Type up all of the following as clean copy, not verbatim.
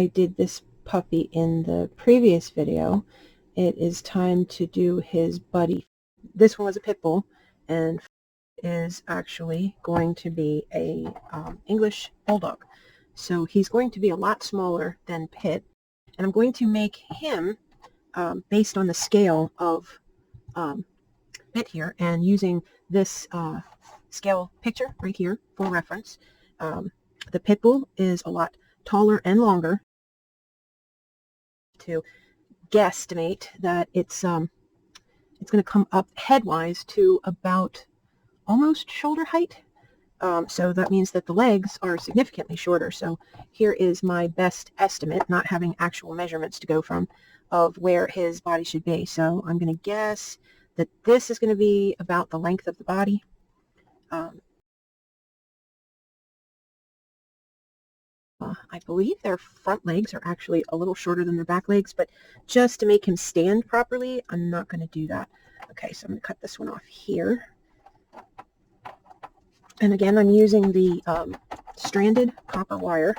I did this puppy in the previous video, it is time to do his buddy. This one was a pit bull, and is actually going to be a English bulldog. So he's going to be a lot smaller than Pitt, and I'm going to make him based on the scale of Pitt here, and using this scale picture right here for reference. The pit bull is a lot taller and longer. To guesstimate that it's going to come up headwise to about almost shoulder height. So that means that the legs are significantly shorter. So here is my best estimate, not having actual measurements to go from, of where his body should be. So I'm going to guess that this is going to be about the length of the body. I believe their front legs are actually a little shorter than their back legs, but just to make him stand properly, I'm not going to do that. Okay, so I'm going to cut this one off here. And again, I'm using the stranded copper wire.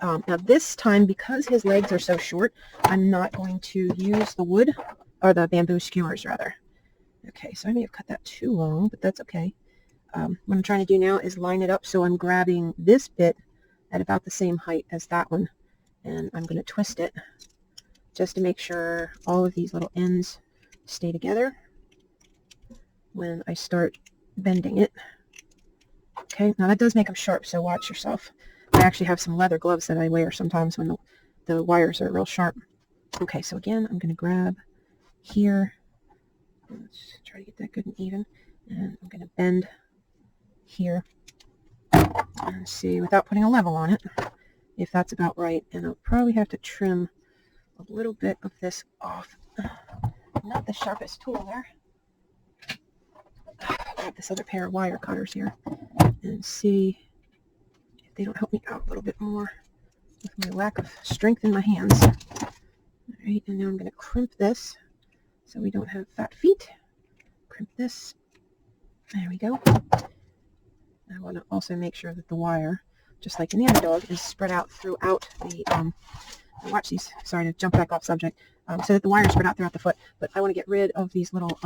Now this time, because his legs are so short, I'm not going to use the wood, or the bamboo skewers rather. Okay, so I may have cut that too long, but that's okay. What I'm trying to do now is line it up so I'm grabbing this bit at about the same height as that one, and I'm going to twist it just to make sure all of these little ends stay together when I start bending it. Okay, now that does make them sharp, so watch yourself. I actually have some leather gloves that I wear sometimes when the wires are real sharp. Okay, so again, I'm going to grab here. Let's try to get that good and even. And I'm going to bend here and see, without putting a level on it, if that's about right. And I'll probably have to trim a little bit of this off. Not the sharpest tool there. Grab this other pair of wire cutters here and see if they don't help me out a little bit more with my lack of strength in my hands. All right, and now I'm going to crimp this so we don't have fat feet. Crimp this. There we go. I want to also make sure that the wire, just like in the other dog, is spread out throughout the, watch these, sorry to jump back off subject, so that the wire is spread out throughout the foot. But I want to get rid of these little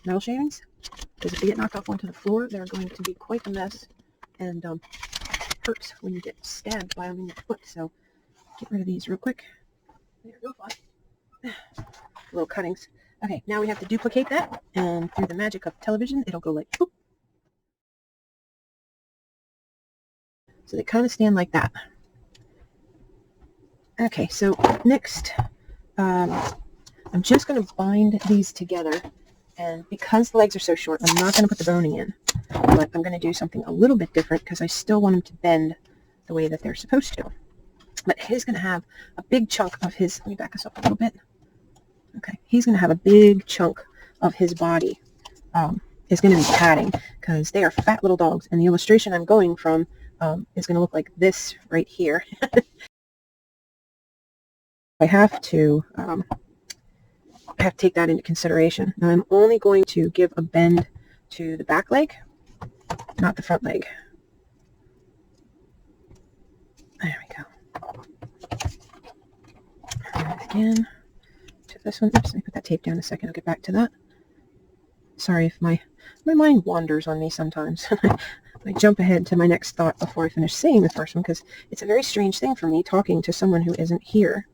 metal shavings, because if they get knocked off onto the floor, they're going to be quite a mess, and hurt when you get stabbed by them in your foot. So get rid of these real quick. There we go. Little cuttings. Okay, now we have to duplicate that, and through the magic of television, it'll go like boop. So they kind of stand like that. Okay, so next, I'm just going to bind these together, and because the legs are so short, I'm not going to put the boning in, but I'm going to do something a little bit different because I still want them to bend the way that they're supposed to. But he's going to have a big chunk of his, let me back us up a little bit. Okay, he's going to have a big chunk of his body is going to be padding, because they are fat little dogs, and the illustration I'm going from is going to look like this right here. I have to take that into consideration. Now I'm only going to give a bend to the back leg, not the front leg. There we go. And again, to this one. Oops, let me put that tape down a second. I'll get back to that. Sorry if my mind wanders on me sometimes. I jump ahead to my next thought before I finish saying the first one, because it's a very strange thing for me talking to someone who isn't here.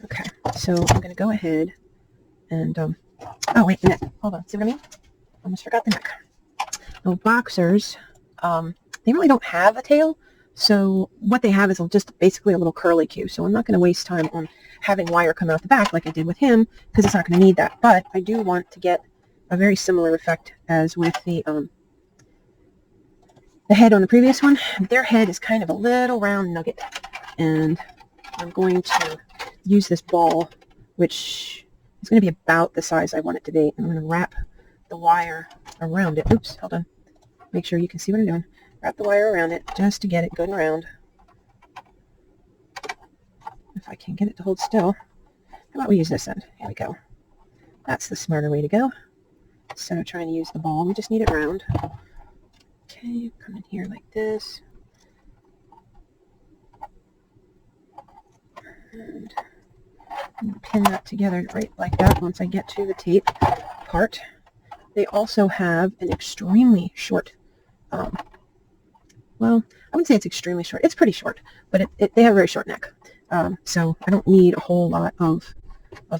Okay, so I'm going to go ahead and, oh wait, the neck. Hold on, see what I mean? Almost forgot the neck. Now, boxers, they really don't have a tail, so what they have is just basically a little curly cue. So I'm not going to waste time on having wire come out the back like I did with him, because it's not going to need that. But I do want to get a very similar effect as with the head on the previous one. Their head is kind of a little round nugget, and I'm going to use this ball, which is going to be about the size I want it to be. I'm going to wrap the wire around it. Oops, hold on. Make sure you can see what I'm doing. Wrap the wire around it just to get it good and round. If I can get it to hold still. How about we use this end? Here we go. That's the smarter way to go. Instead of trying to use the ball, we just need it round. Okay, come in here like this. And pin that together right like that once I get to the tape part. They also have an extremely short, well, I wouldn't say it's extremely short. It's pretty short, but they have a very short neck. So I don't need a whole lot of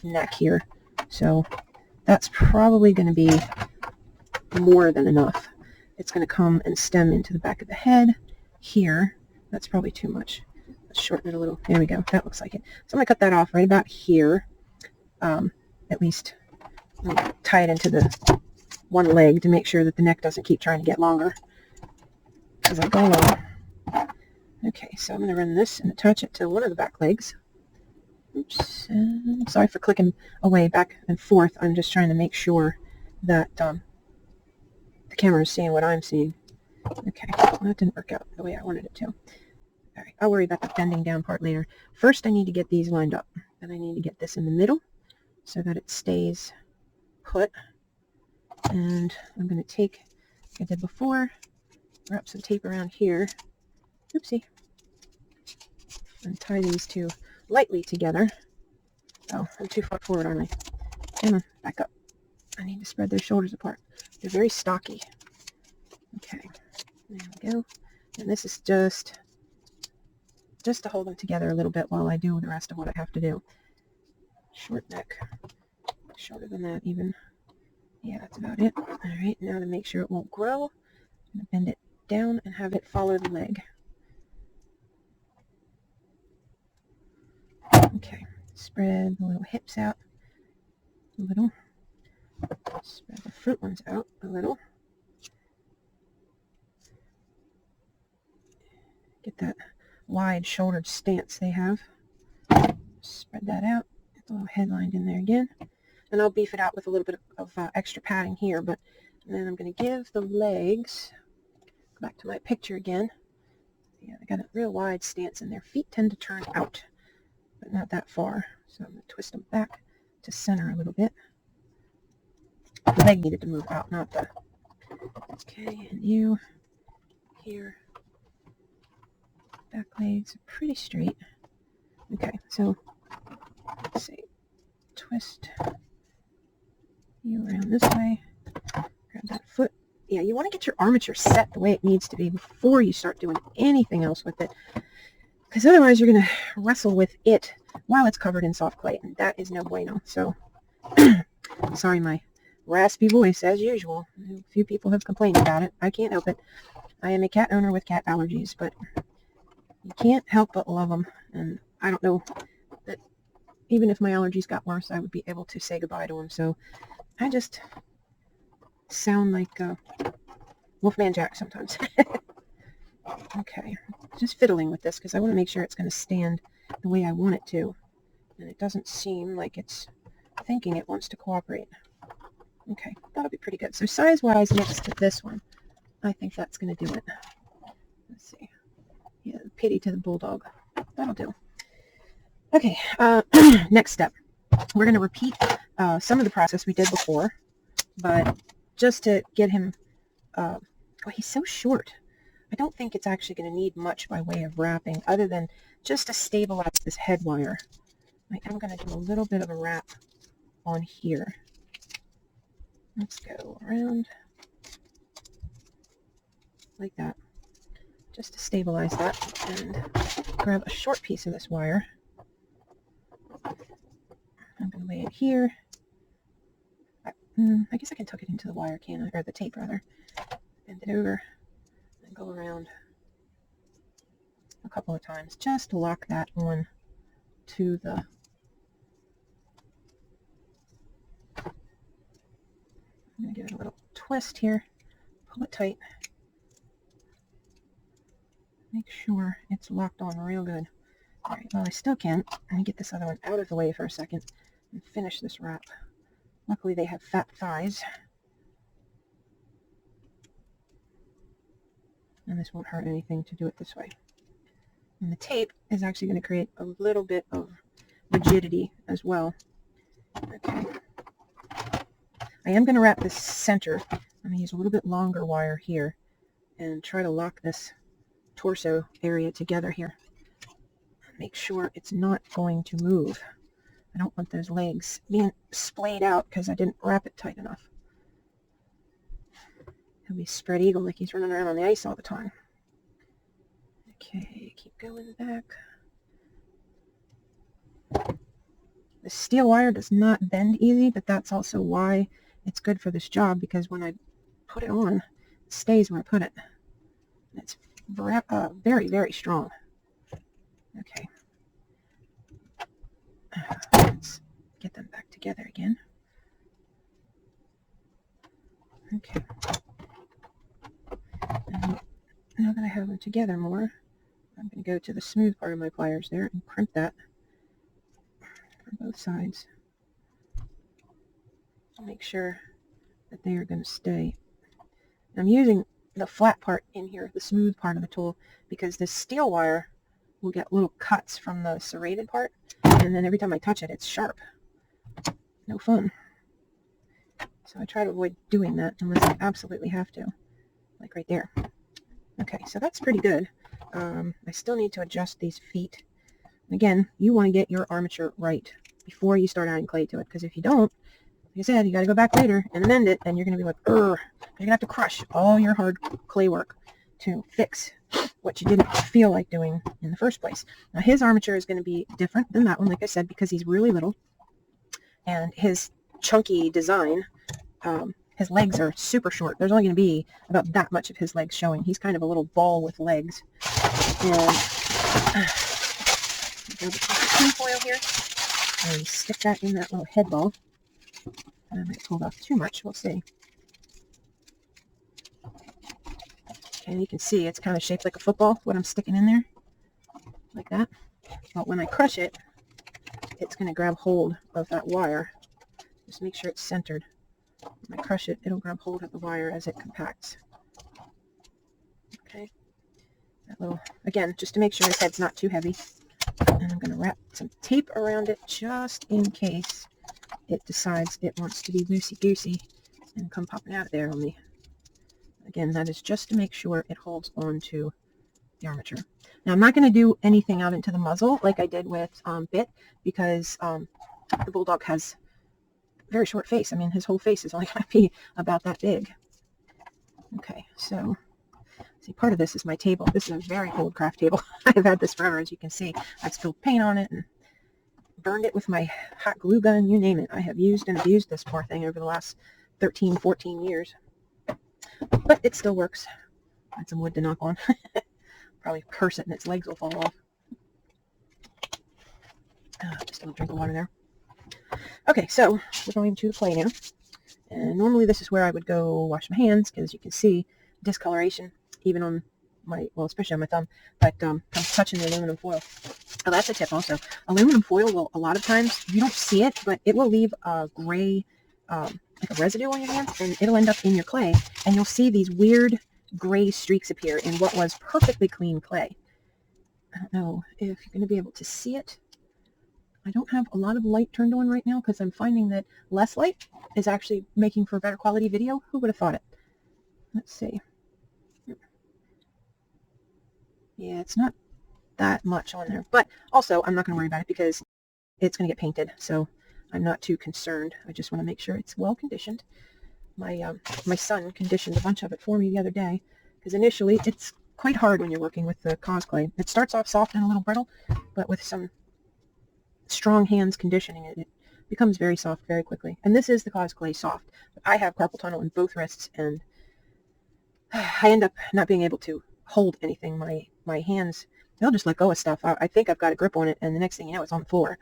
neck here. So that's probably going to be more than enough. It's going to come and stem into the back of the head here. That's probably too much. Let's shorten it a little. There we go. That looks like it. So I'm going to cut that off right about here. At least tie it into the one leg to make sure that the neck doesn't keep trying to get longer as I go along. Okay, so I'm going to run this and attach it to one of the back legs. Oops. Sorry for clicking away back and forth. I'm just trying to make sure that the camera is seeing what I'm seeing. Okay, well, that didn't work out the way I wanted it to. All right, I'll worry about the bending down part later. First, I need to get these lined up. Then I need to get this in the middle so that it stays put. And I'm going to take, like I did before, wrap some tape around here. Oopsie. And tie these two lightly together. Oh, I'm too far forward, aren't I? Come on, back up. I need to spread their shoulders apart. They're very stocky. Okay, there we go. And this is just to hold them together a little bit while I do the rest of what I have to do. Short neck. Shorter than that even. Yeah, that's about it. All right, now to make sure it won't grow, I'm going to bend it down and have it follow the leg. Okay, spread the little hips out a little. Spread the front ones out a little. Get that wide shouldered stance they have. Spread that out. Get the little head lined in there again. And I'll beef it out with a little bit of extra padding here, but then I'm going to give the legs, go back to my picture again. Yeah, they got a real wide stance and their feet tend to turn out, but not that far. So I'm going to twist them back to center a little bit. The leg needed to move out, not the... Okay, and you here. Back legs are pretty straight. Okay, so let's see. Twist you around this way. Grab that foot. Yeah, you want to get your armature set the way it needs to be before you start doing anything else with it. Because otherwise you're going to wrestle with it while it's covered in soft clay. And that is no bueno. So, sorry my raspy voice as usual. A few people have complained about it. I can't help it. I am a cat owner with cat allergies, but you can't help but love them. And I don't know that even if my allergies got worse, I would be able to say goodbye to them. So I just sound like Wolfman Jack sometimes. Okay, just fiddling with this because I want to make sure it's going to stand the way I want it to. And it doesn't seem like it's thinking it wants to cooperate. Okay, that'll be pretty good. So size-wise next to this one, I think that's going to do it. Let's see. Yeah, pity to the bulldog. That'll do. Okay, next step. We're going to repeat some of the process we did before, but just to get him, oh, he's so short. I don't think it's actually going to need much by way of wrapping other than just to stabilize this head wire. I am going to do a little bit of a wrap on here. Let's go around like that, just to stabilize that, and grab a short piece of this wire. I'm going to lay it here. I guess I can tuck it into the wire, can I? Or the tape, rather. Bend it over and go around a couple of times just to lock that on to the... I'm going to give it a little twist here. Pull it tight. Make sure it's locked on real good. All right, well, I still can. Let me get this other one out of the way for a second and finish this wrap. Luckily, they have fat thighs. And this won't hurt anything to do it this way. And the tape is actually going to create a little bit of rigidity as well. Okay. I am going to wrap this center. I'm going to use a little bit longer wire here and try to lock this torso area together here. make sure it's not going to move. I don't want those legs being splayed out because I didn't wrap it tight enough. He'll be spread eagle like he's running around on the ice all the time. Okay, keep going back. The steel wire does not bend easy, but that's also why it's good for this job, because when I put it on, it stays where I put it. It's very, very strong. Okay. Let's get them back together again. Okay. And now that I have them together more, I'm going to go to the smooth part of my pliers there and crimp that on both sides. I'll make sure that they are going to stay. I'm using the flat part in here, the smooth part of the tool, because this steel wire will get little cuts from the serrated part, and then every time I touch it, it's sharp. No fun. So I try to avoid doing that unless I absolutely have to, like right there. Okay, so that's pretty good. I still need to adjust these feet. Again, you want to get your armature right before you start adding clay to it, because if you don't, like I said, you got to go back later and amend it, and you're going to be like, you're going to have to crush all your hard clay work to fix what you didn't feel like doing in the first place. Now, his armature is going to be different than that one, like I said, because he's really little, and his chunky design, his legs are super short. There's only going to be about that much of his legs showing. He's kind of a little ball with legs. And grab a tin foil here and stick that in that little head ball. I might pull off too much. We'll see. Okay, you can see it's kind of shaped like a football, what I'm sticking in there, like that. But when I crush it, it's going to grab hold of that wire. Just make sure it's centered. When I crush it, it'll grab hold of the wire as it compacts. Okay. That little, again, just to make sure his head's not too heavy. And I'm going to wrap some tape around it just in case it decides it wants to be loosey-goosey and come popping out of there on me. Again, that is just to make sure it holds on to the armature. Now, I'm not going to do anything out into the muzzle like I did with Bit, because the bulldog has a very short face. I mean, his whole face is only going to be about that big. Okay, so see, part of this is my table. This is a very old craft table. I've had this forever, as you can see. I've spilled paint on it and burned it with my hot glue gun, you name it. I have used and abused this poor thing over the last 13, 14 years. But it still works. Got some wood to knock on. Probably curse it and its legs will fall off. Just a little drink of water there. Okay, so we're going to the clay now. And normally this is where I would go wash my hands, because you can see discoloration even on my, well, especially on my thumb, but I'm touching the aluminum foil. Oh, that's a tip also. Aluminum foil will, a lot of times, you don't see it, but it will leave a gray, like a residue on your hands, and it'll end up in your clay, and you'll see these weird gray streaks appear in what was perfectly clean clay. I don't know if you're going to be able to see it. I don't have a lot of light turned on right now because I'm finding that less light is actually making for better quality video. Who would have thought it? Let's see. Yeah, it's not that much on there, but also I'm not going to worry about it because it's going to get painted, so I'm not too concerned. I just want to make sure it's well conditioned. My son conditioned a bunch of it for me the other day, because initially it's quite hard when you're working with the Cosclay. It starts off soft and a little brittle, but with some strong hands conditioning it, it becomes very soft very quickly. And this is the Cosclay soft. I have carpal tunnel in both wrists, and I end up not being able to hold anything. My hands, they'll just let go of stuff. I think I've got a grip on it, and the next thing you know, it's on the floor.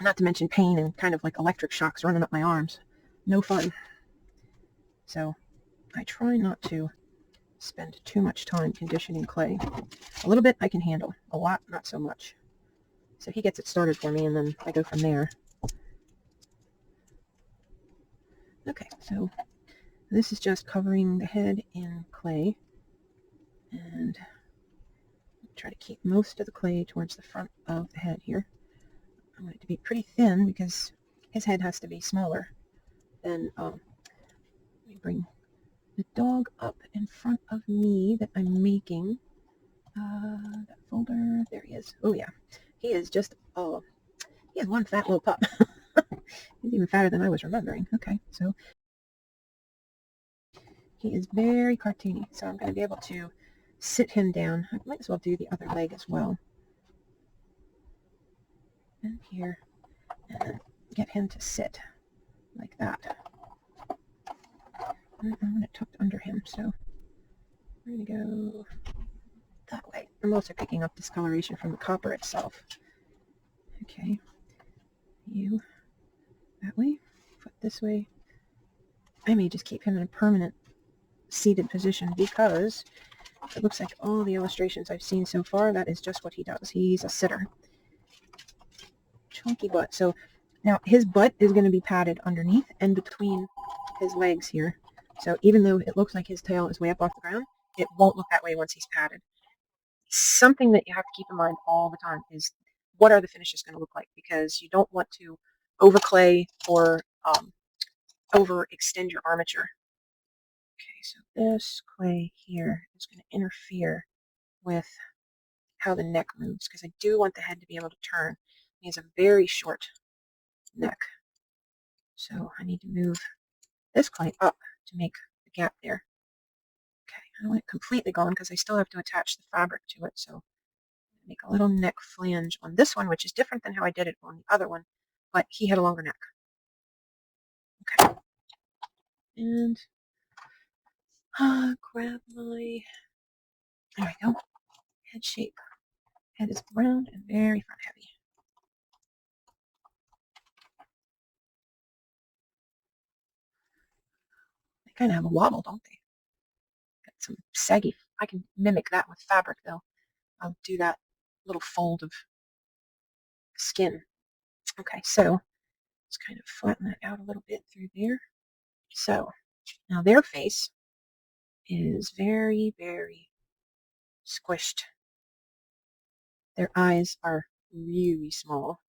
Not to mention pain and kind of like electric shocks running up my arms. No fun. So I try not to spend too much time conditioning clay. A little bit I can handle. A lot, not so much. So he gets it started for me, and then I go from there. Okay, so this is just covering the head in clay. And try to keep most of the clay towards the front of the head here. I want it to be pretty thin because his head has to be smaller. Then let me bring the dog up in front of me that I'm making That folder, there he is. Oh yeah, he is just, oh, he is one fat little pup. He's even fatter than I was remembering. Okay, so he is very cartoony, so I'm going to be able to sit him down. I might as well do the other leg as well. And here, and get him to sit like that. I want it tucked under him, so we're going to go that way. I'm also picking up discoloration from the copper itself. Okay, you that way, foot this way. I may just keep him in a permanent seated position because it looks like all the illustrations I've seen so far, that is just what he does. He's a sitter. Chunky butt. So now his butt is going to be padded underneath and between his legs here. So even though it looks like his tail is way up off the ground, it won't look that way once he's padded. Something that you have to keep in mind all the time is what are the finishes going to look like, because you don't want to overclay or overextend your armature. Okay, so this clay here is going to interfere with how the neck moves, because I do want the head to be able to turn. He has a very short neck, so I need to move this clay up to make the gap there. Okay, I don't want it completely gone because I still have to attach the fabric to it, so make a little neck flange on this one, which is different than how I did it on the other one, but he had a longer neck. Okay, and grab my, there we go, head shape. Head is round and very front heavy. They kind of have a wobble, don't they? Got some saggy. I can mimic that with fabric, though. I'll do that little fold of skin. Okay, so let's kind of flatten that out a little bit through there. So now their face is very, very squished. Their eyes are really small.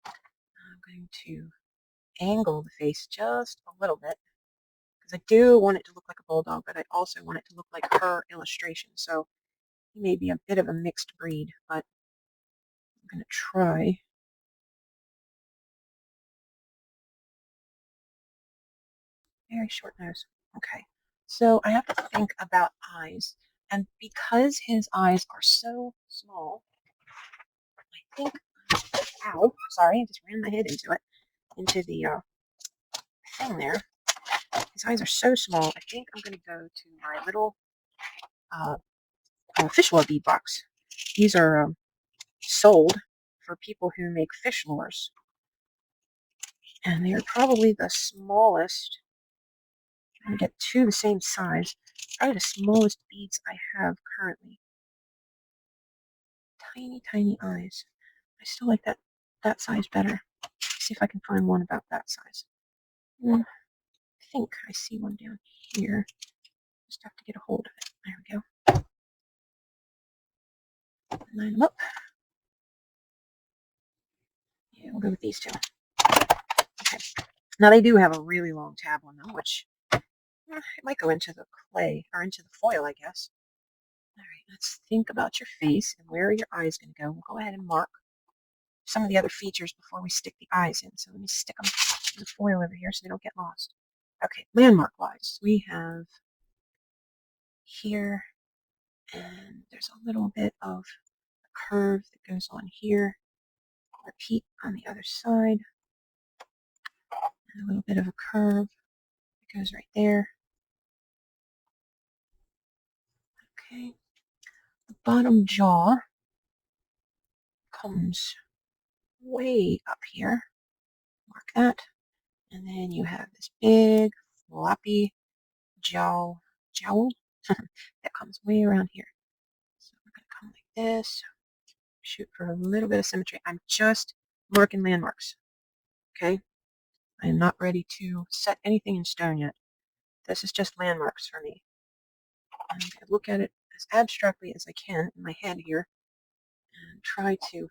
I'm going to angle the face just a little bit because I do want it to look like a bulldog, but I also want it to look like her illustration. So he may be a bit of a mixed breed, but I'm going to try. Very short nose. Okay. So I have to think about eyes. And because his eyes are so small, I think, ow, sorry, I just ran my head into it, into the thing there. His eyes are so small, I think I'm going to go to my little fish lure bead box. These are sold for people who make fish lures. And they are probably the smallest. I'm going to get two the same size. Probably the smallest beads I have currently. Tiny, tiny eyes. I still like that size better. See if I can find one about that size. I think I see one down here. Just have to get a hold of it. There we go. Line them up. Yeah, we'll go with these two. Okay. Now they do have a really long tab on them, which it might go into the clay or into the foil, I guess. All right, let's think about your face and where are your eyes going to go. We'll go ahead and mark some of the other features before we stick the eyes in. So let me stick them in the foil over here so they don't get lost. Okay, landmark-wise, we have here, and there's a little bit of a curve that goes on here. Repeat on the other side. And a little bit of a curve that goes right there. Okay, the bottom jaw comes way up here. Mark that. And then you have this big, floppy jowl that comes way around here. So we're going to come like this, shoot for a little bit of symmetry. I'm just marking landmarks, okay? I am not ready to set anything in stone yet. This is just landmarks for me. I'm going to look at it as abstractly as I can in my head here and try to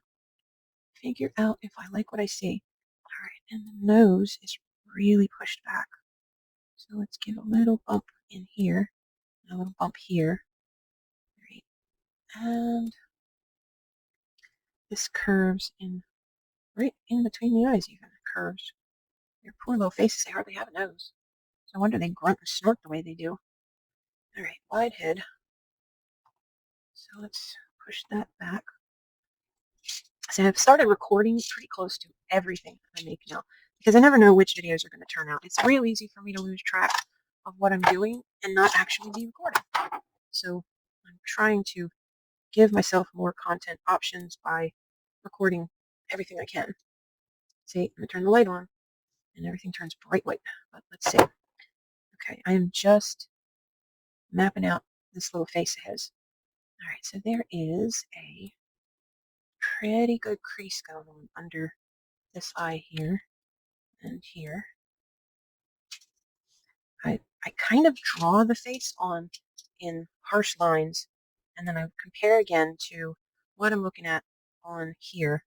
figure out if I like what I see. All right, and the nose is really pushed back. So let's give a little bump in here, and a little bump here. Right. And this curves in right in between the eyes even. It curves. Their poor little faces, they hardly have a nose. No wonder they grunt and snort the way they do. All right, wide head. So let's push that back. So I've started recording pretty close to everything I make now because I never know which videos are going to turn out. It's real easy for me to lose track of what I'm doing and not actually be recording. So I'm trying to give myself more content options by recording everything I can. See, I'm going to turn the light on and everything turns bright white. But let's see. Okay, I am just mapping out this little face of his. All right, so there is a pretty good crease going on under this eye here and here. I kind of draw the face on in harsh lines, and then I compare again to what I'm looking at on here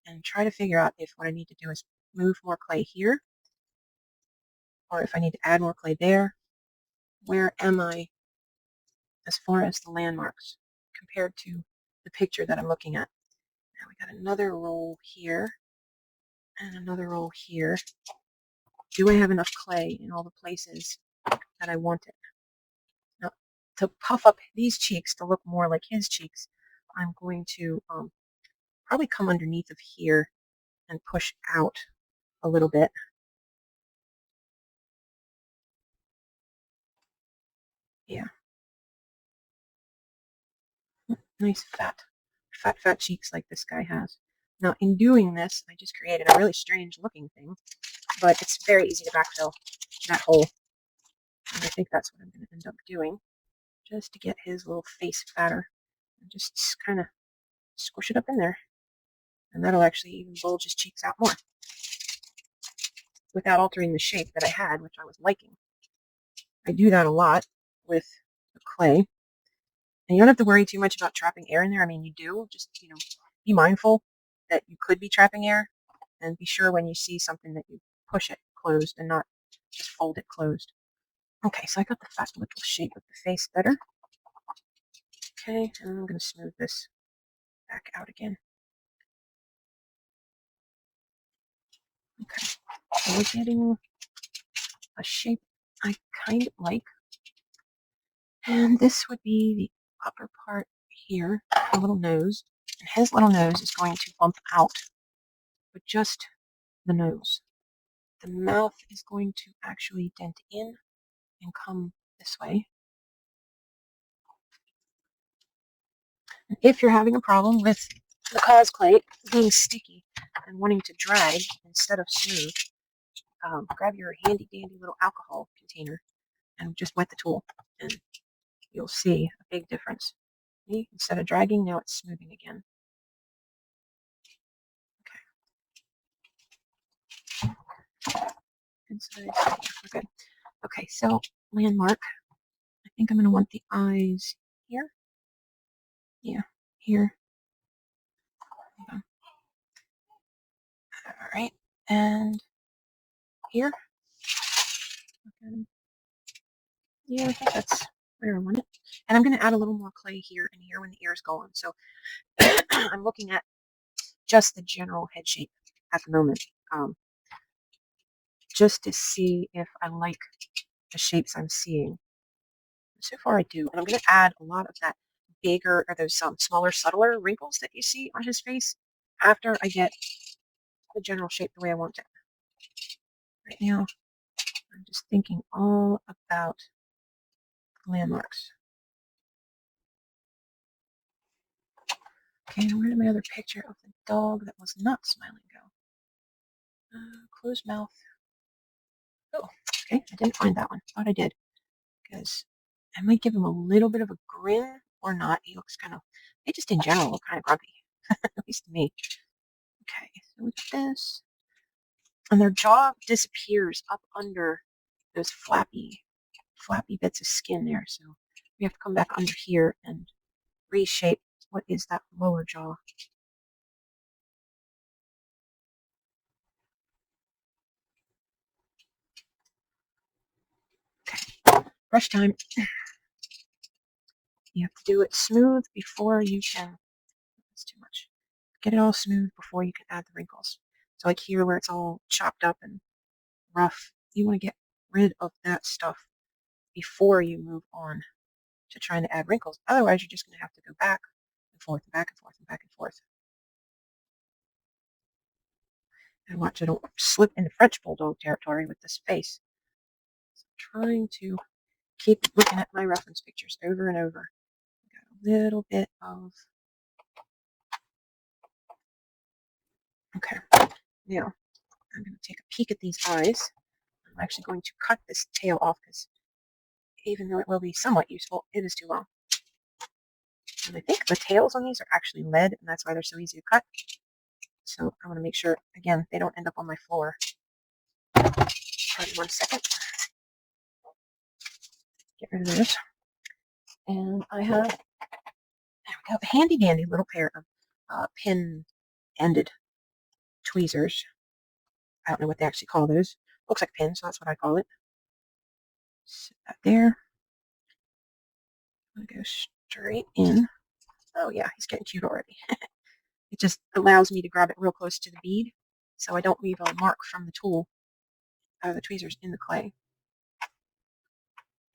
and try to figure out if what I need to do is move more clay here or if I need to add more clay there. Where am I as far as the landmarks compared to the picture that I'm looking at? Now we got another roll here and another roll here. Do I have enough clay in all the places that I want it? Now, to puff up these cheeks to look more like his cheeks, I'm going to probably come underneath of here and push out a little bit. Yeah. Nice fat cheeks like this guy has. Now, in doing this, I just created a really strange looking thing, but it's very easy to backfill that hole. And I think that's what I'm going to end up doing, just to get his little face fatter. And just kind of squish it up in there. And that'll actually even bulge his cheeks out more without altering the shape that I had, which I was liking. I do that a lot with the clay. And you don't have to worry too much about trapping air in there. I mean, you do. Just, be mindful that you could be trapping air. And be sure when you see something that you push it closed and not just fold it closed. Okay, so I got the fat little shape of the face better. Okay, and I'm going to smooth this back out again. Okay, so we're getting a shape I kind of like. And this would be the upper part here, the little nose. And his little nose is going to bump out with just the nose. The mouth is going to actually dent in and come this way. And if you're having a problem with the Cosclay being sticky and wanting to drag instead of smooth, grab your handy dandy little alcohol container and just wet the tool and you'll see a big difference. See? Instead of dragging, now it's smoothing again. Okay. Inside, we're good. Okay, so landmark. I think I'm going to want the eyes here. Yeah, here. All right, and here. Okay. Yeah, I think that's where I want it. And I'm going to add a little more clay here and here when the ears go on. So I'm looking at just the general head shape at the moment, just to see if I like the shapes I'm seeing. So far I do. And I'm going to add a lot of that bigger, or those smaller, subtler wrinkles that you see on his face after I get the general shape the way I want it. Right now, I'm just thinking all about landmarks. Okay, and where did my other picture of the dog that was not smiling go? Closed mouth. Oh, okay, I didn't find that one. Thought I did. Because I might give him a little bit of a grin or not. He looks kind of, they just in general look kind of grumpy, at least to me. Okay, so with this, and their jaw disappears up under those flappy bits of skin there. So we have to come back under here and reshape what is that lower jaw. Okay, brush time. You have to do it smooth before you can, that's too much. Get it all smooth before you can add the wrinkles. So like here where it's all chopped up and rough, you want to get rid of that stuff before you move on to trying to add wrinkles. Otherwise, you're just going to have to go back and forth and back and forth and back and forth. And watch, I don't slip into French bulldog territory with this face. So I'm trying to keep looking at my reference pictures over and over. Got a little bit of, okay, now I'm going to take a peek at these eyes. I'm actually going to cut this tail off because even though it will be somewhat useful, it is too long. And I think the tails on these are actually lead, and that's why they're so easy to cut. So I want to make sure, again, they don't end up on my floor. Hold on 1 second. Get rid of this. And I have, there we go, a handy dandy little pair of pin-ended tweezers. I don't know what they actually call those. Looks like pins, so that's what I call it. Set that there. I'm going to go straight in. Oh yeah, he's getting cute already. It just allows me to grab it real close to the bead, so I don't leave a mark from the tool, the tweezers in the clay.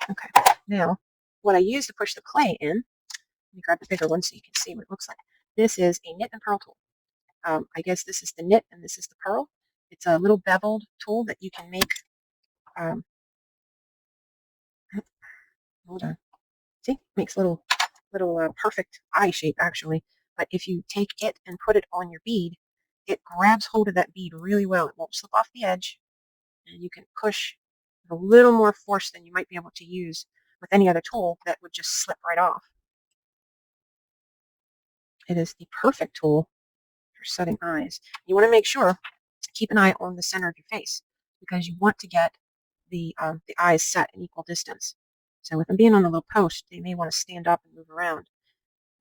Okay, now what I use to push the clay in, let me grab the bigger one so you can see what it looks like. This is a knit and purl tool. I guess this is the knit and this is the purl. It's a little beveled tool that you can make. Hold on. See, makes little perfect eye shape actually. But if you take it and put it on your bead, it grabs hold of that bead really well. It won't slip off the edge, and you can push with a little more force than you might be able to use with any other tool that would just slip right off. It is the perfect tool for setting eyes. You want to make sure to keep an eye on the center of your face because you want to get the eyes set in equal distance. So with them being on a little post, they may want to stand up and move around.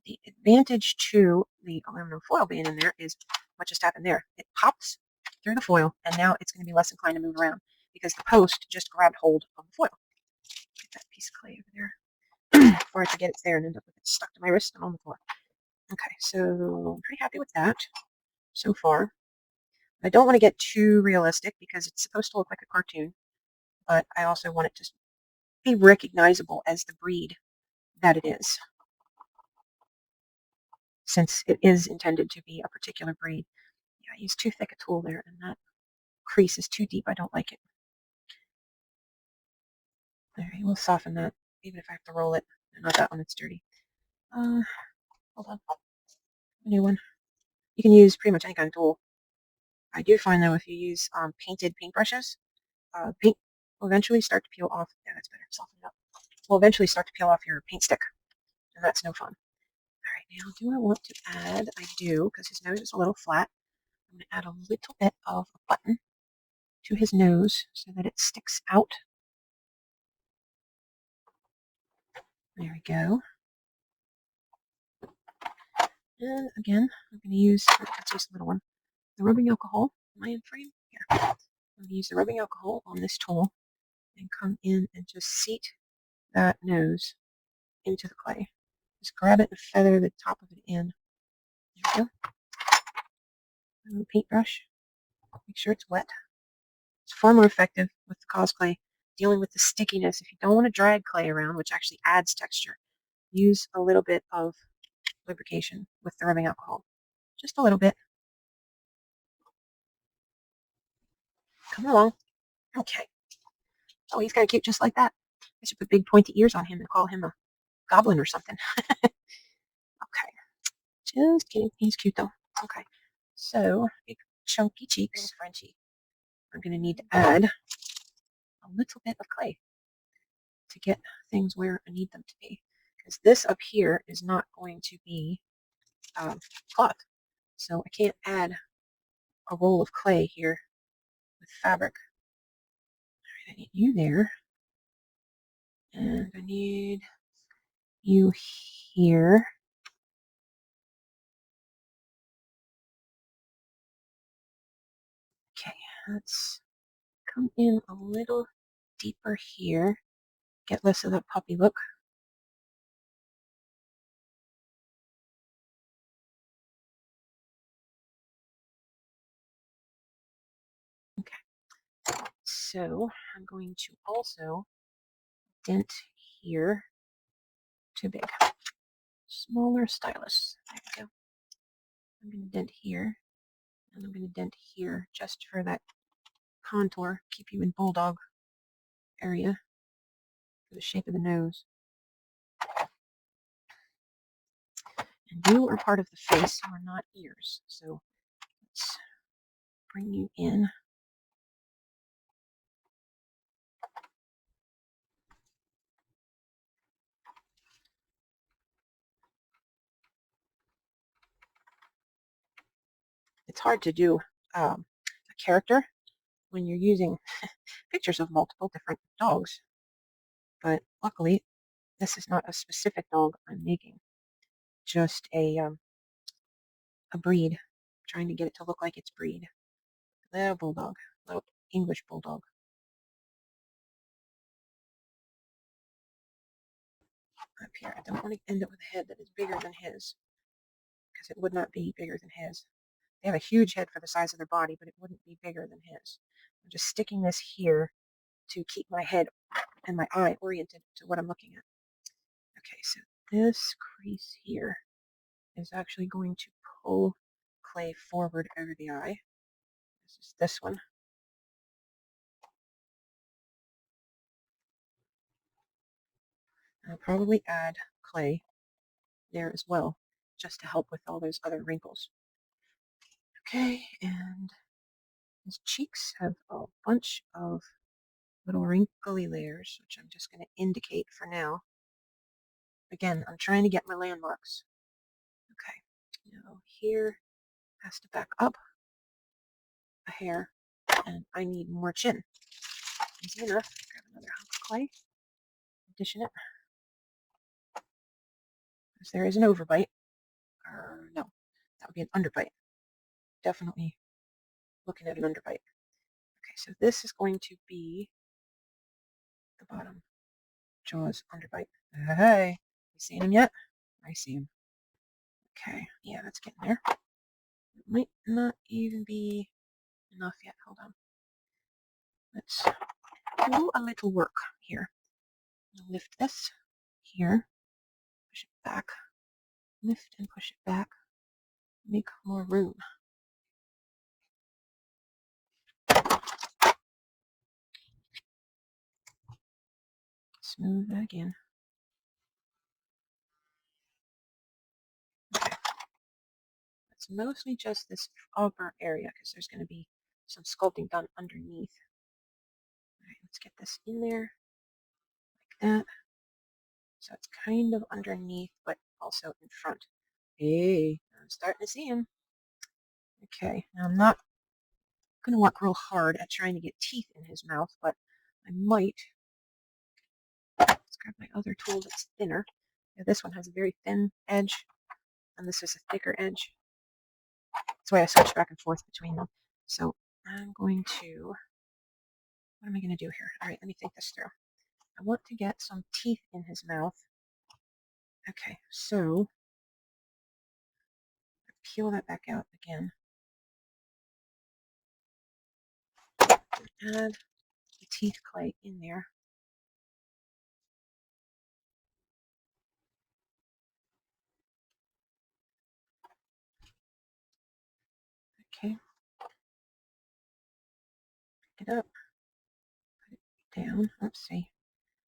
The advantage to the aluminum foil being in there is what just happened there. It pops through the foil, and now it's going to be less inclined to move around because the post just grabbed hold of the foil. Get that piece of clay over there before I forget it's there and end up with it stuck to my wrist and on the floor. Okay, so I'm pretty happy with that so far. I don't want to get too realistic because it's supposed to look like a cartoon, but I also want it to be recognizable as the breed that it is, since it is intended to be a particular breed. Yeah, I used too thick a tool there, and that crease is too deep. I don't like it. All right, we'll soften that, even if I have to roll it. Not that one, it's dirty. Hold on. A new one. You can use pretty much any kind of tool. I do find, though, if you use painted paintbrushes, paint will eventually start to peel off. Yeah, that's better. Soften it up. Will eventually start to peel off your paint stick, and that's no fun. All right, now do I want to add? I do, because his nose is a little flat. I'm going to add a little bit of a button to his nose so that it sticks out. There we go. And again, I'm going to use, let's use a little one, the rubbing alcohol. Am I in frame? Here. I'm going to use the rubbing alcohol on this tool and come in and just seat that nose into the clay. Just grab it and feather the top of it in. There we go. A little paintbrush. Make sure it's wet. It's far more effective with the Cosclay dealing with the stickiness. If you don't want to drag clay around, which actually adds texture, use a little bit of lubrication with the rubbing alcohol. Just a little bit. Come along. Okay. Oh, he's kind of cute just like that. I should put big pointy ears on him and call him a goblin or something. Okay. Just kidding. He's cute though. Okay. So, big chunky cheeks. Frenchie. I'm going to need to add a little bit of clay to get things where I need them to be. Because this up here is not going to be cloth. So I can't add a roll of clay here with fabric. All right, I need you there. And I need you here. Okay, let's come in a little deeper here. Get less of that puppy look. so I'm going to also dent here. Too big. Smaller stylus. There we go. I'm going to dent here, and I'm going to dent here just for that contour. Keep you in bulldog area for the shape of the nose. And you are part of the face, you are not ears. So let's bring you in. It's hard to do a character when you're using pictures of multiple different dogs. But luckily, this is not a specific dog I'm making, just a breed. I'm trying to get it to look like its breed. Little bulldog, little English bulldog. Up here, I don't want to end up with a head that is bigger than his, because it would not be bigger than his. They have a huge head for the size of their body, but it wouldn't be bigger than his. I'm just sticking this here to keep my head and my eye oriented to what I'm looking at. Okay, so this crease here is actually going to pull clay forward over the eye. This is this one. I'll probably add clay there as well, just to help with all those other wrinkles. Okay, and his cheeks have a bunch of little wrinkly layers, which I'm just going to indicate for now. Again, I'm trying to get my landmarks. Okay, now here has to back up a hair, and I need more chin. Easy enough. Grab another hunk of clay, addition it. Because there is an overbite. No, that would be an underbite. Definitely looking at an underbite. Okay, so this is going to be the bottom jaws underbite. Hey, you seen him yet? I see him. Okay, yeah, that's getting there. It might not even be enough yet. Hold on. Let's do a little work here. I'll lift this here, push it back, lift and push it back, make more room. Smooth that again. Okay. It's mostly just this upper area because there's going to be some sculpting done underneath. All right, let's get this in there like that. So it's kind of underneath, but also in front. Hey, I'm starting to see him. Okay, now I'm not going to work real hard at trying to get teeth in his mouth, but I might. Let's grab my other tool that's thinner. Yeah, this one has a very thin edge, and this is a thicker edge. That's why I switch back and forth between them. So I'm going to, what am I going to do here? All right, let me think this through. I want to get some teeth in his mouth. Okay, so peel that back out again. Add the teeth clay in there. Okay. Pick it up. Put it down. Let's see.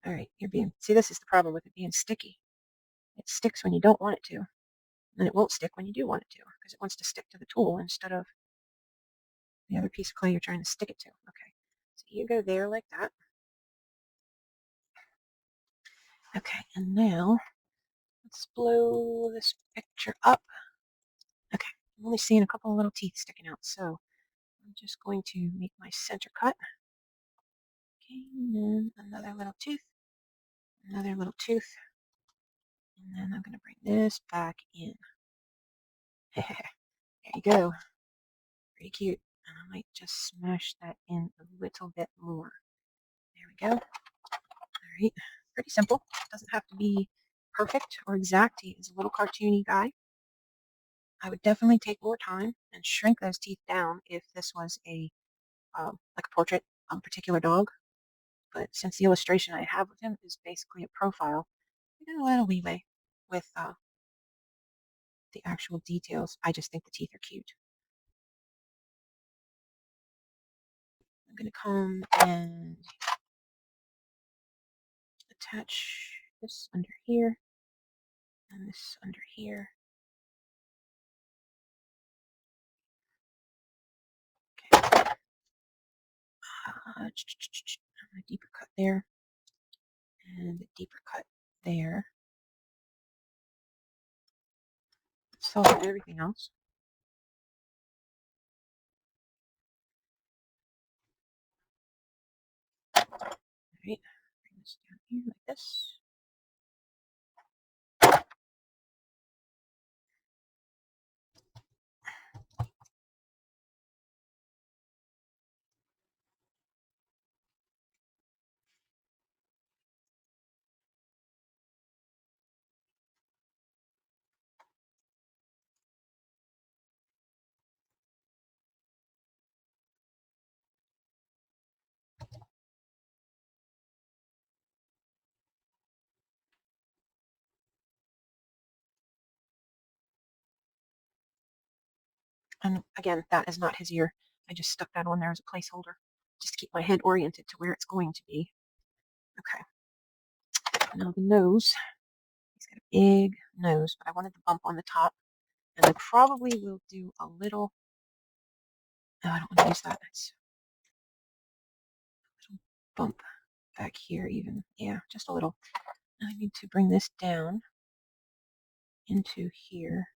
All right, see, this is the problem with it being sticky. It sticks when you don't want it to, and it won't stick when you do want it to, because it wants to stick to the tool instead of the other piece of clay you're trying to stick it to. Okay, so you go there like that. Okay, and now let's blow this picture up. Okay, I'm only seeing a couple of little teeth sticking out, so I'm just going to make my center cut. Okay, and then another little tooth, and then I'm going to bring this back in. There you go. Pretty cute. And I might just smash that in a little bit more. There we go. All right, pretty simple. Doesn't have to be perfect or exact. He is a little cartoony guy. I would definitely take more time and shrink those teeth down if this was a like a portrait particular dog. But since the illustration I have with him is basically a profile, I got a little leeway with the actual details. I just think the teeth are cute. I'm going to come and attach this under here and this under here. Okay. A deeper cut there and a deeper cut there. Soften everything else. Right, bring this down here like this. And again, that is not his ear. I just stuck that on there as a placeholder, just to keep my head oriented to where it's going to be. Okay. Now the nose. He's got a big nose, but I wanted the bump on the top. And I probably will do a little. No, I don't want to use that. It's a little bump back here, even. Yeah, just a little. I need to bring this down into here.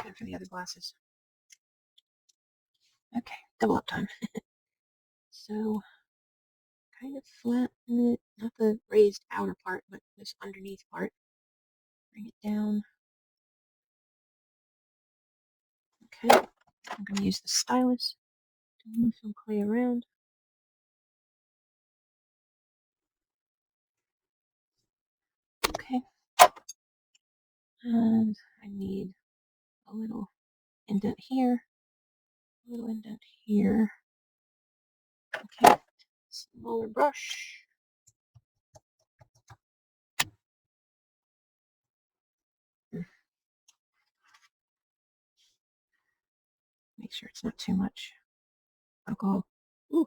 Good for the other glasses. Okay, double up time. So, kind of flatten it, not the raised outer part, but this underneath part. Bring it down. Okay, I'm going to use the stylus to move some clay around. Okay, and I need a little indent here, a little indent here. Okay, smaller brush. Make sure it's not too much alcohol. Ooh,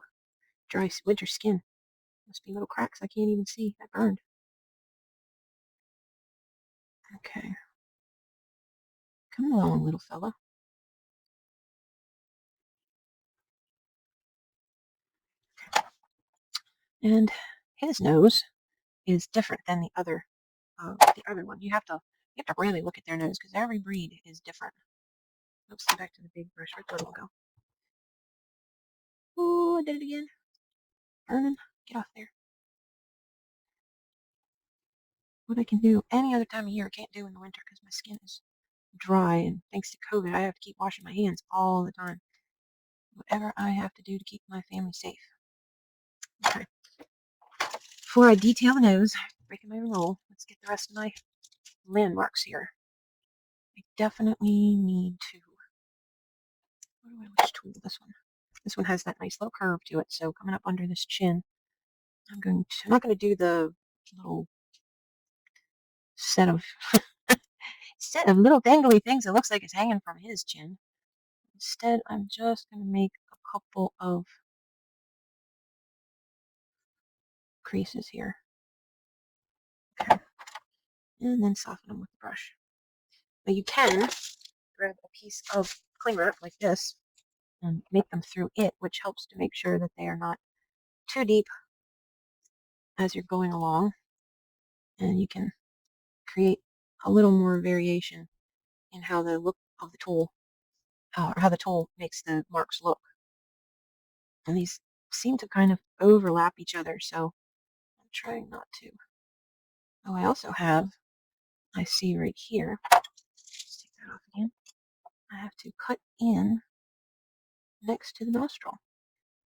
dry winter skin. Must be little cracks I can't even see. That burned. Okay. Come along, little fella. And his nose is different than the other one. You have to really look at their nose because every breed is different. Oops, back to the big brush. Where'd the little go? Ooh, I did it again. Burning. Get off there. What I can do any other time of year, I can't do in the winter because my skin is dry, and thanks to COVID, I have to keep washing my hands all the time. Whatever I have to do to keep my family safe. Okay. Before I detail the nose, breaking my rule, let's get the rest of my landmarks here. I definitely need to. Which tool? This one. This one has that nice little curve to it. So coming up under this chin, I'm not going to do the little set of little dangly things that looks like it's hanging from his chin. Instead, I'm just going to make a couple of creases here. Okay. And then soften them with the brush. Now you can grab a piece of cleaner like this and make them through it, which helps to make sure that they are not too deep as you're going along. And you can create a little more variation in how the look of the tool, or how the tool makes the marks look. And these seem to kind of overlap each other, so I'm trying not to. Oh, I also have, I see right here, let's take that off again, I have to cut in next to the nostril.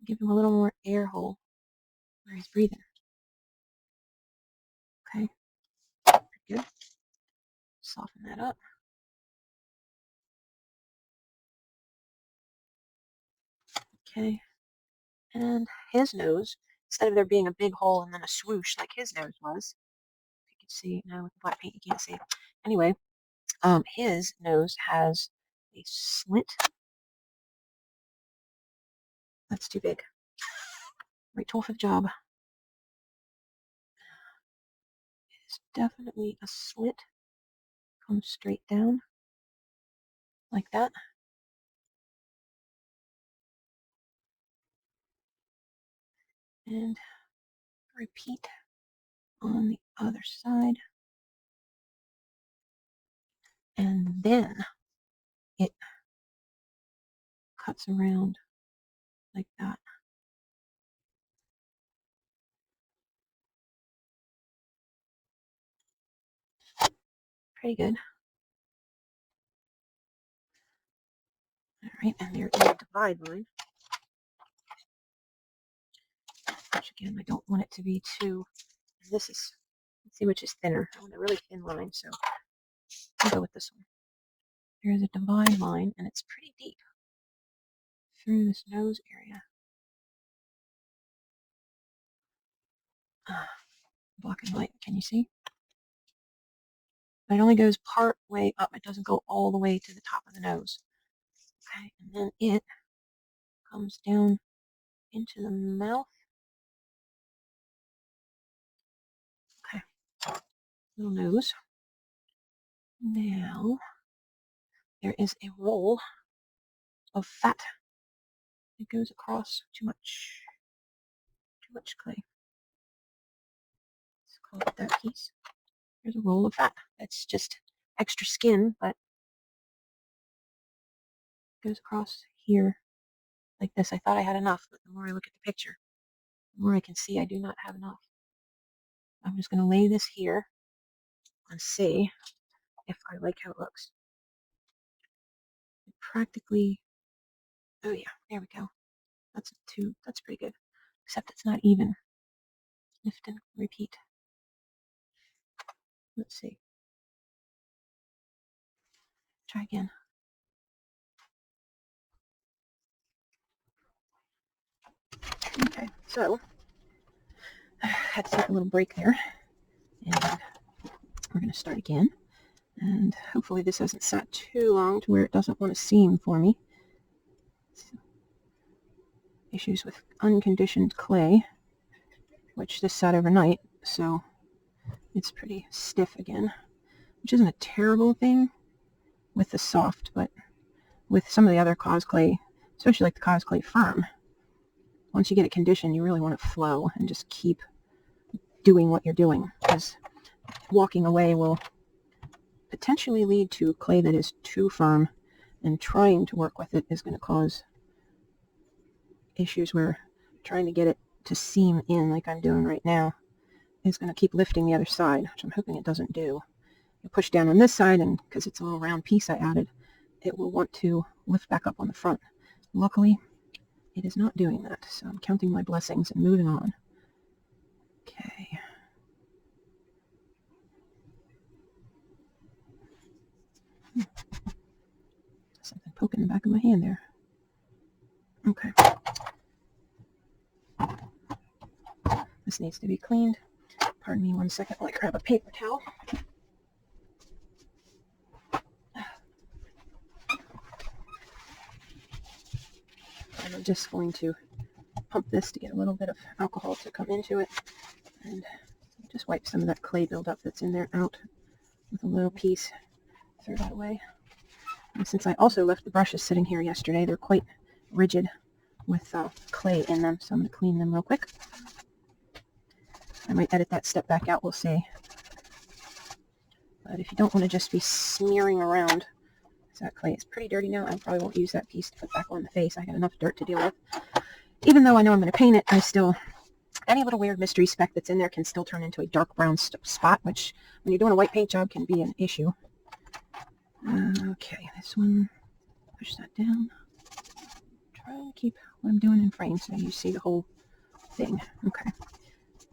Give him a little more air hole where he's breathing. Okay, good. Soften that up. Okay. And his nose, instead of there being a big hole and then a swoosh like his nose was, you can see now with the black paint you can't see. Anyway, his nose has a slit. That's too big. Right tool for the job. It's definitely a slit. Comes straight down like that. And repeat on the other side. And then it cuts around like that. Pretty good. All right, and there is a divide line. Which again, I don't want it to be too. This is, let's see which is thinner. I want a really thin line, so I'll go with this one. There's a divide line, and it's pretty deep through this nose area. Black and white, can you see? But it only goes part way up. It doesn't go all the way to the top of the nose. Okay, and then it comes down into the mouth. Okay, little nose. Now, there is a roll of fat. It goes across too much clay. Let's call it that piece. There's a roll of fat. That's just extra skin, but it goes across here like this. I thought I had enough, but the more I look at the picture, the more I can see I do not have enough. I'm just going to lay this here and see if I like how it looks. It practically, oh yeah, there we go. That's pretty good. Except it's not even. Lift and repeat. Let's see. Try again. Okay, so I had to take a little break there, and we're going to start again. And hopefully this hasn't sat too long to where it doesn't want to seam for me. Issues with unconditioned clay, which this sat overnight, so it's pretty stiff again, which isn't a terrible thing with the soft, but with some of the other Cosclay, especially like the Cosclay Firm, once you get it conditioned, you really want to flow and just keep doing what you're doing, because walking away will potentially lead to clay that is too firm, and trying to work with it is going to cause issues where trying to get it to seam in like I'm doing right now is going to keep lifting the other side, which I'm hoping it doesn't do. You push down on this side, and because it's a little round piece I added, it will want to lift back up on the front. Luckily, it is not doing that, so I'm counting my blessings and moving on. Okay. Something poking the back of my hand there. Okay. This needs to be cleaned. Pardon me 1 second while I grab a paper towel. And I'm just going to pump this to get a little bit of alcohol to come into it, and just wipe some of that clay buildup that's in there out with a little piece. Throw that away. And since I also left the brushes sitting here yesterday, they're quite rigid with clay in them, so I'm going to clean them real quick. I might edit that step back out, we'll see. But if you don't want to just be smearing around, that clay is pretty dirty now. I probably won't use that piece to put back on the face. I got enough dirt to deal with. Even though I know I'm going to paint it, I still, any little weird mystery speck that's in there can still turn into a dark brown spot, which when you're doing a white paint job can be an issue. Okay, this one, push that down. Try and keep what I'm doing in frame so you see the whole thing. Okay,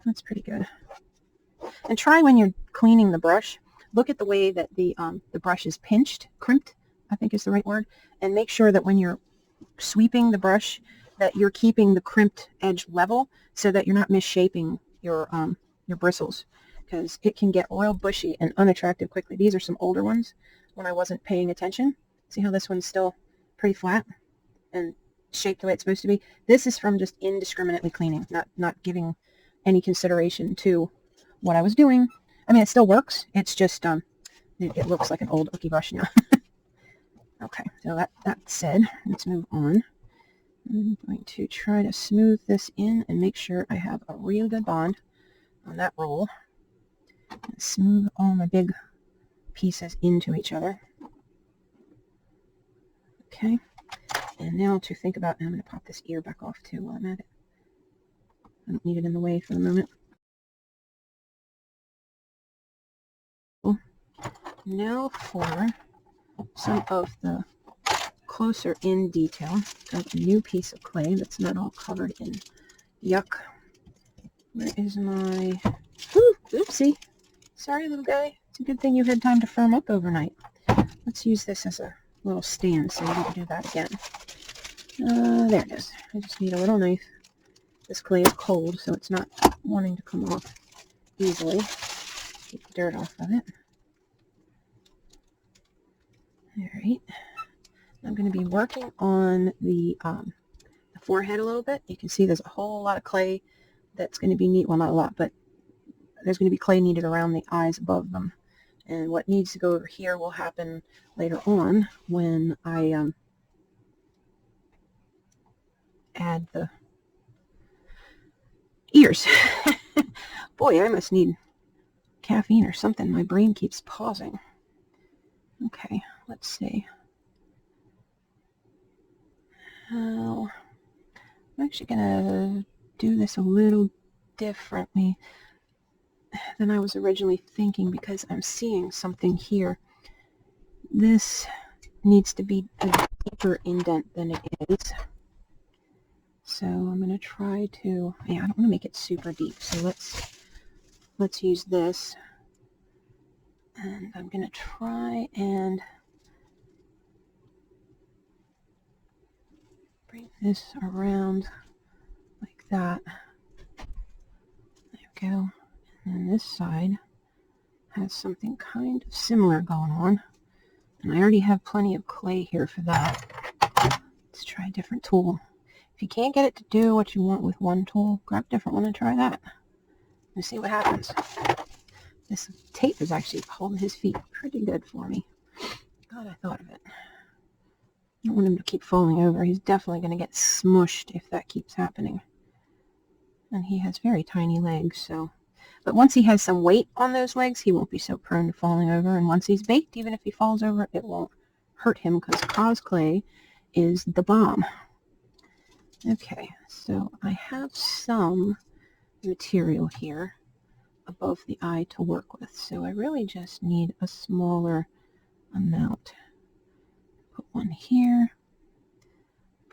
that's pretty good. And try when you're cleaning the brush, look at the way that the brush is crimped, I think is the right word, and make sure that when you're sweeping the brush, that you're keeping the crimped edge level so that you're not misshaping your bristles, because it can get real bushy and unattractive quickly. These are some older ones when I wasn't paying attention. See how this one's still pretty flat and shaped the way it's supposed to be? This is from just indiscriminately cleaning, not giving any consideration to what I was doing. I mean, it still works. It's just it looks like an old ookie brush now. Okay, so that said, let's move on. I'm going to try to smooth this in and make sure I have a real good bond on that roll. Smooth all my big pieces into each other. Okay, and now to think about, I'm going to pop this ear back off too while I'm at it. I don't need it in the way for the moment. Now for some of the closer in detail of a new piece of clay that's not all covered in yuck. Where is my... Ooh, oopsie. Sorry, little guy. It's a good thing you had time to firm up overnight. Let's use this as a little stand so we don't do that again. There it is. I just need a little knife. This clay is cold, so it's not wanting to come off easily. Keep the dirt off of it. Alright. I'm going to be working on the forehead a little bit. You can see there's a whole lot of clay that's going to be neat. Well, not a lot, but there's going to be clay needed around the eyes above them. And what needs to go over here will happen later on when I add the ears. Boy, I must need caffeine or something. My brain keeps pausing. Okay, let's see. I'm actually going to do this a little differently than I was originally thinking, because I'm seeing something here. This needs to be a deeper indent than it is. So I'm going to try to, I don't want to make it super deep. So let's use this. And I'm going to try and bring this around like that. There we go. And then this side has something kind of similar going on. And I already have plenty of clay here for that. Let's try a different tool. If you can't get it to do what you want with one tool, grab a different one and try that. And see what happens. This tape is actually holding his feet pretty good for me. Glad I thought of it. I don't want him to keep falling over. He's definitely going to get smushed if that keeps happening. And he has very tiny legs, so... But once he has some weight on those legs, he won't be so prone to falling over. And once he's baked, even if he falls over, it won't hurt him, because Cosclay is the bomb. Okay, so I have some material here above the eye to work with. So I really just need a smaller amount. Put one here.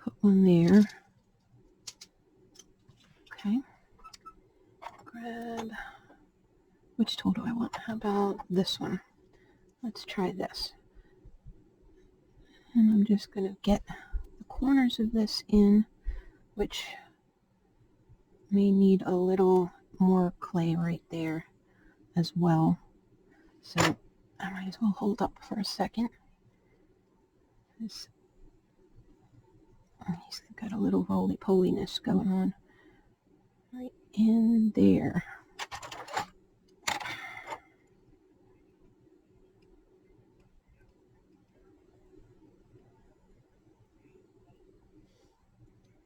Put one there. Okay. Grab... Which tool do I want? How about this one? Let's try this. And I'm just going to get the corners of this in, which may need a little more clay right there as well. So I might as well hold up for a second. He's got a little roly-poliness going on right in there.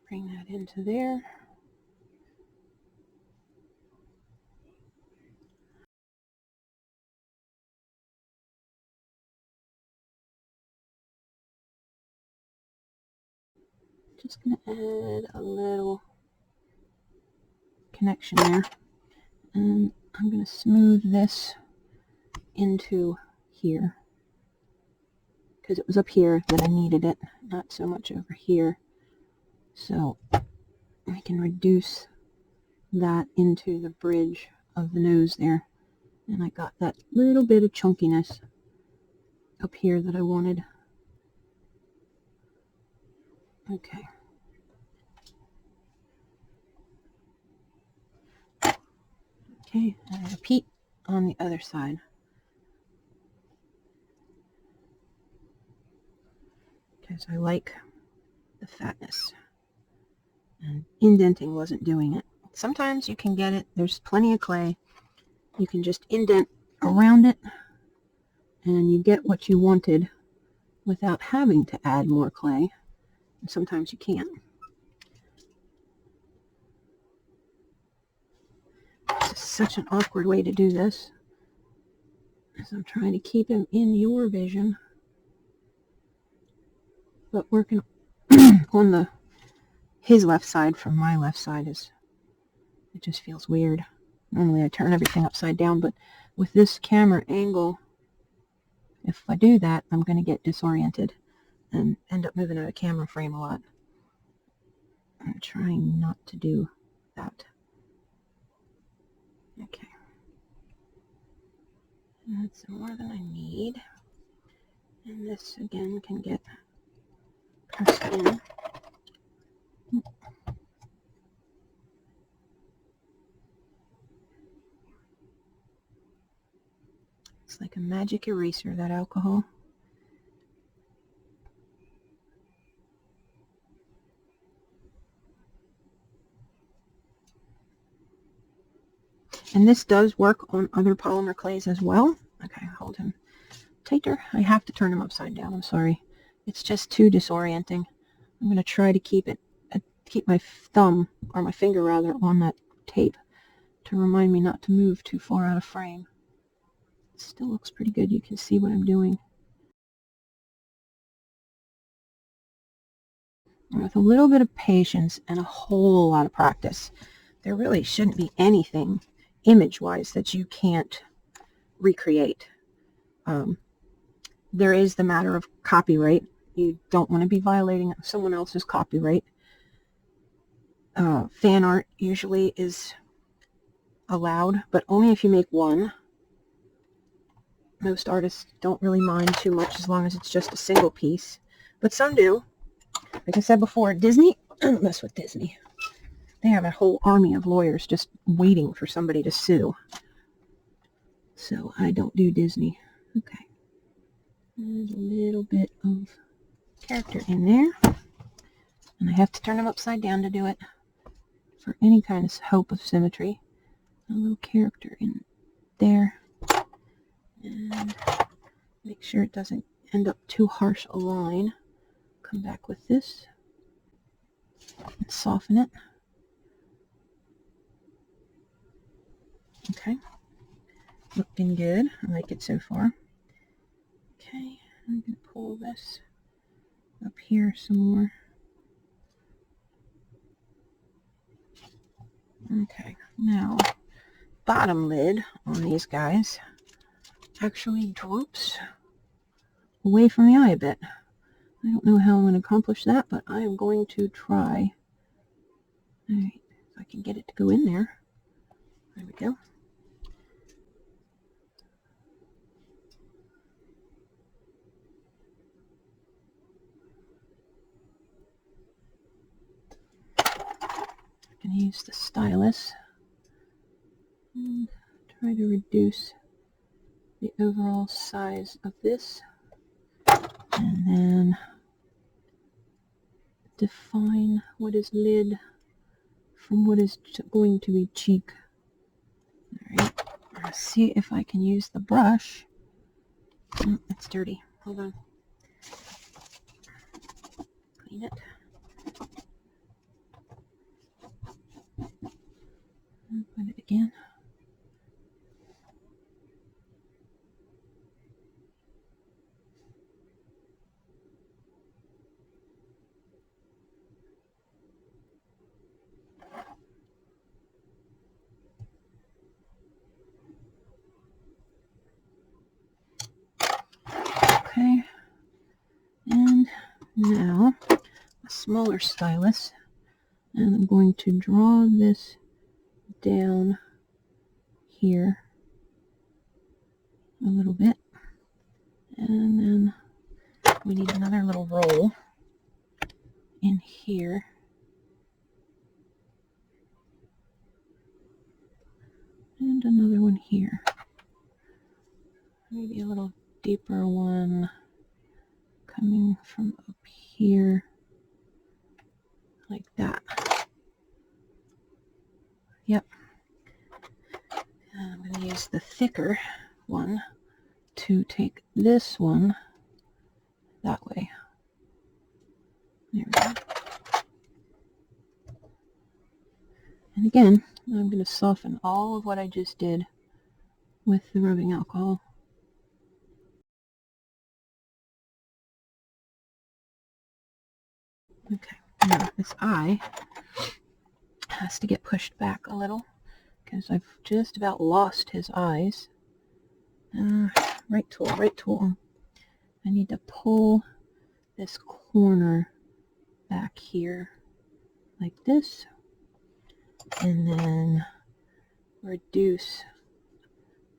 Bring that into there. Just going to add a little connection there. And I'm going to smooth this into here, because it was up here that I needed it, not so much over here. So I can reduce that into the bridge of the nose there. And I got that little bit of chunkiness up here that I wanted. Okay. Okay, and repeat on the other side. Because I like the fatness. And indenting wasn't doing it. Sometimes you can get it. There's plenty of clay. You can just indent around it and you get what you wanted without having to add more clay. And sometimes you can't. This is such an awkward way to do this, as I'm trying to keep him in your vision, but working on his left side from my left side it just feels weird. Normally I turn everything upside down, but with this camera angle, if I do that, I'm going to get disoriented and end up moving out of camera frame a lot. I'm trying not to do that. Okay. That's more than I need. And this again can get pressed in. It's like a magic eraser, that alcohol. And this does work on other polymer clays as well. Okay, hold him tighter. I have to turn him upside down. I'm sorry. It's just too disorienting. I'm going to try to keep my thumb, or my finger rather, on that tape to remind me not to move too far out of frame. It still looks pretty good. You can see what I'm doing. And with a little bit of patience and a whole lot of practice, there really shouldn't be anything image-wise that you can't recreate. There is the matter of copyright. You don't want to be violating someone else's copyright. Fan art usually is allowed, but only if you make one. Most artists don't really mind too much as long as it's just a single piece, but some do. Like I said before, Disney, I don't mess with Disney. They have a whole army of lawyers just waiting for somebody to sue. So I don't do Disney. Okay. There's a little bit of character in there. And I have to turn them upside down to do it for any kind of hope of symmetry. A little character in there. And make sure it doesn't end up too harsh a line. Come back with this and soften it. Okay. Looking good. I like it so far. Okay, I'm going to pull this up here some more. Okay, now bottom lid on these guys actually droops away from the eye a bit. I don't know how I'm going to accomplish that, but I am going to try. Alright, if I can get it to go in there. There we go. I'm going to use the stylus and try to reduce the overall size of this, and then define what is lid from what is going to be cheek. Alright, let's see if I can use the brush. It's dirty. Hold on. Clean it. And put it again. Okay, and now a smaller stylus, and I'm going to draw this down here a little bit, and then we need another little roll in here. And And another one here. Maybe a little deeper one coming from up here, like that. Yep. And I'm going to use the thicker one to take this one that way. There we go. And again, I'm going to soften all of what I just did with the rubbing alcohol. Okay, now this eye has to get pushed back a little because I've just about lost his eyes. Right tool, right tool. I need to pull this corner back here like this, and then reduce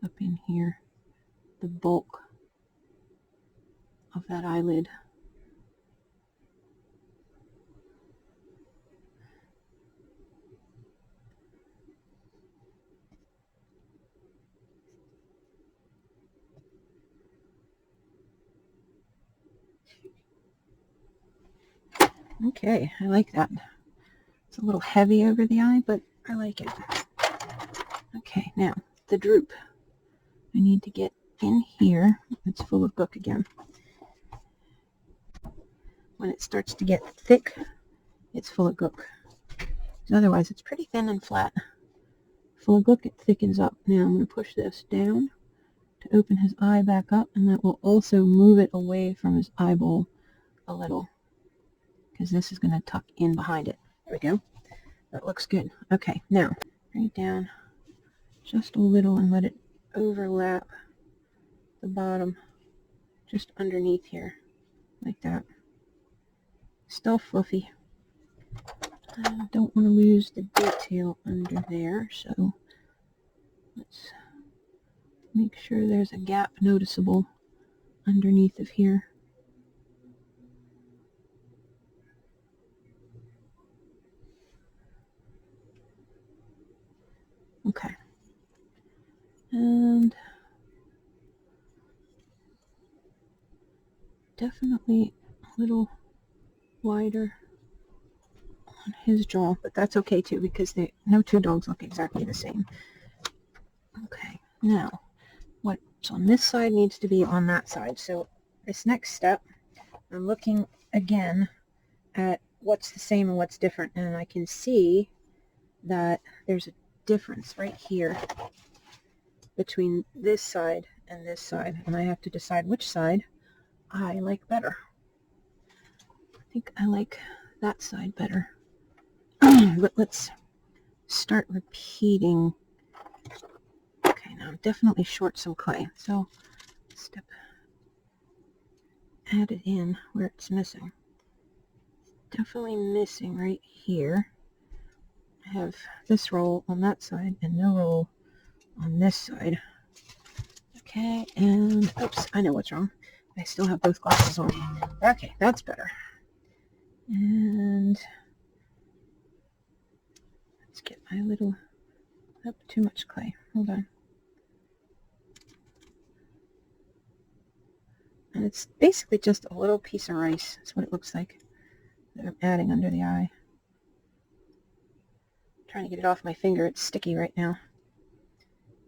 up in here the bulk of that eyelid. Okay, I like that. It's a little heavy over the eye, but I like it. Okay, now the droop. I need to get in here. It's full of gook again. When it starts to get thick, it's full of gook. Otherwise, it's pretty thin and flat. Full of gook, it thickens up. Now I'm going to push this down to open his eye back up, and that will also move it away from his eyeball a little, because this is going to tuck in behind it. There we go. That looks good. Okay, now bring it down just a little and let it overlap the bottom just underneath here, like that. Still fluffy. I don't want to lose the detail under there, so let's make sure there's a gap noticeable underneath of here. Okay. And definitely a little wider on his jaw, but that's okay too, because no two dogs look exactly the same. Okay, now what's on this side needs to be on that side. So this next step, I'm looking again at what's the same and what's different, and I can see that there's a difference right here between this side and this side, and I have to decide which side I like better. I think I like that side better. But let's start repeating. Okay, now I'm definitely short some clay, so step, add it in where it's missing. Definitely missing right here. I have this roll on that side and no roll on this side. Okay, and oops, I know what's wrong. I still have both glasses on. Okay, that's better. And let's get my little, oh, too much clay. Hold on. And it's basically just a little piece of rice. That's what it looks like that I'm adding under the eye. I'm trying to get it off my finger. It's sticky right now.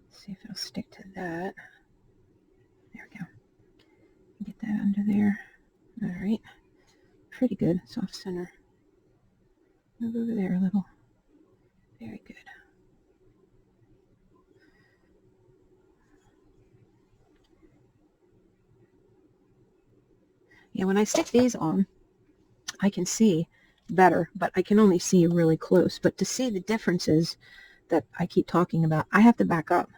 Let's see if it'll stick to that. There we go. Get that under there. All right. Pretty good. It's off center. Move over there a little. Very good. Yeah, when I stick these on, I can see better, but I can only see really close. But to see the differences that I keep talking about, I have to back up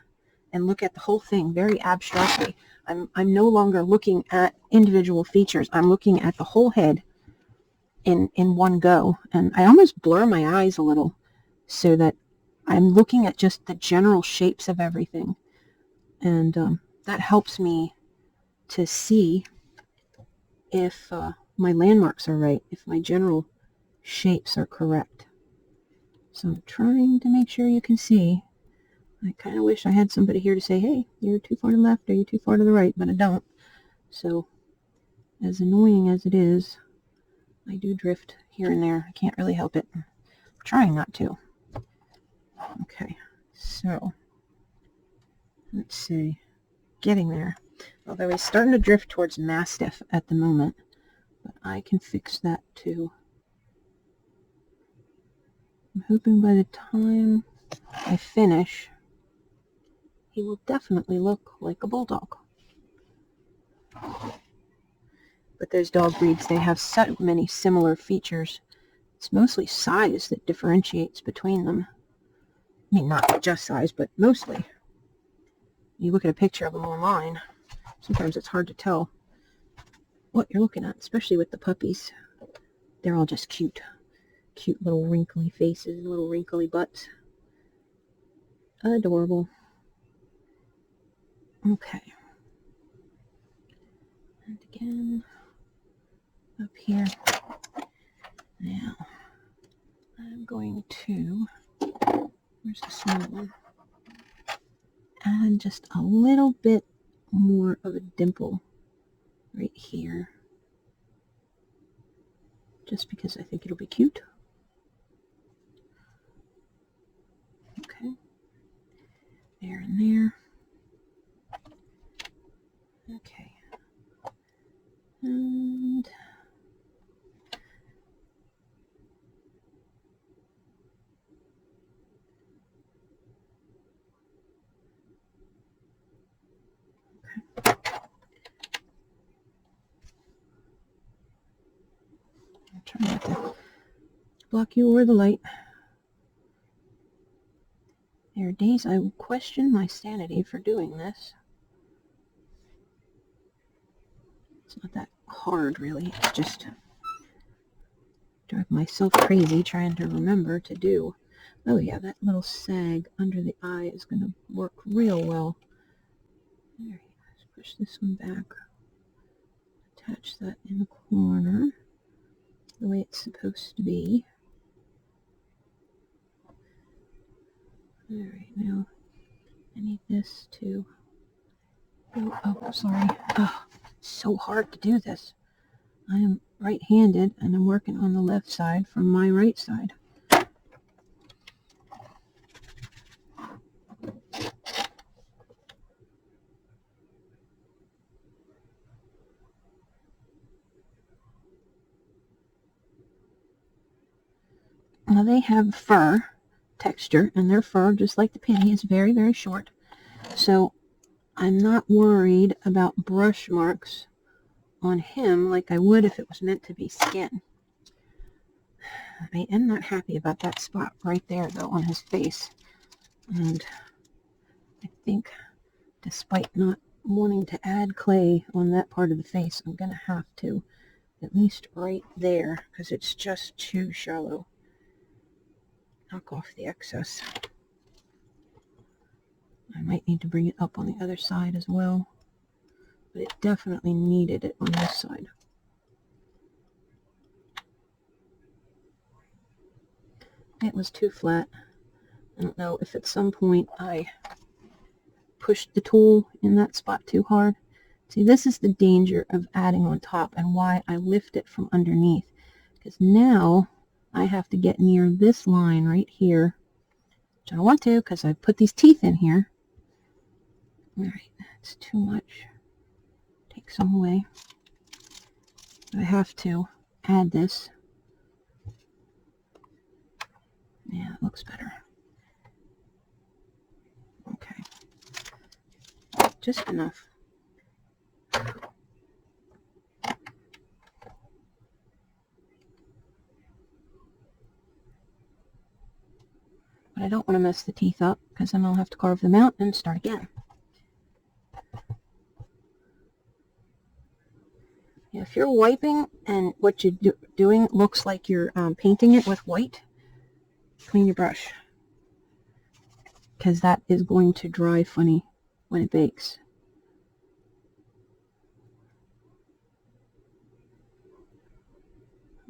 and look at the whole thing very abstractly. I'm no longer looking at individual features. I'm looking at the whole head in one go. And I almost blur my eyes a little so that I'm looking at just the general shapes of everything. And that helps me to see if my landmarks are right, if my general shapes are correct. So I'm trying to make sure you can see. I kind of wish I had somebody here to say, hey, you're too far to the left or you're too far to the right, but I don't. So, as annoying as it is, I do drift here and there. I can't really help it. I'm trying not to. Okay, so, let's see. Getting there. Although he's starting to drift towards Mastiff at the moment, but I can fix that too. I'm hoping by the time I finish, he will definitely look like a bulldog. But those dog breeds, they have so many similar features. It's mostly size that differentiates between them. I mean, not just size, but mostly. You look at a picture of them online, sometimes it's hard to tell what you're looking at, especially with the puppies. They're all just cute. Cute little wrinkly faces, little wrinkly butts. Adorable. Okay. And again, up here. Now, I'm going to, where's the small one? Add just a little bit more of a dimple right here. Just because I think it'll be cute. Okay. There and there. Okay. And I'll try not to block you or the light. There are days I will question my sanity for doing this. It's not that hard, really. It's just drive myself crazy trying to remember to do. Oh yeah, that little sag under the eye is going to work real well. There, let's push this one back. Attach that in the corner the way it's supposed to be. Alright, now I need this to go. Oh, sorry. Oh, it's so hard to do this. I am right-handed and I'm working on the left side from my right side. Now they have fur texture, and their fur, just like the penny, is very, very short. So I'm not worried about brush marks on him like I would if it was meant to be skin. I am not happy about that spot right there, though, on his face. And I think, despite not wanting to add clay on that part of the face, I'm going to have to, at least right there, because it's just too shallow. Knock off the excess. I might need to bring it up on the other side as well, but it definitely needed it on this side. It was too flat. I don't know if at some point I pushed the tool in that spot too hard. See, this is the danger of adding on top and why I lift it from underneath, because now I have to get near this line right here, which I don't want to because I put these teeth in here. Alright, that's too much. Take some away. I have to add this. Yeah, it looks better. Okay. Just enough. But I don't want to mess the teeth up, because then I'll have to carve them out and start again. Yeah, if you're wiping and what you're doing looks like you're painting it with white, clean your brush, because that is going to dry funny when it bakes.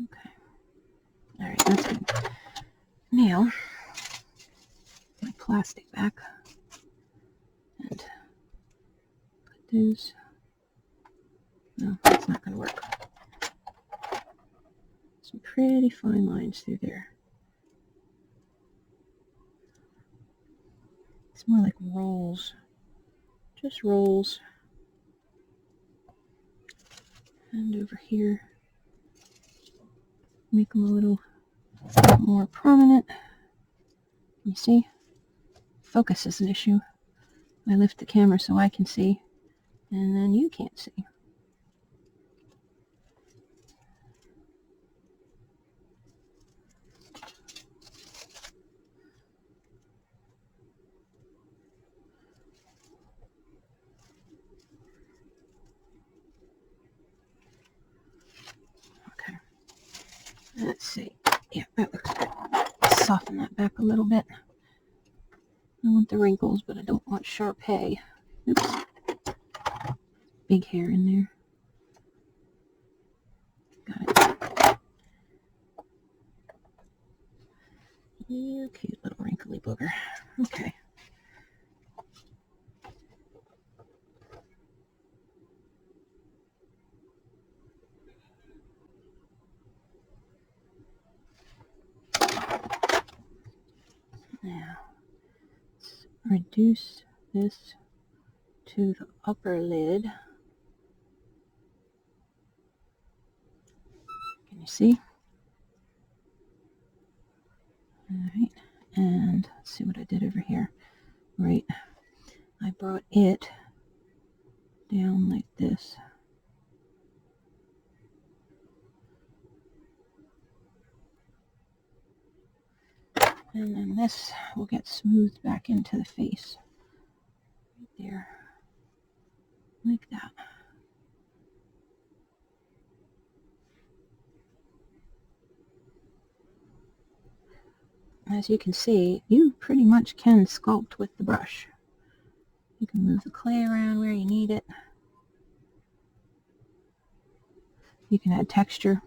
Okay. Alright, that's good. Now, my plastic back. those. No, that's not going to work. Some pretty fine lines through there. It's more like rolls. Just rolls. And over here, make them a little more prominent. You see? Focus is an issue. I lift the camera so I can see, and then you can't see. Okay. Let's see. Yeah, that looks good. Soften that back a little bit. I want the wrinkles, but I don't want Sharpay. Oops. Big hair in there. Got it. You cute little wrinkly booger. Okay. Now, let's reduce this to the upper lid. Can you see? Alright, and let's see what I did over here. Right, I brought it down like this. And then this will get smoothed back into the face. Right there. Like that. As you can see, you pretty much can sculpt with the brush. You can move the clay around where you need it. You can add texture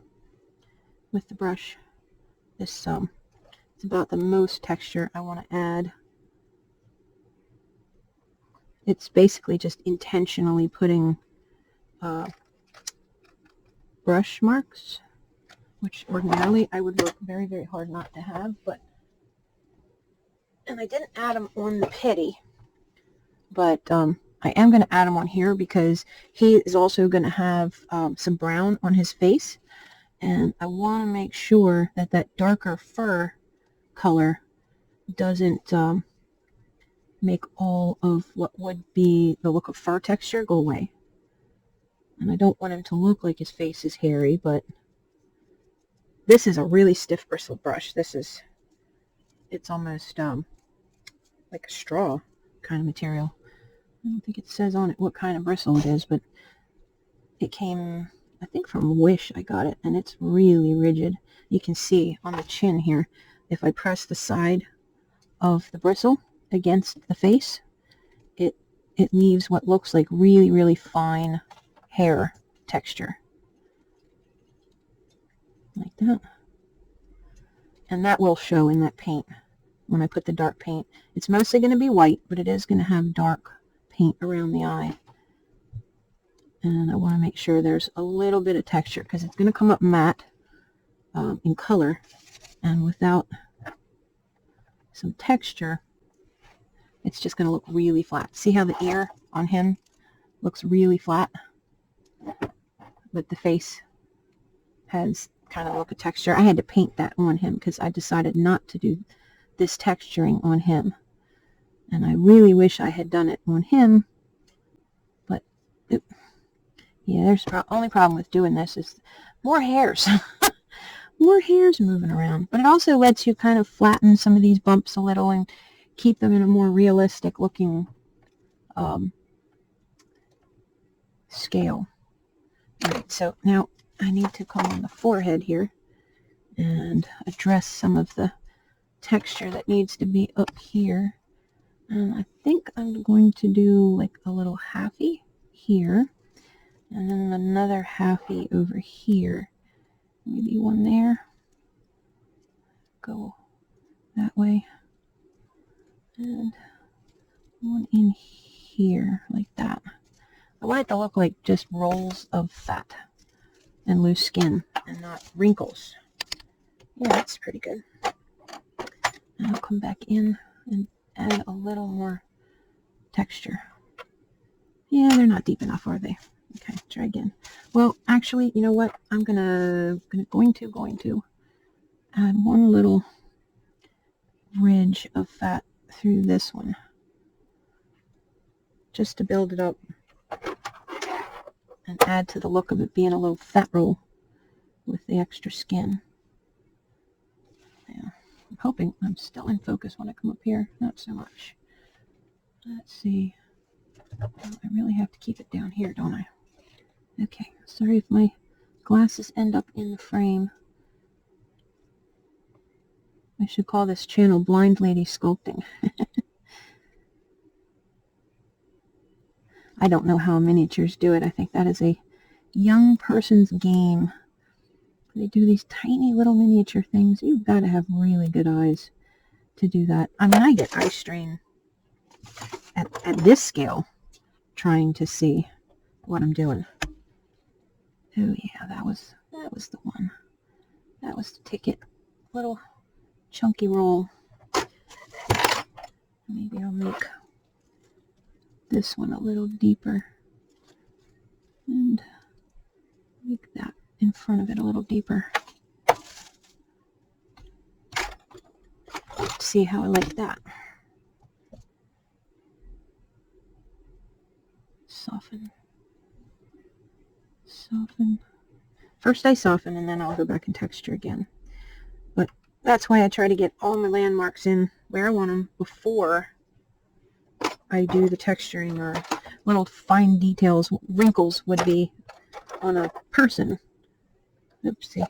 with the brush. This it's about the most texture I want to add. It's basically just intentionally putting brush marks, which ordinarily I would work very, very hard not to have, but and I didn't add them on the pity, but I am going to add them on here because he is also going to have some brown on his face, and I want to make sure that that darker fur color doesn't make all of what would be the look of fur texture go away. And I don't want him to look like his face is hairy, but this is a really stiff bristle brush. It's almost like a straw kind of material. I don't think it says on it what kind of bristle it is, but it came, I think, from Wish. I got it, and it's really rigid. You can see on the chin here, if I press the side of the bristle against the face, it leaves what looks like really, really fine hair texture. Like that. And that will show in that paint when I put the dark paint. It's mostly going to be white, but it is going to have dark paint around the eye. And I want to make sure there's a little bit of texture because it's going to come up matte in color, and without some texture, it's just going to look really flat. See how the ear on him looks really flat? But the face has kind of a look of texture. I had to paint that on him because I decided not to do this texturing on him. And I really wish I had done it on him. But, yeah, there's the only problem with doing this is more hairs. More hairs moving around. But it also lets you kind of flatten some of these bumps a little and keep them in a more realistic looking scale. Alright, so now I need to come on the forehead here and address some of the texture that needs to be up here. And I think I'm going to do like a little halfy here, and then another halfy over here. Maybe one there. Go that way. And one in here, like that. I want it to look like just rolls of fat and loose skin and not wrinkles. Yeah, that's pretty good. And I'll come back in and add a little more texture. Yeah, they're not deep enough, are they? Okay, try again. Well, actually, you know what? I'm going to add one little ridge of fat through this one, just to build it up and add to the look of it being a little fat roll with the extra skin. Yeah, I'm hoping I'm still in focus when I come up here. Not so much. Let's see. Oh, I really have to keep it down here, don't I? Okay, sorry if my glasses end up in the frame. I should call this channel Blind Lady Sculpting. I don't know how miniatures do it. I think that is a young person's game. They do these tiny little miniature things. You've got to have really good eyes to do that. I mean, I get eye strain at this scale trying to see what I'm doing. Oh yeah, that was the one. That was the ticket. Little chunky roll. Maybe I'll make this one a little deeper and make that in front of it a little deeper. Let's see how I like that. Soften. Soften. First I soften and then I'll go back and texture again. But that's why I try to get all my landmarks in where I want them before I do the texturing, or little fine details. Wrinkles would be on a person. Oopsie.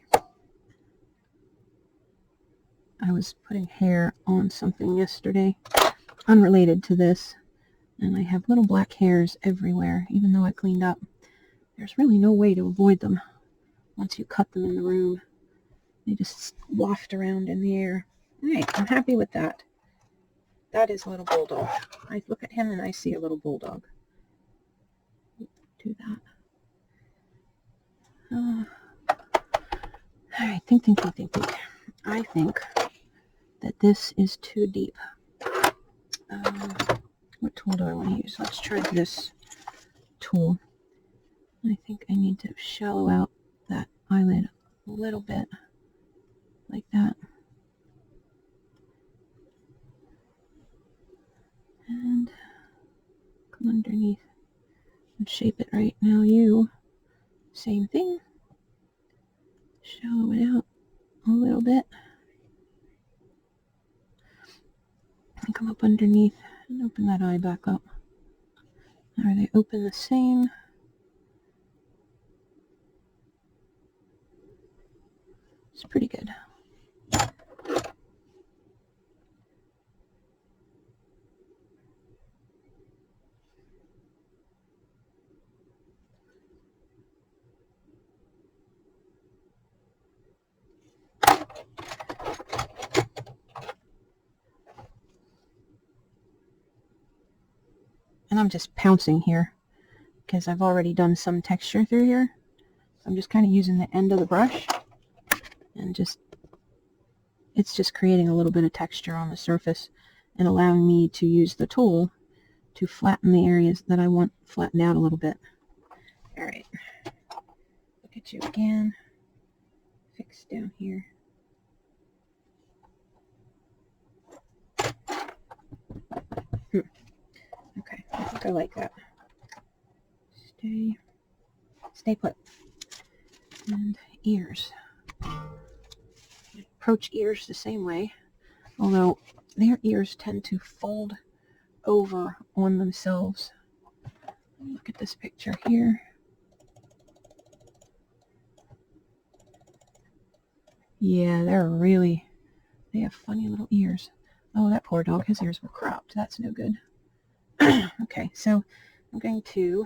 I was putting hair on something yesterday, unrelated to this, and I have little black hairs everywhere, even though I cleaned up. There's really no way to avoid them once you cut them in the room. They just waft around in the air. Alright, I'm happy with that. That is a little bulldog. I look at him and I see a little bulldog. Do that. Alright, think. I think that this is too deep. What tool do I want to use? Let's try this tool. I think I need to shallow out that eyelid a little bit, like that. And come underneath and shape it right. Now you, same thing. Shallow it out a little bit. And come up underneath and open that eye back up. Are they open the same? It's pretty good. And I'm just pouncing here because I've already done some texture through here. So I'm just kind of using the end of the brush and it's just creating a little bit of texture on the surface and allowing me to use the tool to flatten the areas that I want flattened out a little bit. Alright, look at you again. Fix down here. Okay, I think I like that. Stay put. And ears. Approach ears the same way, although their ears tend to fold over on themselves. Look at this picture here. Yeah, they have funny little ears. Oh, that poor dog, his ears were cropped. That's no good. Okay, so I'm going to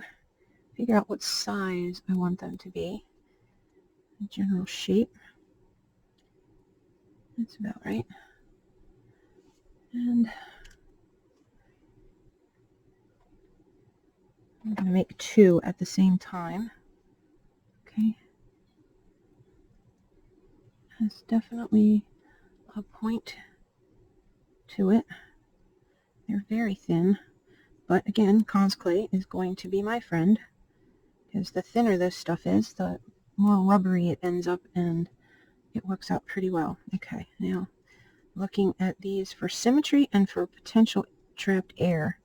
figure out what size I want them to be. The general shape. That's about right. And I'm going to make 2 at the same time. Okay. Has definitely a point to it. They're very thin, but again, Cosclay is going to be my friend, because the thinner this stuff is, the more rubbery it ends up, and it works out pretty well. Okay, now looking at these for symmetry and for potential trapped air.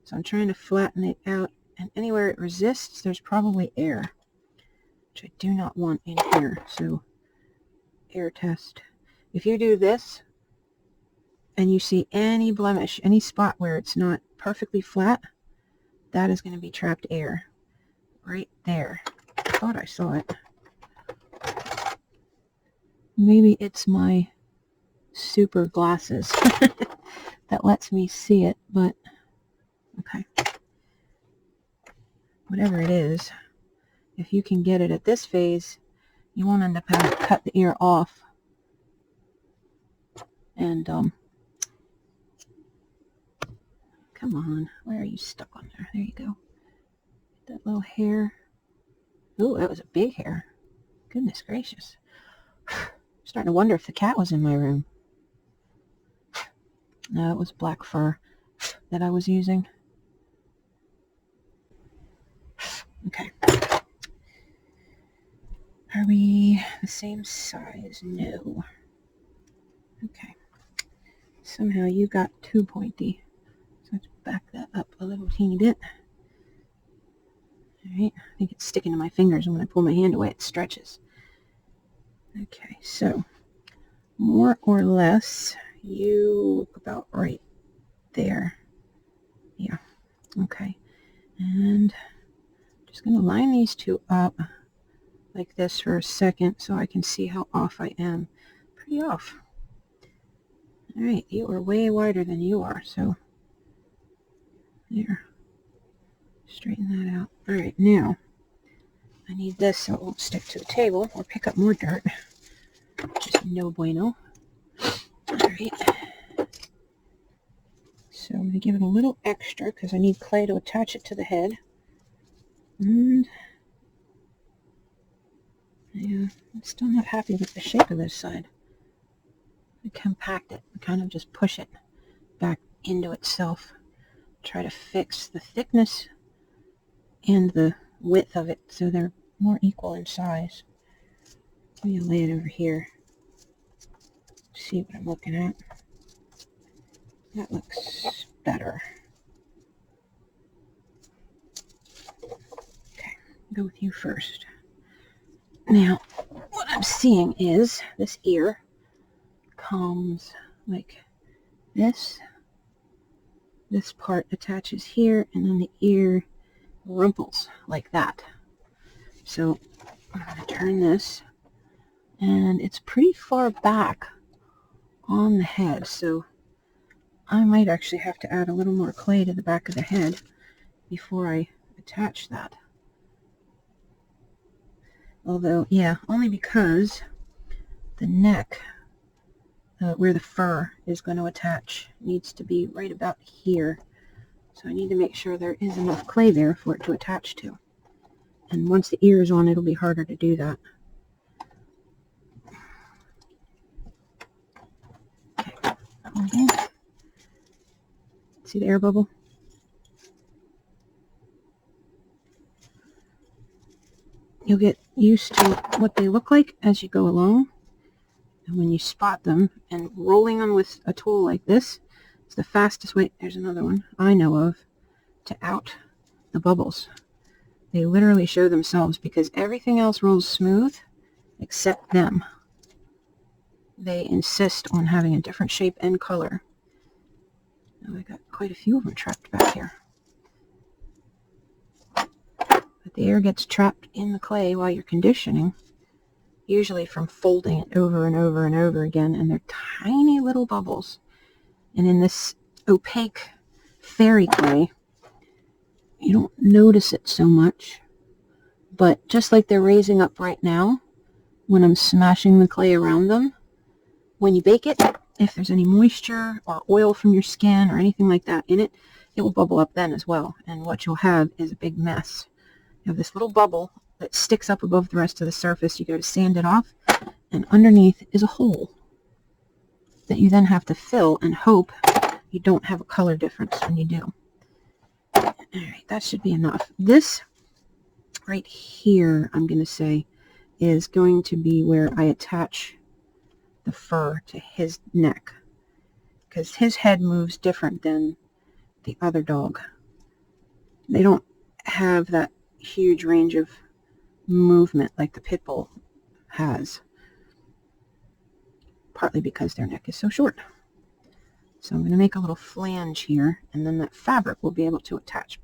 So I'm trying to flatten it out, and anywhere it resists, there's probably air, which I do not want in here. So air test. If you do this and you see any blemish, any spot where it's not perfectly flat, that is going to be trapped air right there. I thought I saw it. Maybe it's my super glasses that lets me see it, but okay. Whatever it is, if you can get it at this phase, you won't end up having to cut the ear off. And come on, where are you stuck on there? There you go. That little hair. Ooh, that was a big hair. Goodness gracious. I'm starting to wonder if the cat was in my room. No, it was black fur that I was using. Okay. Are we the same size? No. Okay. Somehow you got too pointy. So let's back that up a little teeny bit. Alright, I think it's sticking to my fingers, and when I pull my hand away, it stretches. Okay, so more or less, you look about right there. Yeah, okay. And I'm just going to line these two up like this for a second so I can see how off I am. Pretty off. Alright, you are way wider than you are, so there. Straighten that out. Alright, now I need this so it won't stick to the table or pick up more dirt. Just no bueno. Alright. So I'm going to give it a little extra because I need clay to attach it to the head. And yeah, I'm still not happy with the shape of this side. I compact it and kind of just push it back into itself. Try to fix the thickness and the width of it so they're more equal in size. Let me lay it over here. See what I'm looking at. That looks better. Okay, go with you first. Now, what I'm seeing is this ear comes like this. This part attaches here, and then the ear rumples like that. So I'm going to turn this, and it's pretty far back on the head, so I might actually have to add a little more clay to the back of the head before I attach that. Although, yeah, only because the neck, where the fur is going to attach, needs to be right about here. So I need to make sure there is enough clay there for it to attach to. And once the ear is on, it'll be harder to do that. Okay. See the air bubble? You'll get used to what they look like as you go along. And when you spot them, and rolling them with a tool like this is the fastest way, there's another one I know of, to out the bubbles. They literally show themselves because everything else rolls smooth except them. They insist on having a different shape and color. Now I got quite a few of them trapped back here. But the air gets trapped in the clay while you're conditioning, usually from folding it over and over and over again, and they're tiny little bubbles. And in this opaque fairy clay, you don't notice it so much, but just like they're raising up right now, when I'm smashing the clay around them, when you bake it, if there's any moisture or oil from your skin or anything like that in it, it will bubble up then as well. And what you'll have is a big mess. You have this little bubble that sticks up above the rest of the surface. You go to sand it off, and underneath is a hole that you then have to fill and hope you don't have a color difference when you do. All right, that should be enough. This right here, I'm going to say, is going to be where I attach the fur to his neck, because his head moves different than the other dog. They don't have that huge range of movement like the pit bull has, partly because their neck is so short. So I'm going to make a little flange here, and then that fabric will be able to attach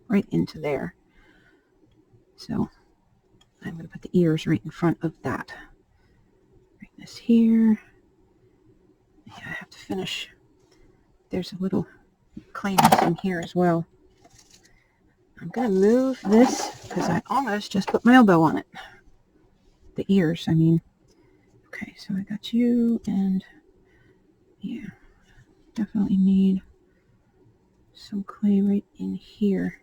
right into there. So I'm going to put the ears right in front of that. Bring this here. Yeah, I have to finish. There's a little clayness in here as well. I'm going to move this because I almost just put my elbow on it. The ears, I mean. Okay, so I got you, and yeah, definitely need some clay right in here.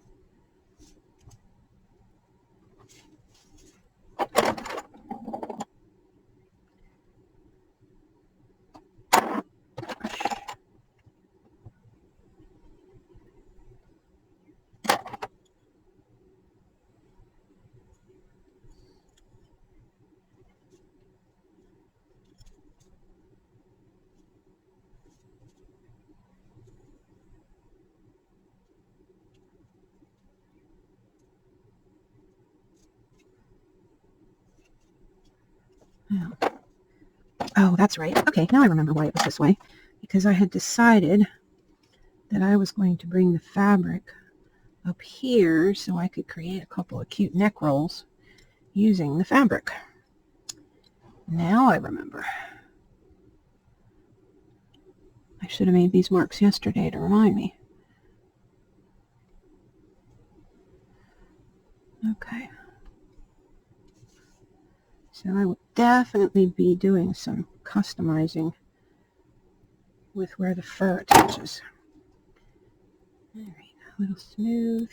Oh, that's right. Okay, now I remember why it was this way. Because I had decided that I was going to bring the fabric up here so I could create a couple of cute neck rolls using the fabric. Now I remember. I should have made these marks yesterday to remind me. Okay. So I will definitely be doing some customizing with where the fur attaches. All right, a little smooth.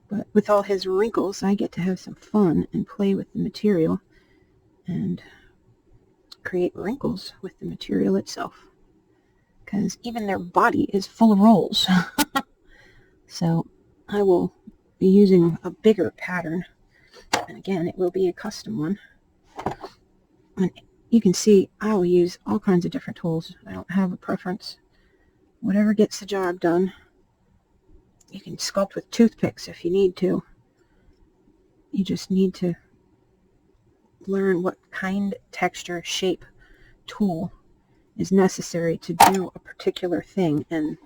But with all his wrinkles, I get to have some fun and play with the material and create wrinkles with the material itself. Because even their body is full of rolls. So I will be using a bigger pattern. And again, it will be a custom one. And you can see I will use all kinds of different tools. I don't have a preference. Whatever gets the job done. You can sculpt with toothpicks if you need to. You just need to learn what kind, texture, shape, tool is necessary to do a particular thing and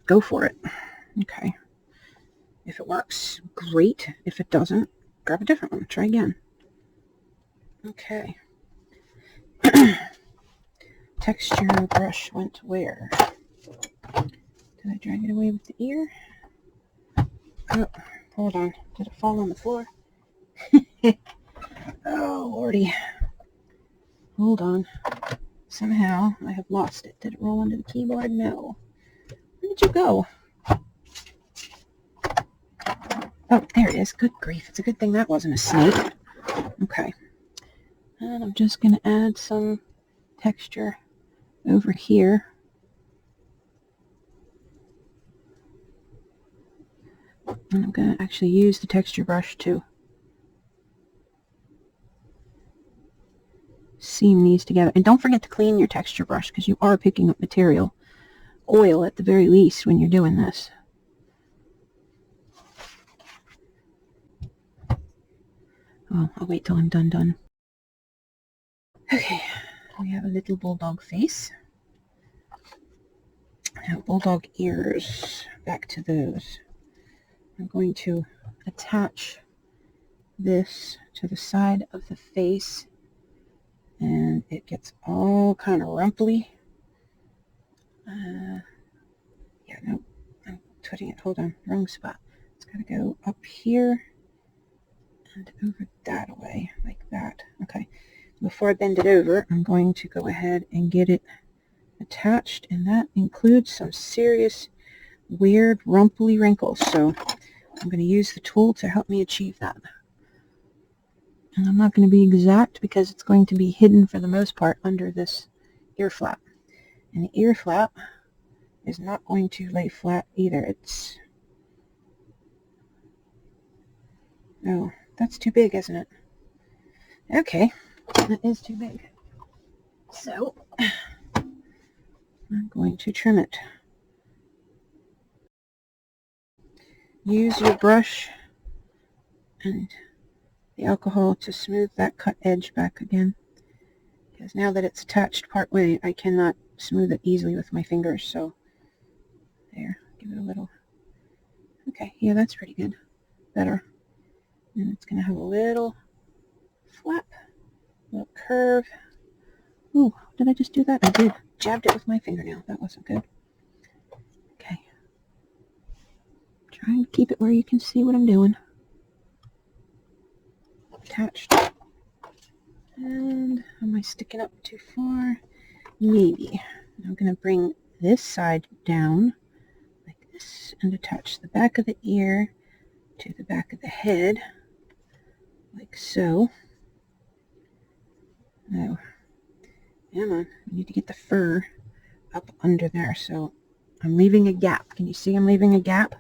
go for it. Okay. If it works, great. If it doesn't, grab a different one. Try again. Okay. Texture brush went where? Did I drag it away with the ear? Oh, hold on. Did it fall on the floor? Oh, Lordy. Hold on. Somehow I have lost it. Did it roll under the keyboard? No. Where did you go? Oh, there it is. Good grief. It's a good thing that wasn't a snake. Okay. And I'm just going to add some texture over here. And I'm going to actually use the texture brush to seam these together. And don't forget to clean your texture brush because you are picking up material. Oil at the very least when you're doing this. Oh, I'll wait till I'm done. Okay, we have a little bulldog face. Now bulldog ears, back to those. I'm going to attach this to the side of the face, and it gets all kind of rumply. Yeah, no, I'm putting it, hold on, wrong spot. It's got to go up here and over that way, like that. Okay, before I bend it over, I'm going to go ahead and get it attached, and that includes some serious weird rumply wrinkles. So I'm going to use the tool to help me achieve that. And I'm not going to be exact because it's going to be hidden for the most part under this ear flap. And the ear flap is not going to lay flat either. It's... oh, that's too big, isn't it? Okay, that is too big. So I'm going to trim it. Use your brush and the alcohol to smooth that cut edge back again. Because now that it's attached part way, I cannot smooth it easily with my fingers. So there, give it a little. Okay, yeah, that's pretty good. Better. And it's going to have a little flap, little curve. Ooh, did I just do that? I did. Jabbed it with my fingernail. That wasn't good. Okay. Trying to keep it where you can see what I'm doing. Attached. And am I sticking up too far? Maybe. I'm going to bring this side down like this and attach the back of the ear to the back of the head like so. Now, come on, we need to get the fur up under there. So I'm leaving a gap. Can you see I'm leaving a gap?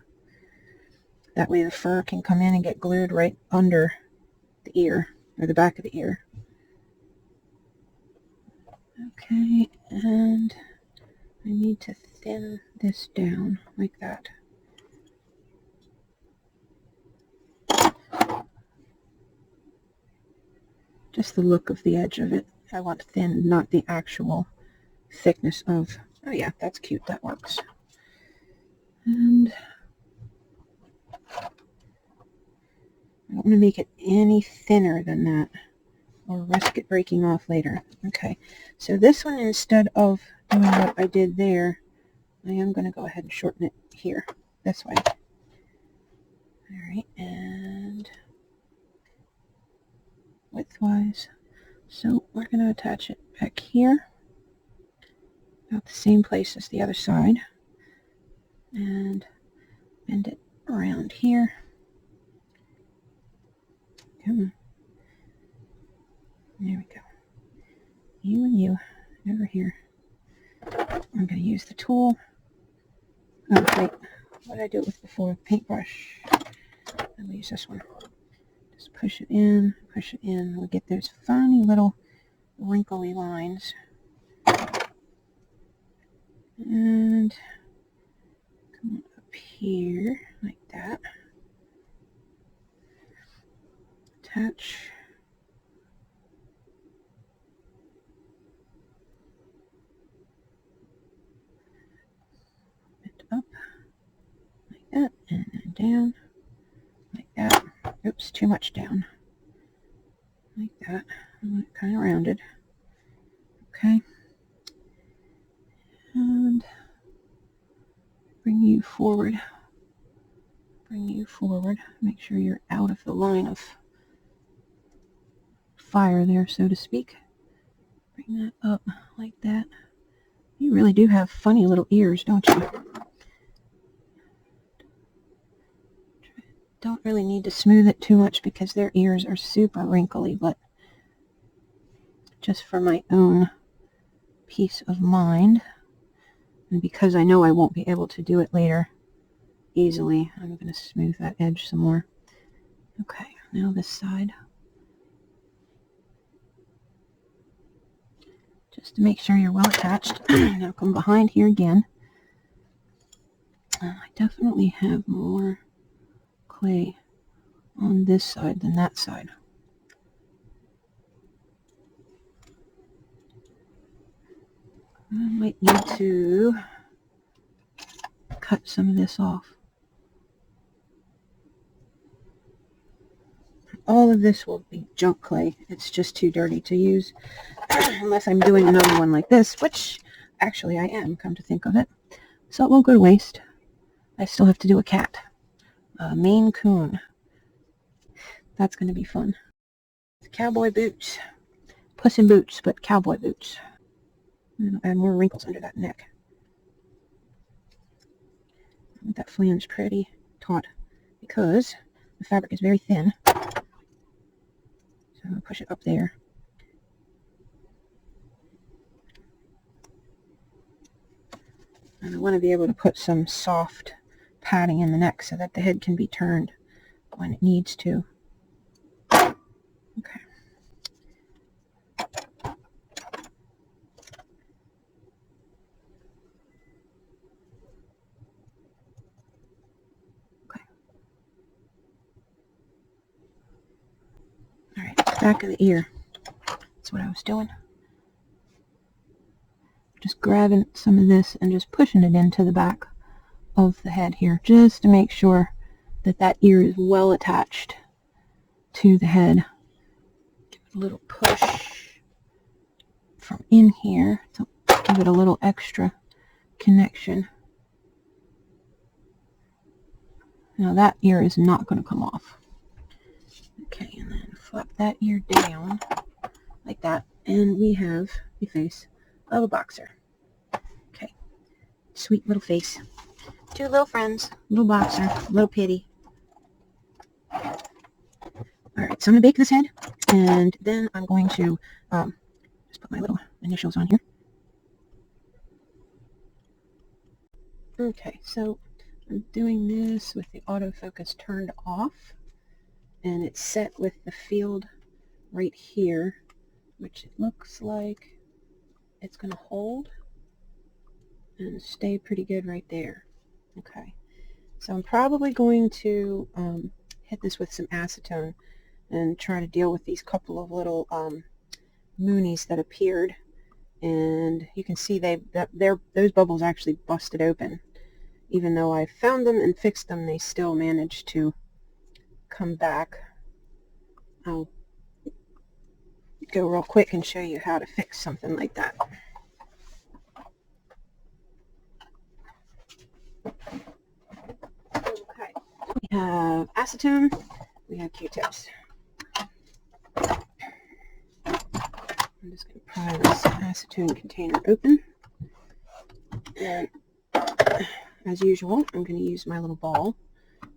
That way the fur can come in and get glued right under the ear, or the back of the ear. Okay, and I need to thin this down like that. Just the look of the edge of it. I want thin, not the actual thickness of... oh yeah, that's cute. That works. And I don't want to make it any thinner than that or risk it breaking off later. Okay, so this one, instead of doing what I did there, I am going to go ahead and shorten it here, this way. Alright, and widthwise. So we're going to attach it back here, about the same place as the other side, and bend it around here. Come on. There we go. You and you, over here. I'm going to use the tool. Oh, wait. What did I do it with before? Paintbrush. I'll use this one. Just push it in, push it in. We'll get those funny little wrinkly lines. And come up here, like that. Attach. It up, like that, and then down, like that. Oops, too much down. Like that. I want it kind of rounded. Okay. And bring you forward. Bring you forward. Make sure you're out of the line of fire there, so to speak. Bring that up like that. You really do have funny little ears, don't you? Don't really need to smooth it too much because their ears are super wrinkly, but just for my own peace of mind, and because I know I won't be able to do it later easily, I'm going to smooth that edge some more. Okay, now this side. Just to make sure you're well attached. Now come behind here again. I definitely have more clay on this side than that side. I might need to cut some of this off. All of this will be junk clay. It's just too dirty to use unless I'm doing another one like this, which actually I am, come to think of it. So it won't go to waste. I still have to do a cat. A Maine Coon. That's going to be fun. Cowboy boots. Puss in Boots, but cowboy boots. And more wrinkles under that neck. want that flange pretty taut because the fabric is very thin. So I'm going to push it up there. And I want to be able to put some soft padding in the neck so that the head can be turned when it needs to. Okay. Alright, back of the ear. That's what I was doing. Just grabbing some of this and just pushing it into the back of the head here, just to make sure that that ear is well attached to the head. Give it a little push from in here to give it a little extra connection. Now that ear is not going to come off. Okay, and then flap that ear down like that, and we have the face of a boxer. Okay, sweet little face. Two little friends, little boxer, little pitty. Alright, so I'm going to bake this head, and then I'm going to just put my little initials on here. Okay, so I'm doing this with the autofocus turned off, and it's set with the field right here, which it looks like it's going to hold and stay pretty good right there. Okay, so I'm probably going to hit this with some acetone and try to deal with these couple of little moonies that appeared, and you can see those bubbles actually busted open. Even though I found them and fixed them, they still managed to come back. I'll go real quick and show you how to fix something like that. Okay, we have acetone, we have Q-tips. I'm just going to pry this acetone container open, and as usual, I'm going to use my little ball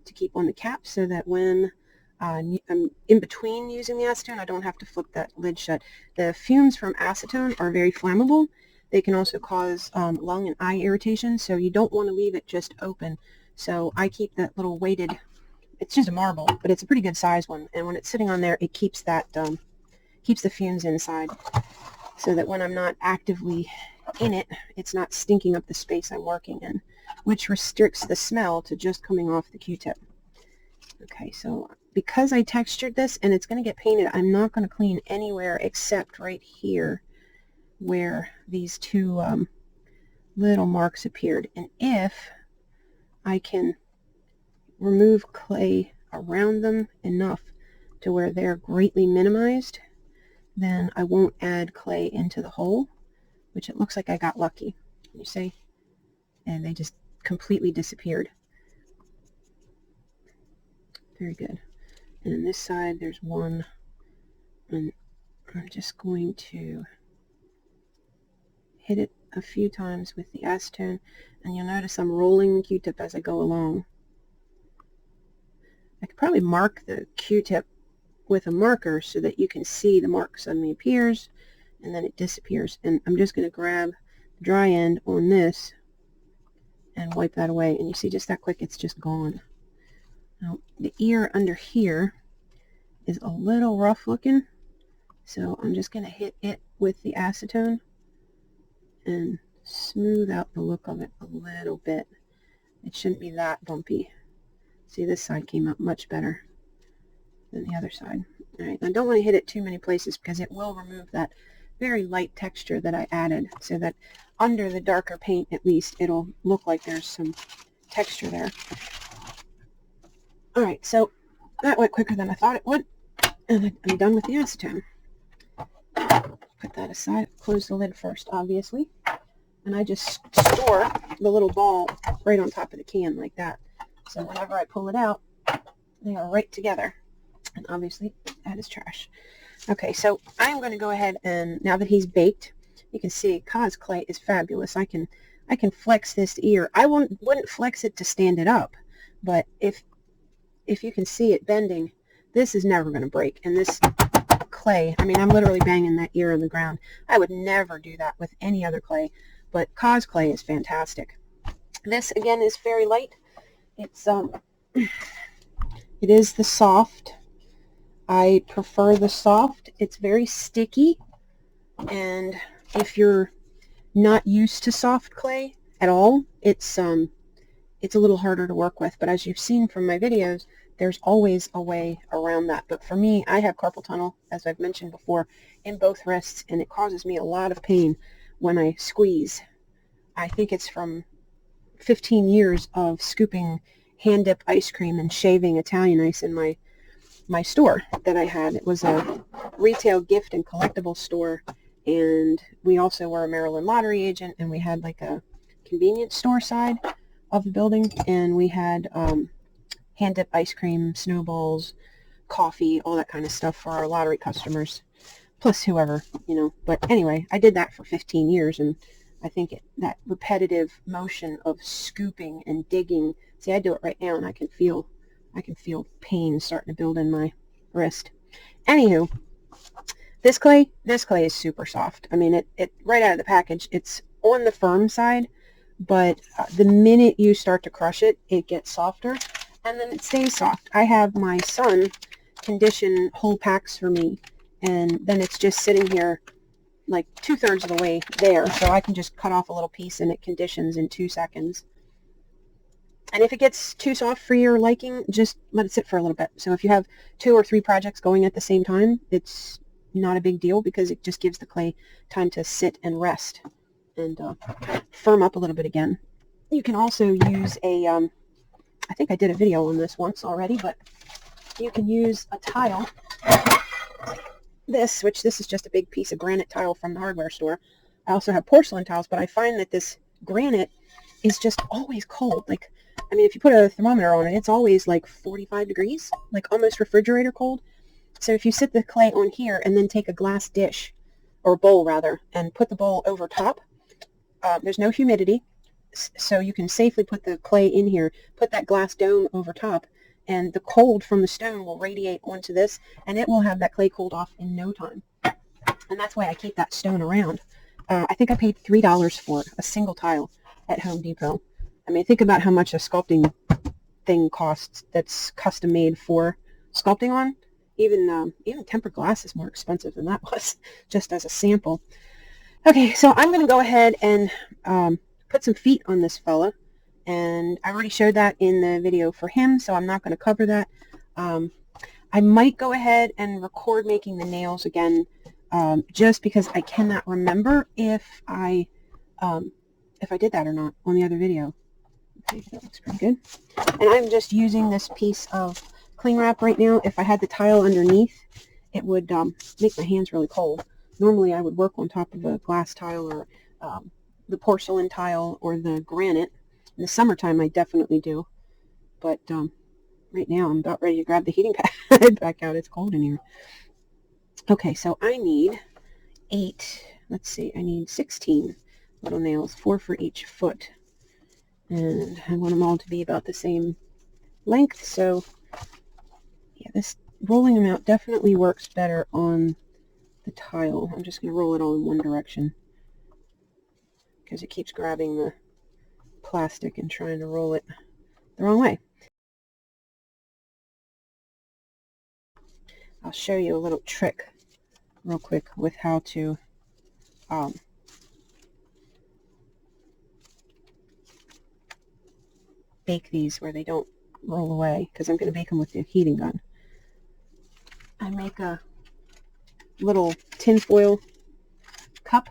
to keep on the cap so that when I'm in between using the acetone, I don't have to flip that lid shut. The fumes from acetone are very flammable. They can also cause lung and eye irritation, so you don't want to leave it just open. So I keep that little weighted, it's just a marble, but it's a pretty good size one, and when it's sitting on there, it keeps that keeps the fumes inside, so that when I'm not actively in it, it's not stinking up the space I'm working in, which restricts the smell to just coming off the Q-tip. Okay, so because I textured this and it's going to get painted, I'm not going to clean anywhere except right here where these two little marks appeared. And if I can remove clay around them enough to where they're greatly minimized, then I won't add clay into the hole, which it looks like I got lucky. You see? And they just completely disappeared. Very good. And on this side, there's one, and I'm just going to hit it a few times with the acetone, and you'll notice I'm rolling the Q-tip as I go along. I could probably mark the Q-tip with a marker so that you can see the mark suddenly appears and then it disappears. And I'm just going to grab the dry end on this and wipe that away, and you see just that quick it's just gone. Now the ear under here is a little rough looking, so I'm just going to hit it with the acetone and smooth out the look of it a little bit. It shouldn't be that bumpy. See, this side came out much better than the other side. Alright, I don't want to hit it too many places because it will remove that very light texture that I added, so that under the darker paint at least it'll look like there's some texture there. Alright, so that went quicker than I thought it would, and I'm done with the acetone. Put that aside, close the lid first obviously, and I just store the little ball right on top of the can like that. So whenever I pull it out, they are right together. And obviously, that is trash. Okay, so I'm going to go ahead and, now that he's baked, you can see Cosclay is fabulous. I can I can flex this ear. I wouldn't flex it to stand it up, but if you can see it bending, this is never going to break. And this clay, I mean, I'm literally banging that ear on the ground. I would never do that with any other clay, but Cosclay is fantastic. This again is very light. It's it is the soft. I prefer the soft. It's very sticky, and if you're not used to soft clay at all, it's a little harder to work with. But as you've seen from my videos, there's always a way around that. But for me, I have carpal tunnel, as I've mentioned before, in both wrists, and it causes me a lot of pain when I squeeze. I think it's from 15 years of scooping hand dip ice cream and shaving Italian ice in my store that I had. It was a retail gift and collectible store, and we also were a Maryland lottery agent, and we had like a convenience store side of the building, and we had hand dip ice cream, snowballs, coffee, all that kind of stuff for our lottery customers, plus whoever, you know. But anyway, I did that for 15 years, and I think that repetitive motion of scooping and digging, see, I do it right now, and I can feel pain starting to build in my wrist. Anywho, this clay is super soft. I mean, it right out of the package, it's on the firm side, but the minute you start to crush it, it gets softer, and then it stays soft. I have my son condition whole packs for me, and then it's just sitting here like 2/3 of the way there, so I can just cut off a little piece and it conditions in 2 seconds. And if it gets too soft for your liking, just let it sit for a little bit. So if you have 2 or 3 projects going at the same time, it's not a big deal, because it just gives the clay time to sit and rest and firm up a little bit again. You can also use a, I think I did a video on this once already, but you can use a tile, this is just a big piece of granite tile from the hardware store. I also have porcelain tiles, but I find that this granite is just always cold. Like, I mean, if you put a thermometer on it, it's always like 45 degrees, like almost refrigerator cold. So if you sit the clay on here and then take a glass dish, or bowl rather, and put the bowl over top, there's no humidity, so you can safely put the clay in here, put that glass dome over top, and the cold from the stone will radiate onto this, and it will have that clay cooled off in no time. And that's why I keep that stone around. I think I paid $3 for a single tile at Home Depot. I mean, think about how much a sculpting thing costs that's custom made for sculpting on. Even tempered glass is more expensive than that was, just as a sample. Okay, so I'm going to go ahead and put some feet on this fella, and I already showed that in the video for him, so I'm not going to cover that. I might go ahead and record making the nails again, just because I cannot remember if I did that or not on the other video. Okay, that looks pretty good. And I'm just using this piece of cling wrap right now. If I had the tile underneath, it would make my hands really cold. Normally I would work on top of a glass tile, or the porcelain tile, or the granite. In the summertime I definitely do, but right now I'm about ready to grab the heating pad back out. It's cold in here. Okay, so I need 8, let's see, I need 16 little nails, 4 for each foot, and I want them all to be about the same length. So yeah, this rolling them out definitely works better on the tile. I'm just going to roll it all in one direction, because it keeps grabbing the plastic and trying to roll it the wrong way. I'll show you a little trick real quick with how to bake these where they don't roll away, because I'm going to bake them with the heating gun. I make a little tinfoil cup,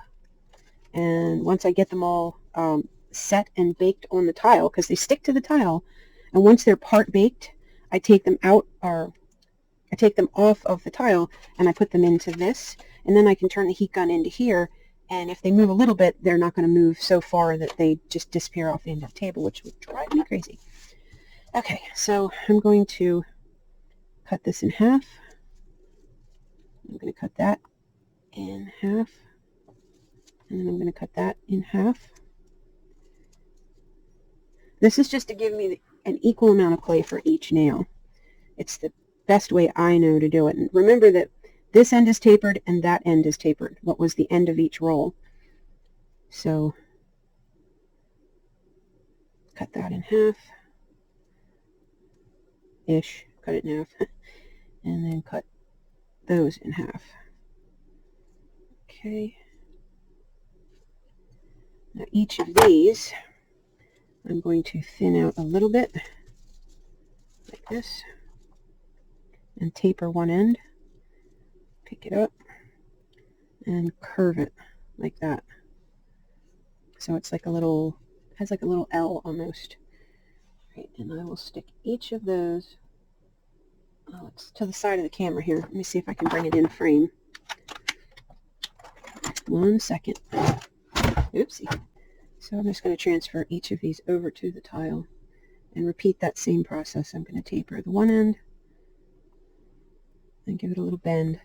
and once I get them all set and baked on the tile, because they stick to the tile, and once they're part baked, I take them out, or I take them off of the tile, and I put them into this, and then I can turn the heat gun into here, and if they move a little bit, they're not going to move so far that they just disappear off the end of the table, which would drive me crazy. Okay, so I'm going to cut this in half. I'm going to cut that in half, and then I'm going to cut that in half. This is just to give me an equal amount of clay for each nail. It's the best way I know to do it. And remember that this end is tapered and that end is tapered. What was the end of each roll? So cut that in half-ish. Cut it in half. And then cut those in half. Okay. Now each of these I'm going to thin out a little bit like this and taper one end, pick it up and curve it like that. So it's like a little, has like a little L almost. Right, and I will stick each of those, oh, it's to the side of the camera here. Let me see if I can bring it in frame. 1 second. Oopsie. So I'm just going to transfer each of these over to the tile and repeat that same process. I'm going to taper the one end and give it a little bend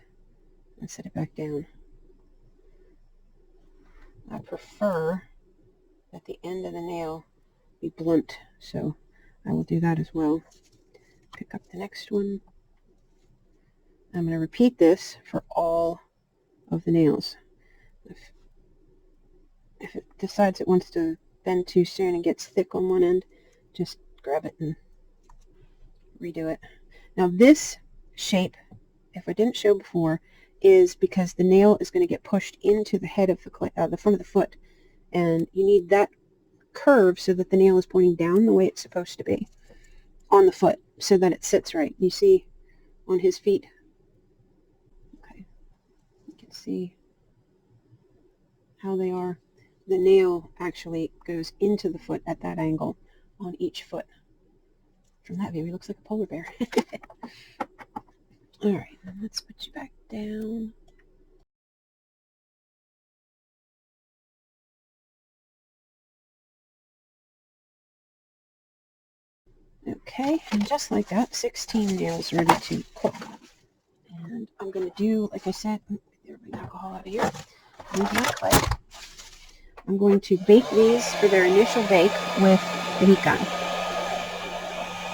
and set it back down. I prefer that the end of the nail be blunt, so I will do that as well. Pick up the next one. I'm going to repeat this for all of the nails. If it decides it wants to bend too soon and gets thick on one end, just grab it and redo it. Now this shape, if I didn't show before, is because the nail is going to get pushed into the head of the front of the foot, and you need that curve so that the nail is pointing down the way it's supposed to be on the foot so that it sits right. You see on his feet? Okay, you can see how they are. The nail actually goes into the foot at that angle on each foot. From that view, he looks like a polar bear. All right, let's put you back down. Okay, and just like that, 16 nails ready to cook. And I'm going to do, like I said, get the alcohol out of here. Move my clay. I'm going to bake these for their initial bake with the heat gun.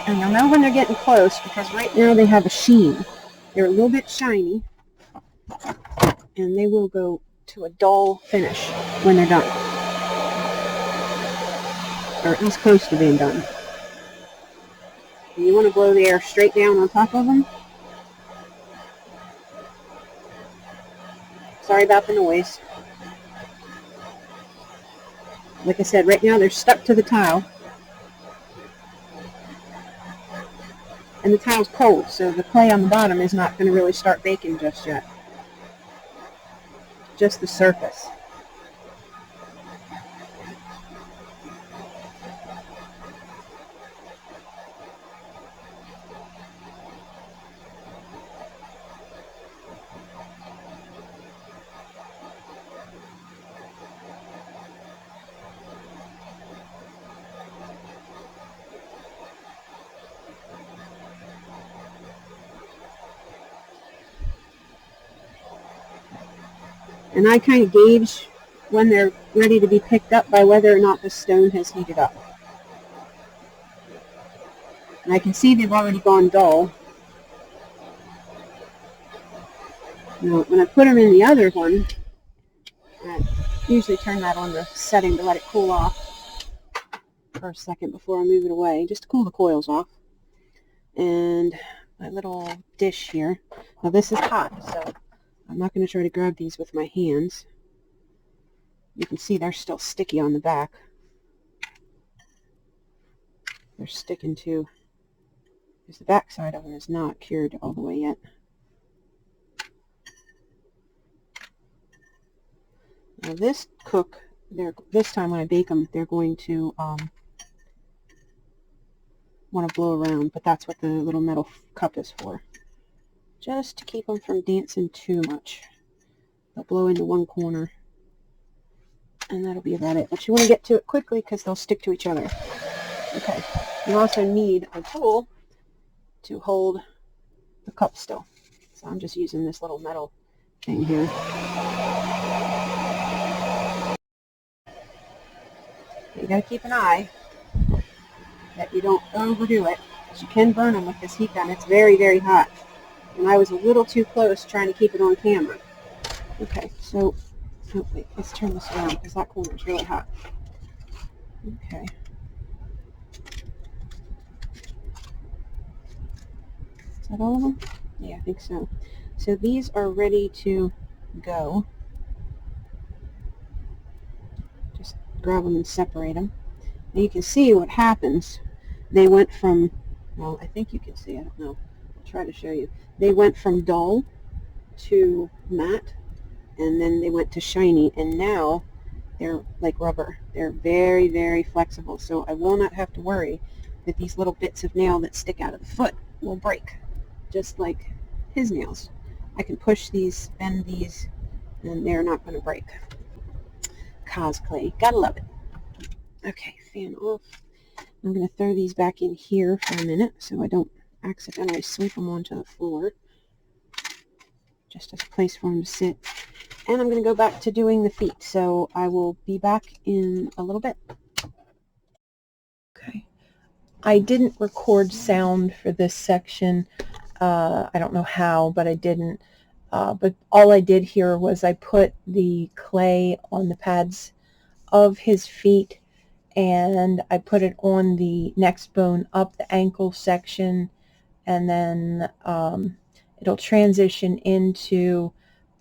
And you'll know when they're getting close because right now they have a sheen. They're a little bit shiny, and they will go to a dull finish when they're done, or at least close to being done. And you want to blow the air straight down on top of them. Sorry about the noise. Like I said, right now they're stuck to the tile. And the tile's cold, so the clay on the bottom is not going to really start baking just yet. Just the surface. And I kind of gauge when they're ready to be picked up by whether or not the stone has heated up. And I can see they've already gone dull. Now, when I put them in the other one, I usually turn that on the setting to let it cool off for a second before I move it away, just to cool the coils off. And my little dish here. Now this is hot, so I'm not going to try to grab these with my hands. You can see they're still sticky on the back. They're sticking to, because the back side of them is not cured all the way yet. Now this this time when I bake them, they're going to want to blow around, but that's what the little metal cup is for. Just to keep them from dancing too much. They'll blow into one corner, and that'll be about it. But you want to get to it quickly because they'll stick to each other. Okay. You also need a tool to hold the cup still. So I'm just using this little metal thing here. You got to keep an eye that you don't overdo it, because you can burn them with this heat gun. It's very, very hot. And I was a little too close trying to keep it on camera. Okay, so, oh wait, let's turn this around because that corner is really hot. Okay. Is that all of them? Yeah, I think so. So these are ready to go. Just grab them and separate them. Now you can see what happens. They went from, well, I think you can see, I don't know. I'll try to show you. They went from dull to matte, and then they went to shiny, and now they're like rubber. They're very, very flexible, so I will not have to worry that these little bits of nail that stick out of the foot will break, just like his nails. I can push these, bend these, and they're not going to break. Cosclay, gotta love it. Okay, fan off. I'm going to throw these back in here for a minute so I don't accidentally sweep them onto the floor, just as a place for them to sit. And I'm going to go back to doing the feet, so I will be back in a little bit. Okay, I didn't record sound for this section. I don't know how, but I didn't. But all I did here was I put the clay on the pads of his feet, and I put it on the next bone up the ankle section, and then it'll transition into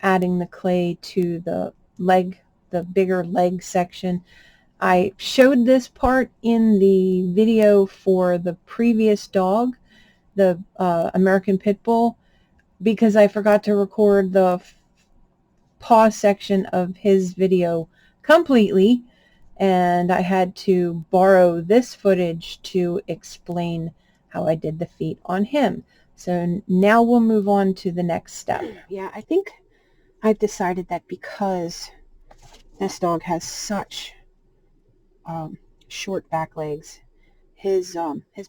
adding the clay to the leg, the bigger leg section. I showed this part in the video for the previous dog, the American Pit Bull, because I forgot to record the paw section of his video completely, and I had to borrow this footage to explain how I did the feet on him. So now we'll move on to the next step. Yeah, I think I've decided that because this dog has such short back legs, his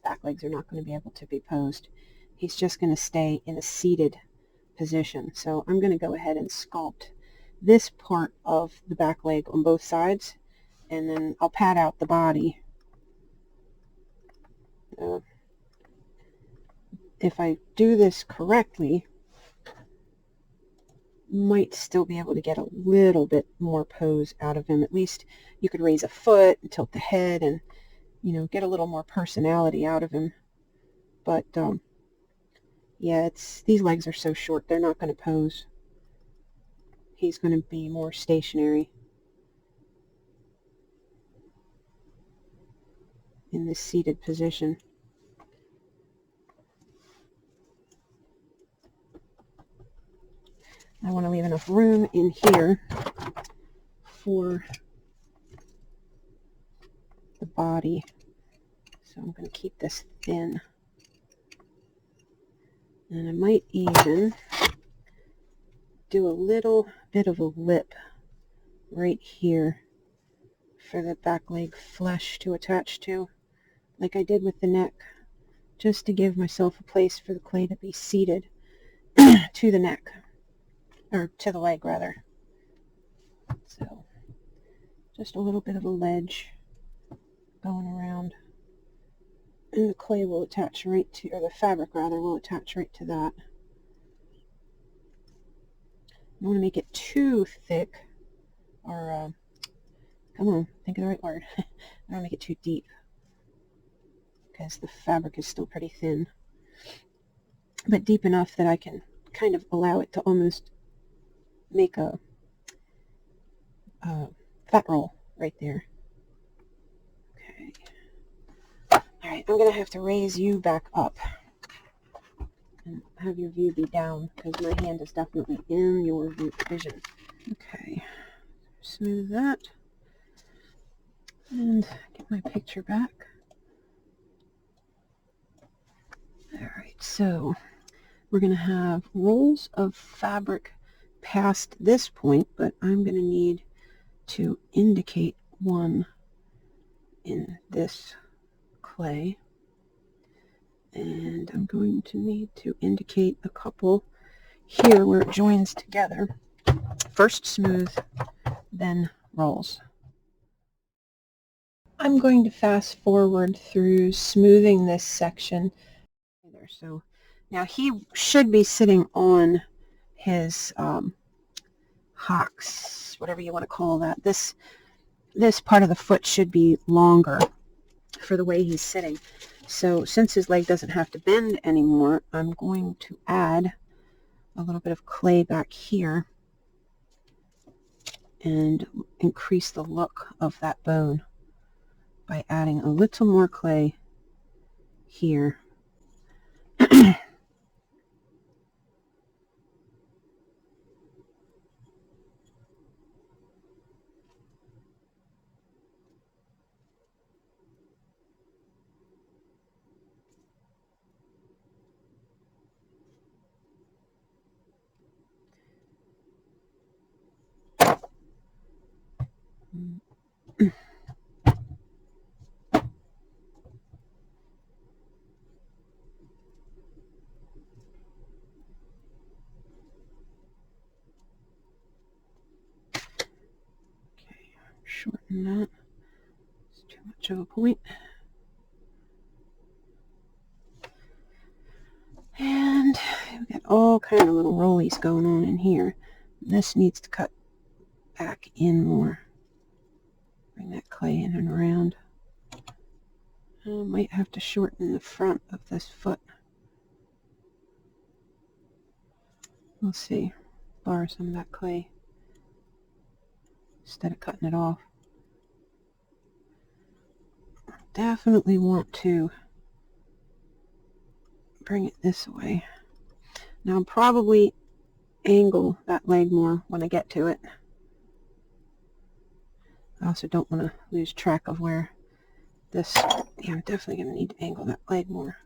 back legs are not going to be able to be posed. He's just going to stay in a seated position. So I'm going to go ahead and sculpt this part of the back leg on both sides, and then I'll pad out the body. If I do this correctly, might still be able to get a little bit more pose out of him. At least you could raise a foot and tilt the head and, you know, get a little more personality out of him. But yeah, these legs are so short, they're not going to pose. He's going to be more stationary in this seated position. I want to leave enough room in here for the body, so I'm going to keep this thin. And I might even do a little bit of a lip right here for the back leg flesh to attach to, like I did with the neck, just to give myself a place for the clay to be seated to the neck, or to the leg rather. So just a little bit of a ledge going around, and the clay will attach right to, or the fabric rather, will attach right to that. I don't want to make it too thick, or come on, think of the right word. I don't want to make it too deep, because the fabric is still pretty thin, but deep enough that I can kind of allow it to almost make a fat roll right there. Okay. Alright, I'm going to have to raise you back up and have your view be down, because my hand is definitely in your vision. Okay, smooth that and get my picture back. Alright, so we're going to have rolls of fabric past this point, but I'm going to need to indicate one in this clay, and I'm going to need to indicate a couple here where it joins together. First smooth, then rolls. I'm going to fast forward through smoothing this section. So now he should be sitting on his hocks, whatever you want to call that. This part of the foot should be longer for the way he's sitting. So since his leg doesn't have to bend anymore, I'm going to add a little bit of clay back here and increase the look of that bone by adding a little more clay here. Shorten that. It's too much of a point. And we've got all kind of little rollies going on in here. This needs to cut back in more. Bring that clay in and around. I might have to shorten the front of this foot. We'll see. Borrow some of that clay instead of cutting it off. Definitely want to bring it this way. Now I'll probably angle that leg more when I get to it. I also don't want to lose track of where this, yeah, I'm definitely going to need to angle that leg more.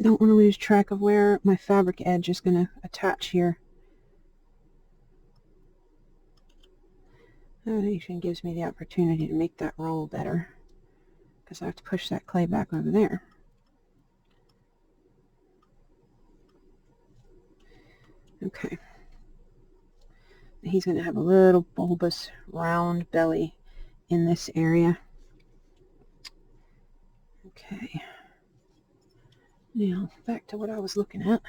Don't want to lose track of where my fabric edge is going to attach here. That actually gives me the opportunity to make that roll better, because I have to push that clay back over there. Okay. He's going to have a little bulbous round belly in this area. Okay. Now, back to what I was looking at.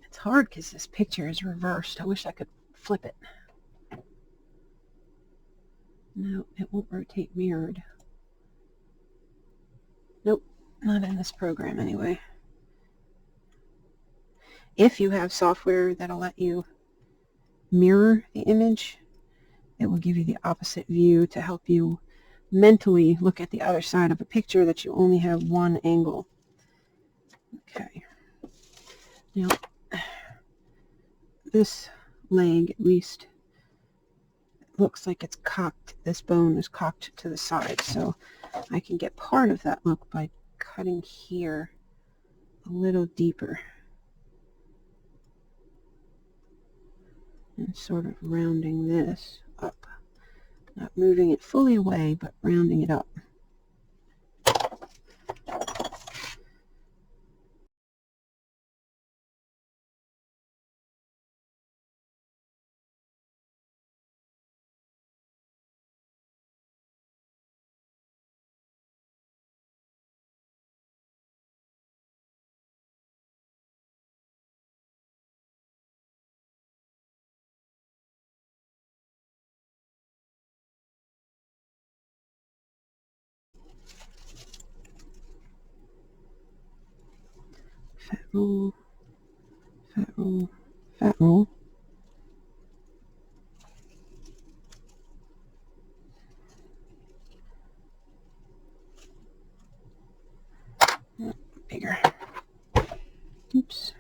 It's hard because this picture is reversed. I wish I could flip it. No, it won't rotate mirrored. Nope, not in this program anyway. If you have software that'll let you mirror the image, it will give you the opposite view to help you mentally look at the other side of a picture that you only have one angle. Okay. Now, this leg, at least, looks like it's cocked. This bone is cocked to the side, so I can get part of that look by cutting here a little deeper and sort of rounding this up. Not moving it fully away, but rounding it up. Fat roll, fat roll, fat roll. Bigger. Oops.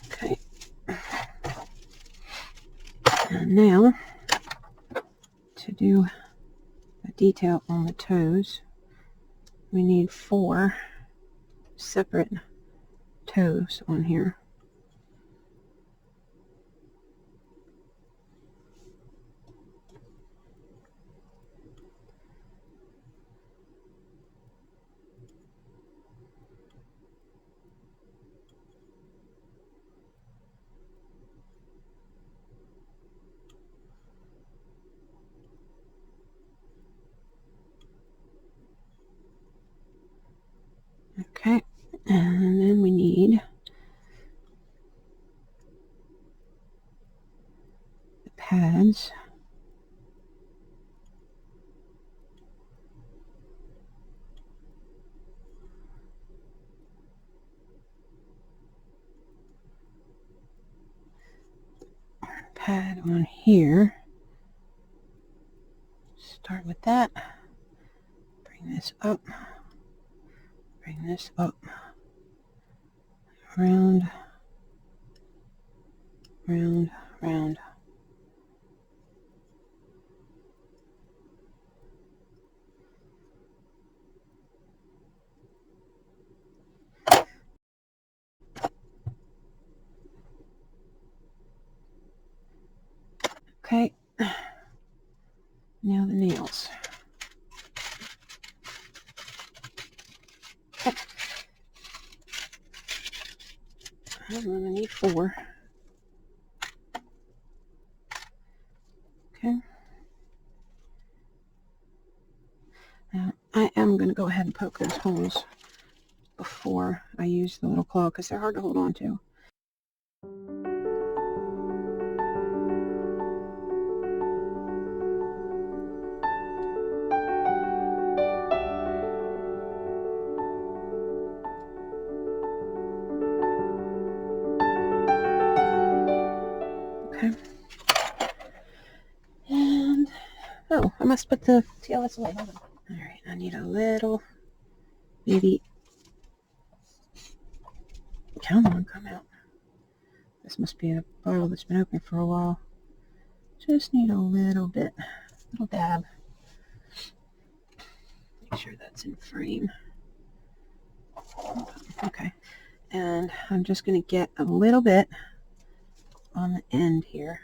Okay. And now, to do the detail on the toes, we need 4 separate toes on here. ends. Pad on here. Start with that. Bring this up. Bring this up. Round. Round. Round. Okay. Now the nails. I'm going to need 4. Okay. Now I am going to go ahead and poke those holes before I use the little claw because they're hard to hold on to. Okay. And, oh, I must put the TLS away. Hold on. Alright, I need a little, maybe, come on, come out. This must be a bottle that's been open for a while. Just need a little bit, little dab. Make sure that's in frame. Okay, and I'm just going to get a little bit on the end here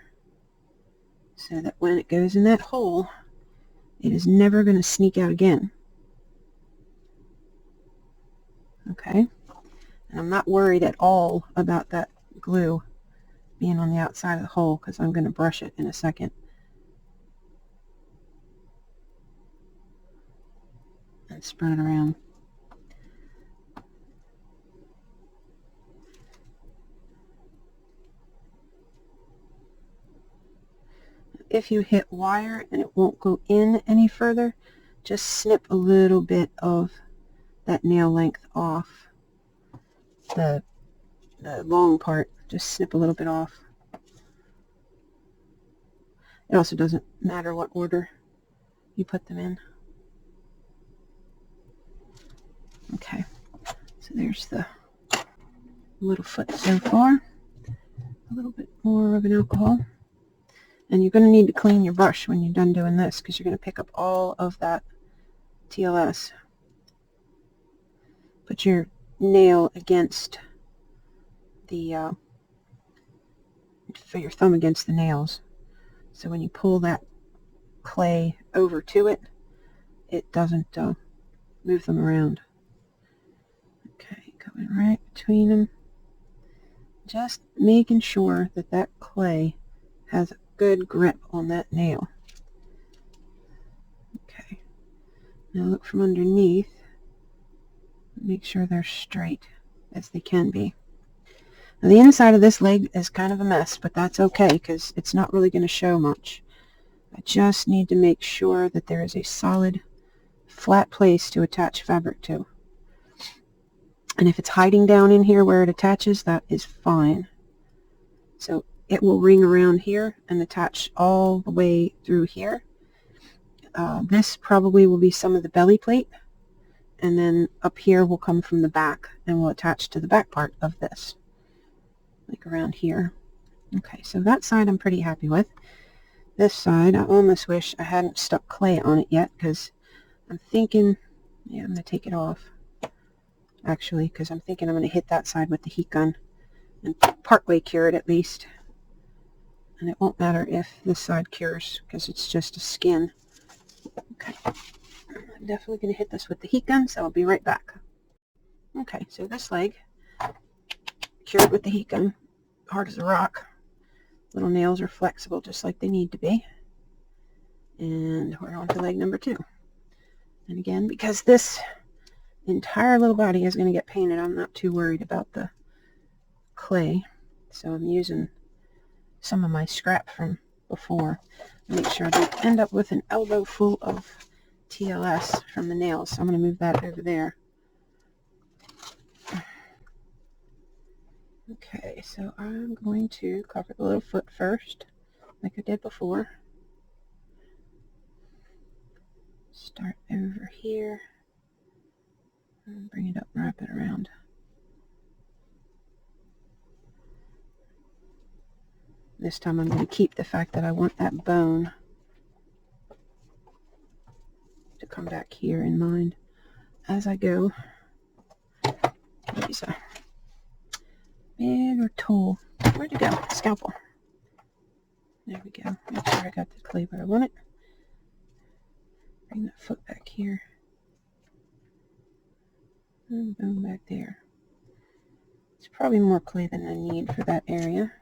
so that when it goes in that hole, it is never going to sneak out again. Okay, and I'm not worried at all about that glue being on the outside of the hole because I'm going to brush it in a second. And spread it around. If you hit wire and it won't go in any further, just snip a little bit of that nail length off. The long part, just snip a little bit off. It also doesn't matter what order you put them in. Okay, so there's the little foot so far. A little bit more of an alcohol. And you're going to need to clean your brush when you're done doing this because you're going to pick up all of that TLS. Put your nail against the, your thumb against the nails. So when you pull that clay over to it, it doesn't move them around. Okay, going right between them. Just making sure that that clay has a good grip on that nail. Okay, now look from underneath. Make sure they're straight as they can be. Now the inside of this leg is kind of a mess, but that's okay because it's not really going to show much. I just need to make sure that there is a solid, flat place to attach fabric to. And if it's hiding down in here where it attaches, that is fine. So it will ring around here and attach all the way through here. This probably will be some of the belly plate. And then up here will come from the back and will attach to the back part of this. Like around here. Okay, so that side I'm pretty happy with. This side, I almost wish I hadn't stuck clay on it yet because I'm thinking, yeah, I'm going to take it off. Actually, because I'm thinking I'm going to hit that side with the heat gun and partway cure it at least. And it won't matter if this side cures because it's just a skin. Okay, I'm definitely going to hit this with the heat gun, so I'll be right back. Okay, so this leg cured with the heat gun, hard as a rock. Little nails are flexible just like they need to be. And we're on to leg number 2. And again, because this entire little body is going to get painted, I'm not too worried about the clay. So I'm using some of my scrap from before. Make sure I don't end up with an elbow full of TLS from the nails. So I'm going to move that over there. Okay, so I'm going to cover the little foot first, like I did before. Start over here and bring it up and wrap it around. This time I'm going to keep the fact that I want that bone to come back here in mind as I go. Use a bigger tool. Where'd it go? Scalpel. There we go. Make sure I got the clay where I want it. Bring that foot back here. And bone back there. It's probably more clay than I need for that area.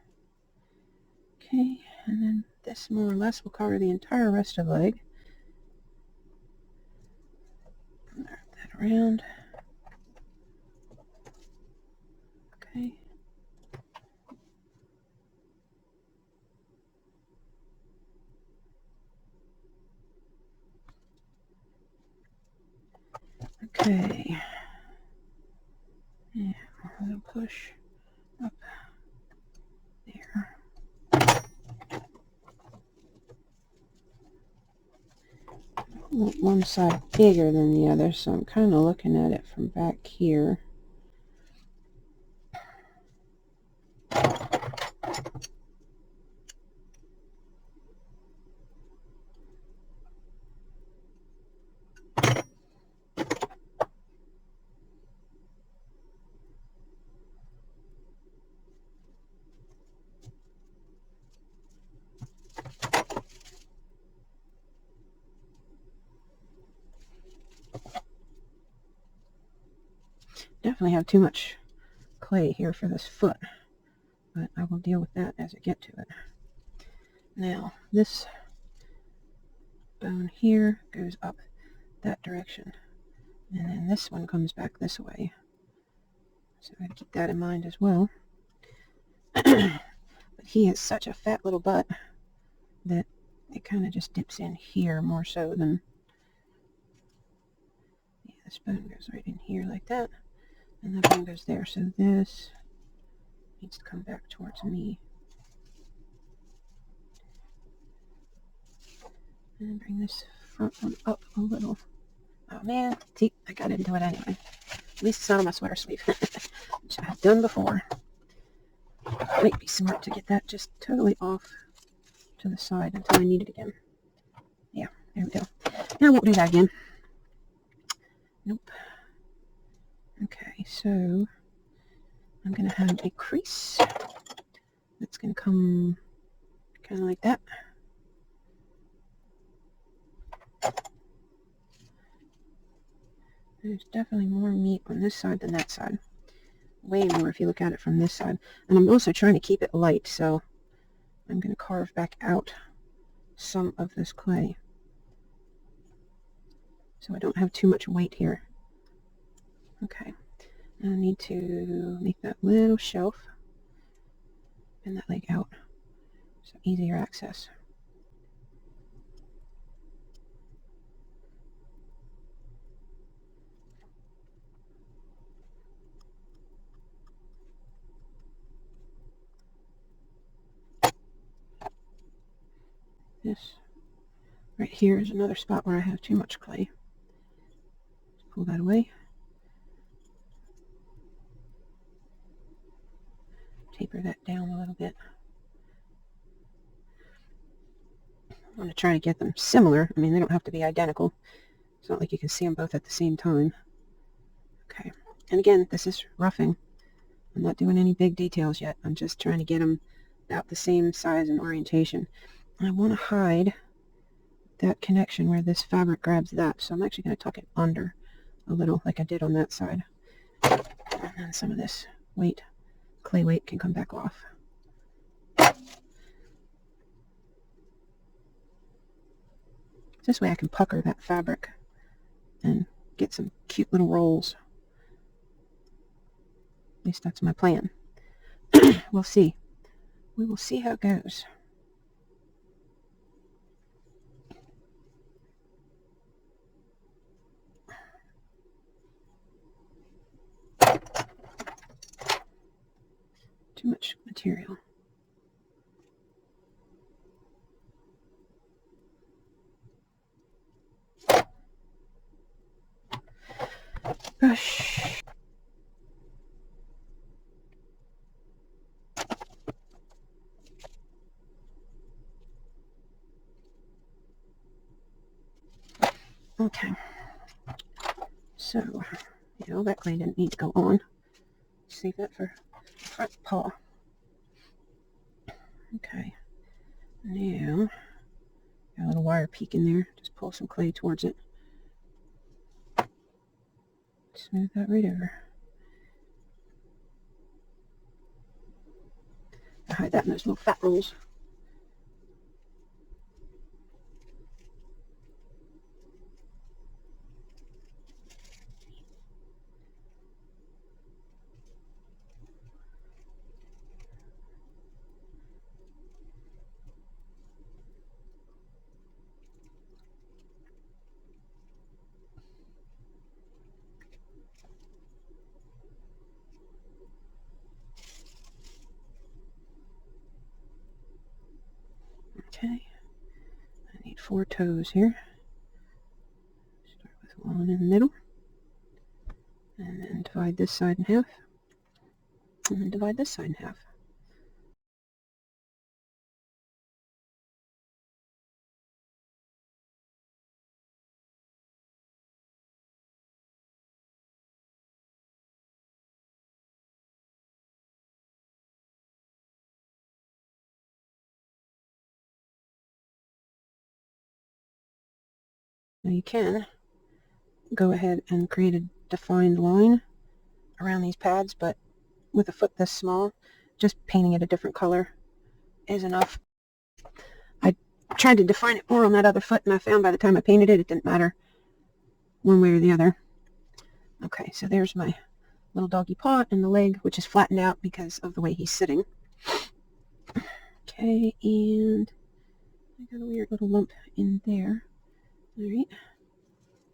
Okay, and then this more or less will cover the entire rest of the leg. Wrap that around. Okay. Okay. Yeah, a little push up there. I want one side bigger than the other, so I'm kind of looking at it from back here. Definitely have too much clay here for this foot, but I will deal with that as I get to it. Now, this bone here goes up that direction, and then this one comes back this way. So I gotta keep that in mind as well. But he has such a fat little butt that it kind of just dips in here more so than... Yeah, this bone goes right in here like that, and that bone goes there. So this needs to come back towards me. And bring this front one up a little. Oh man, see, I got into it anyway. At least it's not on my sweater sleeve, which I have done before. It might be smart to get that just totally off to the side until I need it again. Yeah, there we go. Now I won't do that again. Nope. Okay, so I'm going to have a crease that's going to come kind of like that. There's definitely more meat on this side than that side. Way more if you look at it from this side. And I'm also trying to keep it light, so I'm going to carve back out some of this clay, so I don't have too much weight here. Okay, now I need to make that little shelf, bend that leg out, so easier access. This right here is another spot where I have too much clay. Just pull that away. Taper that down a little bit. I want to try to get them similar. I mean, they don't have to be identical. It's not like you can see them both at the same time. Okay, and again, this is roughing. I'm not doing any big details yet. I'm just trying to get them about the same size and orientation. I want to hide that connection where this fabric grabs that, so I'm actually going to tuck it under a little like I did on that side. And then some of this weight, clay weight, can come back off. This way I can pucker that fabric and get some cute little rolls. At least that's my plan. We'll see. We will see how it goes. Too much material. Brush. Okay. So, yeah, all that clay didn't need to go on. Save that for the front paw. Okay. Now, got a little wire peek in there. Just pull some clay towards it. Smooth that right over. I hide that in those little fat rolls. Okay. I need 4 toes here. Start with one in the middle. And then divide this side in half. And then divide this side in half. Now you can go ahead and create a defined line around these pads, but with a foot this small, just painting it a different color is enough. I tried to define it more on that other foot, and I found by the time I painted it, it didn't matter one way or the other. Okay, so there's my little doggy paw and the leg, which is flattened out because of the way he's sitting. Okay, and I got a weird little lump in there. Alright,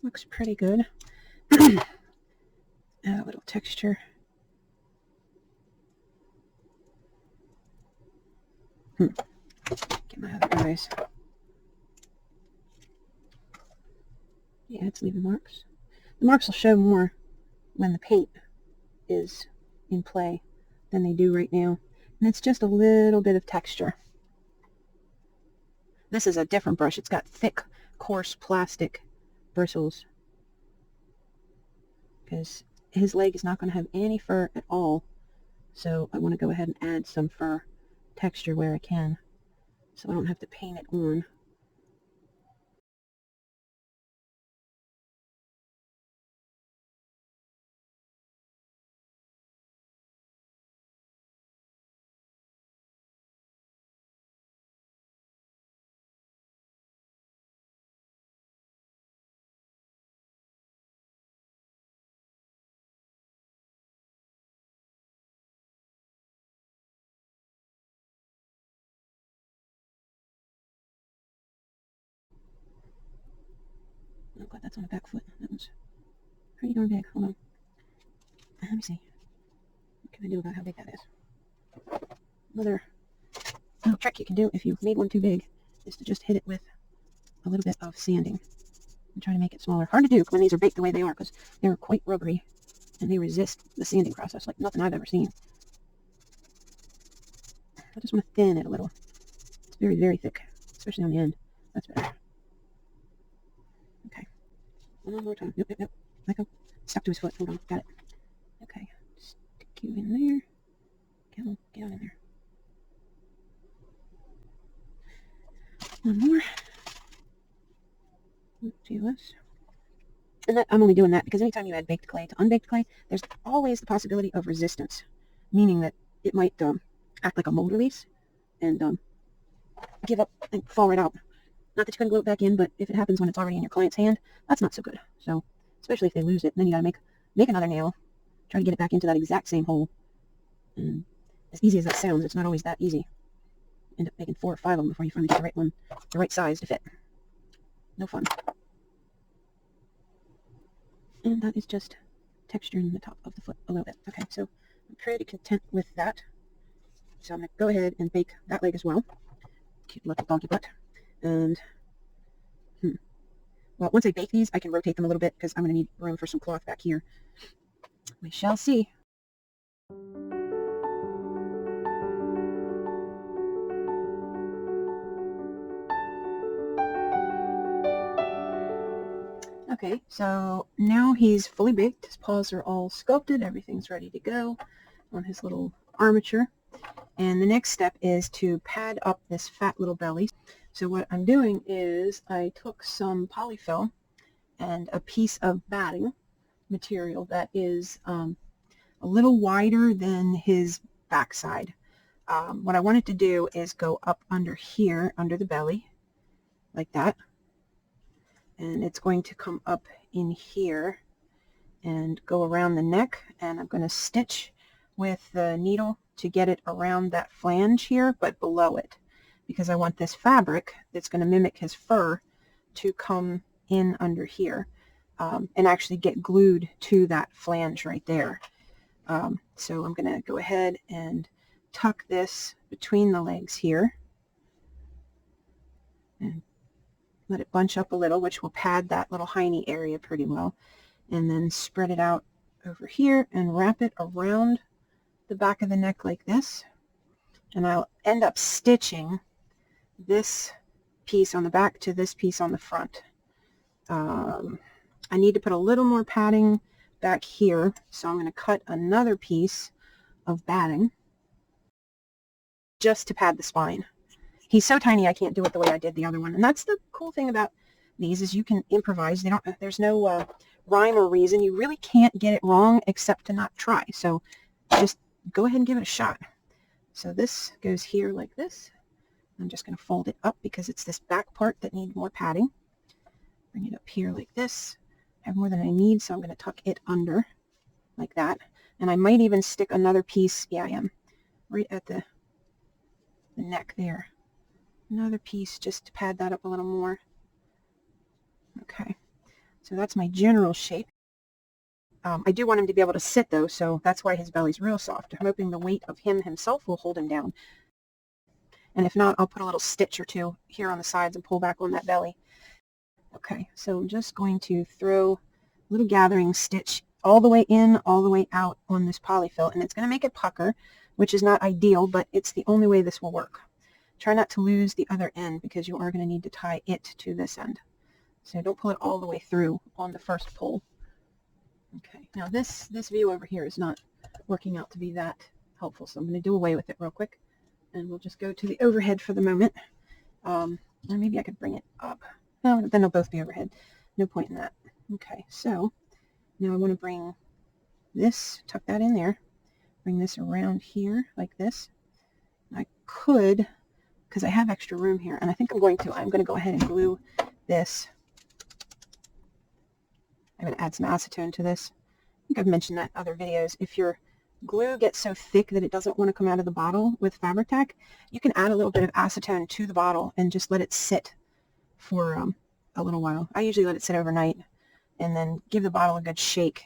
looks pretty good. Add a little texture. Get my other eyes. Yeah, it's leaving marks. The marks will show more when the paint is in play than they do right now. And it's just a little bit of texture. This is a different brush. It's got thick, coarse plastic bristles. Because his leg is not going to have any fur at all. So I want to go ahead and add some fur texture where I can. So I don't have to paint it on. Oh god, that's on the back foot. That one's pretty darn big. Hold on. Let me see. What can I do about how big that is? Another little trick you can do if you've made one too big is to just hit it with a little bit of sanding and try to make it smaller. Hard to do when these are baked the way they are because they're quite rubbery and they resist the sanding process like nothing I've ever seen. I just want to thin it a little. It's very, very thick, especially on the end. That's better. Okay. One more time. Nope, nope, nope. Let go. Stuck to his foot. Hold on. Got it. Okay. Stick you in there. Get on in there. One more. Do this. And that, I'm only doing that because anytime you add baked clay to unbaked clay, there's always the possibility of resistance, meaning that it might act like a mold release and give up and fall right out. Not that you can glue it back in, but if it happens when it's already in your client's hand, that's not so good. So, especially if they lose it, then you gotta make another nail, try to get it back into that exact same hole. And as easy as that sounds, it's not always that easy. End up making 4 or 5 of them before you finally get the right one, the right size to fit. No fun. And that is just texturing the top of the foot a little bit. Okay, so I'm pretty content with that. So I'm going to go ahead and bake that leg as well. Cute little donkey butt. And, well, once I bake these, I can rotate them a little bit because I'm going to need room for some cloth back here. We shall see. Okay, so now he's fully baked. His paws are all sculpted. Everything's ready to go on his little armature. And the next step is to pad up this fat little belly. So what I'm doing is I took some polyfill and a piece of batting material that is a little wider than his backside. What I wanted to do is go up under here, under the belly, like that. And it's going to come up in here and go around the neck, and I'm going to stitch with the needle to get it around that flange here, but below it, because I want this fabric that's going to mimic his fur to come in under here and actually get glued to that flange right there. So I'm going to go ahead and tuck this between the legs here and let it bunch up a little, which will pad that little hiney area pretty well, and then spread it out over here and wrap it around the back of the neck like this. And I'll end up stitching this piece on the back to this piece on the front. I need to put a little more padding back here, so I'm going to cut another piece of batting just to pad the spine. He's so tiny I can't do it the way I did the other one. And that's the cool thing about these, is you can improvise. There's no rhyme or reason. You really can't get it wrong except to not try. So just go ahead and give it a shot. So this goes here like this. I'm just going to fold it up because it's this back part that needs more padding. Bring it up here like this. I have more than I need, so I'm going to tuck it under like that. And I might even stick another piece, yeah I am, right at the neck there. Another piece just to pad that up a little more. Okay, so that's my general shape. I do want him to be able to sit though, so that's why his belly's real soft. I'm hoping the weight of him himself will hold him down. And if not, I'll put a little stitch or two here on the sides and pull back on that belly. Okay, so I'm just going to throw a little gathering stitch all the way in, all the way out on this polyfill, and it's going to make it pucker, which is not ideal, but it's the only way this will work. Try not to lose the other end because you are going to need to tie it to this end. So don't pull it all the way through on the first pull. Okay, now this view over here is not working out to be that helpful, so I'm going to do away with it real quick, and we'll just go to the overhead for the moment. Or maybe I could bring it up. No, then they'll both be overhead. No point in that. Okay, so now I want to bring this, tuck that in there, bring this around here like this. I could, because I have extra room here, and I think I'm going to go ahead and glue this. I'm going to add some acetone to this. I think I've mentioned that in other videos. If your glue gets so thick that it doesn't want to come out of the bottle with fabric tack, you can add a little bit of acetone to the bottle and just let it sit for a little while. I usually let it sit overnight and then give the bottle a good shake,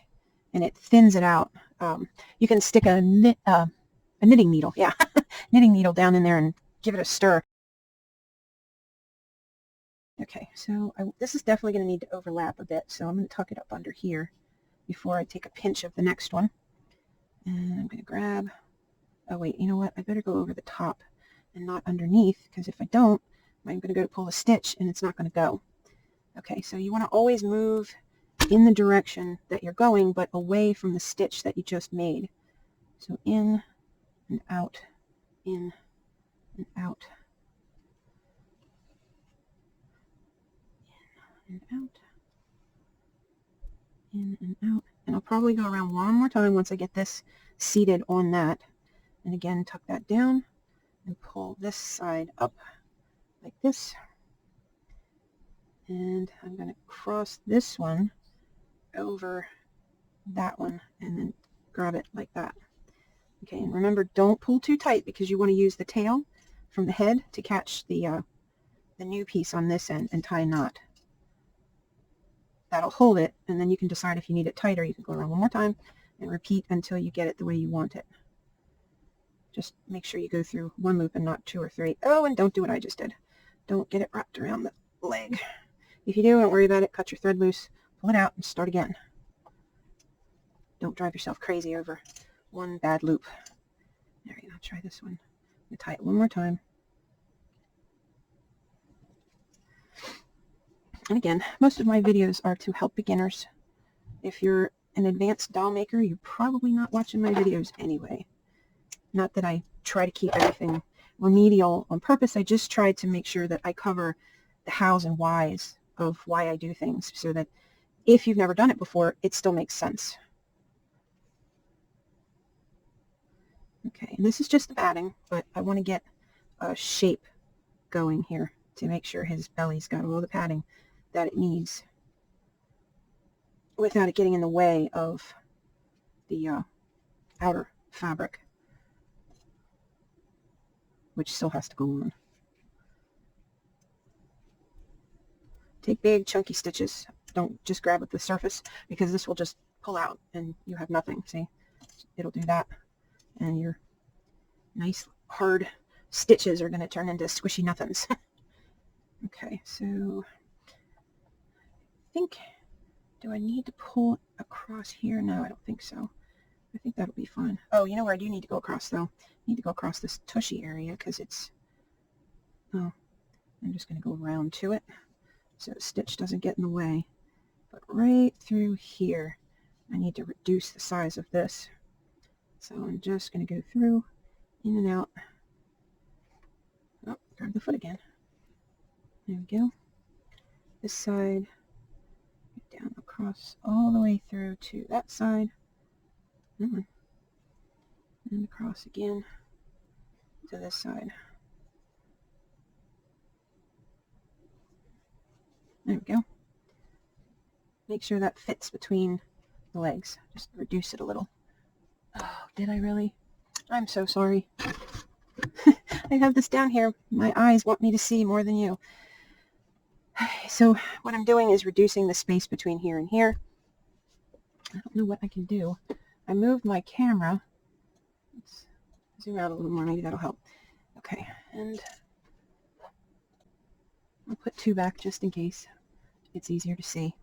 and it thins it out. You can stick a knitting needle, yeah, knitting needle down in there and give it a stir. Okay, so this is definitely going to need to overlap a bit, so I'm going to tuck it up under here before I take a pinch of the next one. And I'm going to grab, oh wait, you know what, I better go over the top and not underneath, because if I don't, I'm going to go to pull a stitch and it's not going to go. Okay, so you want to always move in the direction that you're going, but away from the stitch that you just made. So in and out, in and out, in and out, in and out. And I'll probably go around one more time once I get this seated on that. And again, tuck that down and pull this side up like this. And I'm going to cross this one over that one and then grab it like that. Okay, and remember, don't pull too tight because you want to use the tail from the head to catch the new piece on this end and tie a knot. That'll hold it, and then you can decide if you need it tighter. You can go around one more time and repeat until you get it the way you want it. Just make sure you go through one loop and not 2 or 3. Oh, and don't do what I just did. Don't get it wrapped around the leg. If you do, don't worry about it. Cut your thread loose, pull it out, and start again. Don't drive yourself crazy over one bad loop. All right, I'll try this one. I'm going to tie it one more time. And again, most of my videos are to help beginners. If you're an advanced doll maker, you're probably not watching my videos anyway. Not that I try to keep everything remedial on purpose. I just try to make sure that I cover the hows and whys of why I do things, so that if you've never done it before, it still makes sense. Okay, and this is just the padding, but I want to get a shape going here to make sure his belly's got all the padding that it needs without it getting in the way of the outer fabric, which still has to go on. Take big chunky stitches. Don't just grab at the surface, because this will just pull out and you have nothing. See, it'll do that, and your nice hard stitches are going to turn into squishy nothings. Okay, so I think, do I need to pull across here? No, I don't think so. I think that'll be fine. Oh, you know where I do need to go across, though? I need to go across this tushy area, because it's, oh, I'm just going to go around to it so the stitch doesn't get in the way. But right through here, I need to reduce the size of this. So I'm just going to go through, in and out. Oh, grab the foot again. There we go. This side, down across all the way through to that side. And across again to this side. There we go. Make sure that fits between the legs. Just reduce it a little. Oh, did I really? I'm so sorry. I have this down here. My eyes want me to see more than you. So what I'm doing is reducing the space between here and here. I don't know what I can do. I moved my camera. Let's zoom out a little more. Maybe that'll help. Okay, and I'll put 2 back just in case it's easier to see.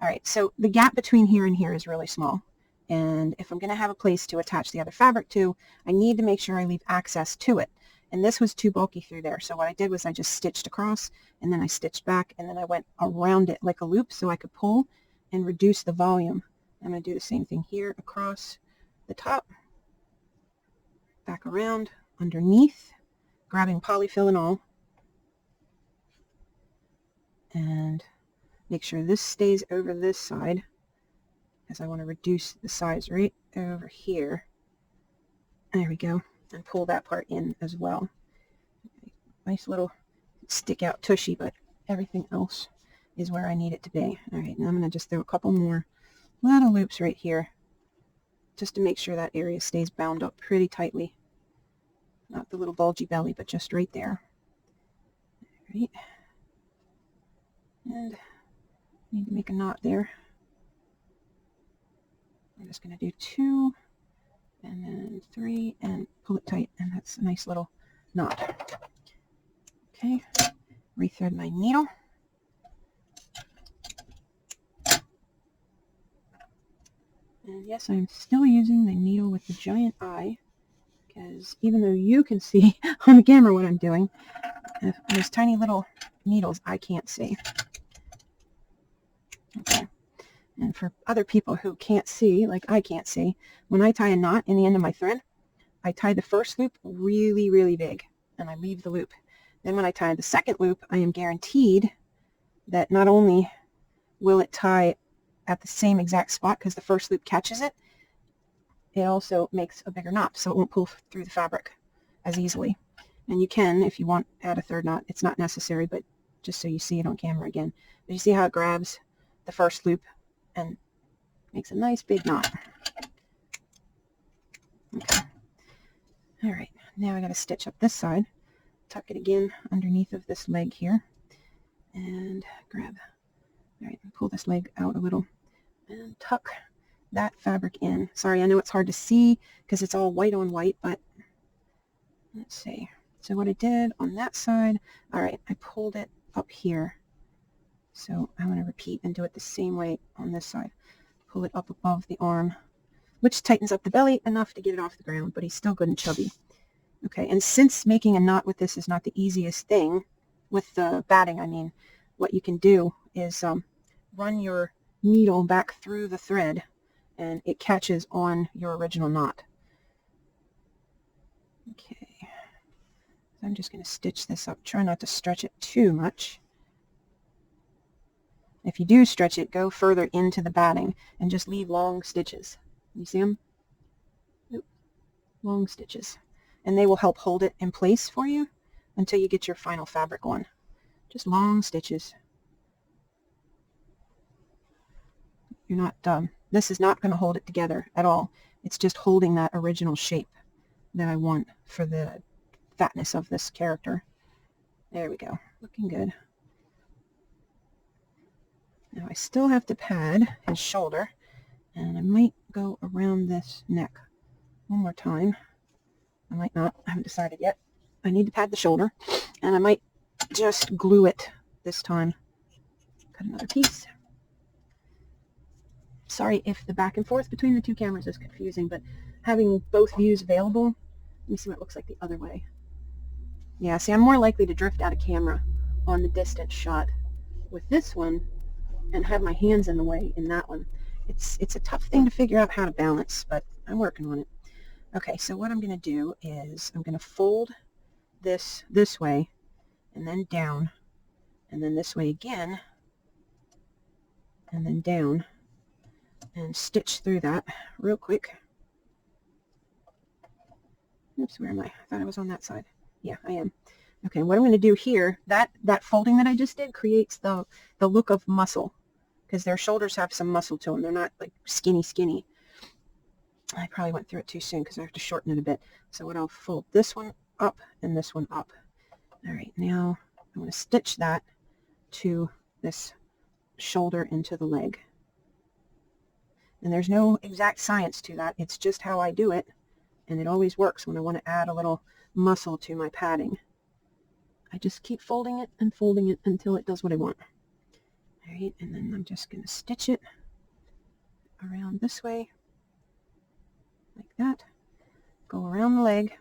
All right, so the gap between here and here is really small. And if I'm going to have a place to attach the other fabric to, I need to make sure I leave access to it. And this was too bulky through there. So what I did was I just stitched across, and then I stitched back, and then I went around it like a loop so I could pull and reduce the volume. I'm going to do the same thing here across the top, back around, underneath, grabbing polyfill and all. And make sure this stays over this side, because I want to reduce the size right over here. There we go. And pull that part in as well. Nice little stick out tushy, but everything else is where I need it to be. All right, now I'm going to just throw a couple more little loops right here, just to make sure that area stays bound up pretty tightly. Not the little bulgy belly, but just right there. All right. And I need to make a knot there. I'm just going to do 2 and then 3 and pull it tight, and that's a nice little knot. Okay, rethread my needle. And yes, I'm still using the needle with the giant eye, because even though you can see on the camera what I'm doing, those tiny little needles I can't see. Okay. And for other people who can't see, like I can't see, when I tie a knot in the end of my thread, I tie the first loop really, really big, and I leave the loop. Then when I tie the second loop, I am guaranteed that not only will it tie at the same exact spot because the first loop catches it, it also makes a bigger knot, so it won't pull through the fabric as easily. And you can, if you want, add a third knot. It's not necessary, but just so you see it on camera again. But you see how it grabs the first loop and makes a nice big knot. Okay. All right, now I got to stitch up this side, tuck it again underneath of this leg here, and grab, all right, pull this leg out a little, and tuck that fabric in. Sorry, I know it's hard to see because it's all white on white, but Let's see. So what I did on that side, all right, I pulled it up here. So I'm going to repeat and do it the same way on this side. Pull it up above the arm, which tightens up the belly enough to get it off the ground, but he's still good and chubby. Okay, and since making a knot with this is not the easiest thing, with the batting, I mean, what you can do is run your needle back through the thread, and it catches on your original knot. Okay, so I'm just going to stitch this up. Try not to stretch it too much. If you do stretch it, go further into the batting and just leave long stitches. You see them? Yep. Long stitches. And they will help hold it in place for you until you get your final fabric on. Just long stitches. You're not, this is not going to hold it together at all. It's just holding that original shape that I want for the fatness of this character. There we go. Looking good. Now I still have to pad his shoulder, and I might go around this neck one more time. I might not. I haven't decided yet. I need to pad the shoulder, and I might just glue it this time. Cut another piece. Sorry if the back and forth between the two cameras is confusing, but having both views available, let me see what it looks like the other way. Yeah, see, I'm more likely to drift out of camera on the distant shot with this one and have my hands in the way in that one. It's a tough thing to figure out how to balance, but I'm working on it. Okay, so what I'm going to do is I'm going to fold this way and then down, and then this way again, and then down, and stitch through that real quick. Oops, where am I? I thought I was on that side. Yeah, I am. Okay, what I'm going to do here, that folding that I just did creates the look of muscle, because their shoulders have some muscle to them. They're not like skinny. I probably went through it too soon because I have to shorten it a bit. So what I'll fold this one up and this one up. All right, now I'm going to stitch that to this shoulder into the leg. And there's no exact science to that. It's just how I do it. And it always works when I want to add a little muscle to my padding. I just keep folding it and folding it until it does what I want. All right, and then I'm just going to stitch it around this way, like that. Go around the leg,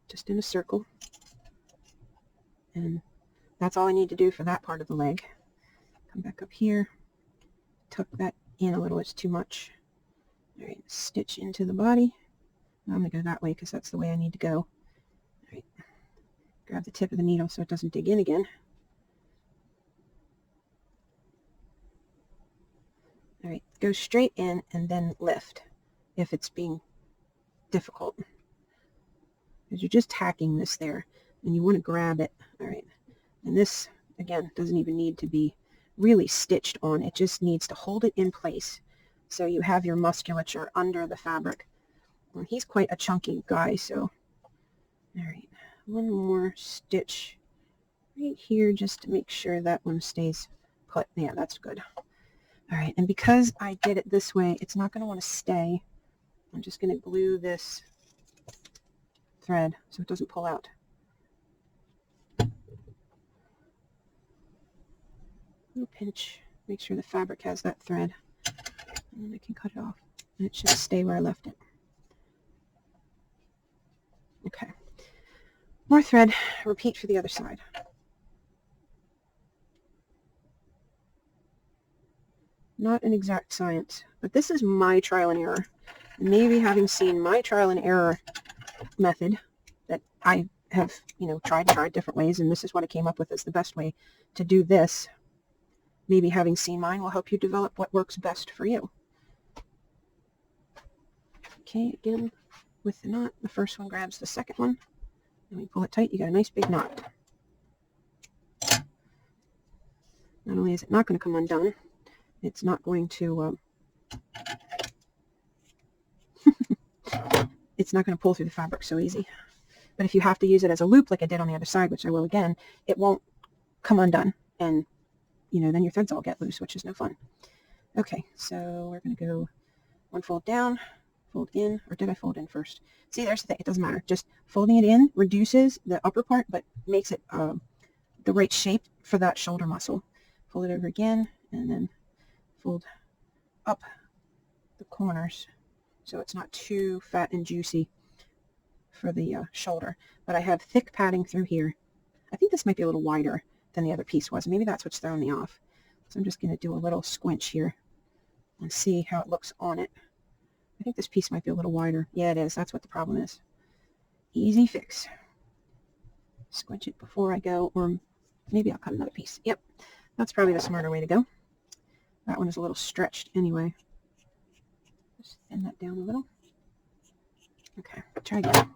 just in a circle. And that's all I need to do for that part of the leg. Come back up here, tuck that in a little, it's too much. All right, stitch into the body. I'm going to go that way because that's the way I need to go. All right, grab the tip of the needle so it doesn't dig in again. All right, go straight in and then lift if it's being difficult. Because you're just tacking this there and you want to grab it. All right, and this, again, doesn't even need to be really stitched on. It just needs to hold it in place so you have your musculature under the fabric. Well, he's quite a chunky guy, so all right, one more stitch right here just to make sure that one stays put. Yeah, that's good. All right, and because I did it this way, it's not going to want to stay. I'm just going to glue this thread so it doesn't pull out. Little pinch, make sure the fabric has that thread, and then I can cut it off, and it should stay where I left it. Okay, more thread, repeat for the other side. Not an exact science, but this is my trial and error. Maybe having seen my trial and error method that I have, tried different ways, and this is what I came up with as the best way to do this. Maybe having seen mine will help you develop what works best for you. Okay, again, with the knot, the first one grabs the second one, and we pull it tight. You got a nice big knot. Not only is it not going to come undone, it's not going to it's not going to pull through the fabric so easy. But if you have to use it as a loop like I did on the other side, which I will again, it won't come undone, and then your threads all get loose, which is no fun. Okay, so we're going to go one fold down, fold in, or did I fold in first? See, there's the thing, it doesn't matter. Just folding it in reduces the upper part, but makes it the right shape for that shoulder muscle. Fold it over again, and then fold up the corners so it's not too fat and juicy for the shoulder. But I have thick padding through here. I think this might be a little wider than the other piece was. Maybe that's what's throwing me off. So I'm just going to do a little squinch here and see how it looks on it. I think this piece might be a little wider. Yeah, it is. That's what the problem is. Easy fix. Squinch it before I go, or maybe I'll cut another piece. Yep, that's probably the smarter way to go. That one is a little stretched anyway. Just thin that down a little. Okay, try again.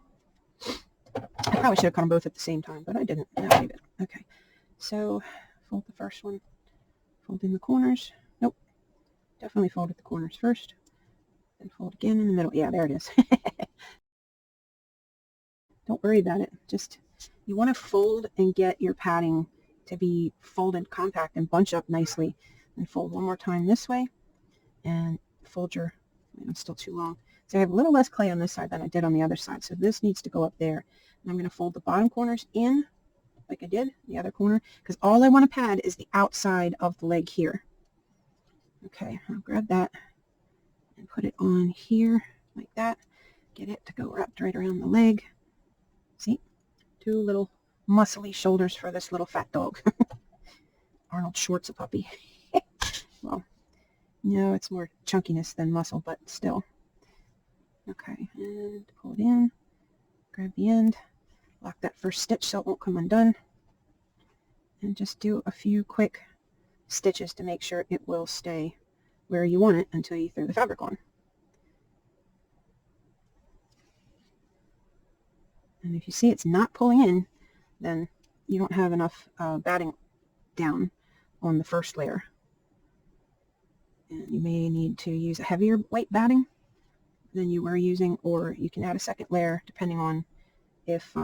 I probably should have cut them both at the same time, but I didn't. I'll leave it. Okay, so fold the first one. Fold in the corners. Nope, definitely folded the corners first. Then fold again in the middle. Yeah, there it is. Don't worry about it. Just, you want to fold and get your padding to be folded compact and bunch up nicely. And fold one more time this way, and fold your, it's still too long. So I have a little less clay on this side than I did on the other side. So this needs to go up there. And I'm going to fold the bottom corners in like I did the other corner, because all I want to pad is the outside of the leg here. Okay, I'll grab that and put it on here like that. Get it to go wrapped right around the leg. See? Two little muscly shoulders for this little fat dog. Arnold Schwartz a puppy. Well, no, it's more chunkiness than muscle, but still. Okay, and pull it in. Grab the end. Lock that first stitch so it won't come undone. And just do a few quick stitches to make sure it will stay where you want it until you throw the fabric on. And if you see it's not pulling in, then you don't have enough batting down on the first layer. And you may need to use a heavier weight batting than you were using, or you can add a second layer depending on if,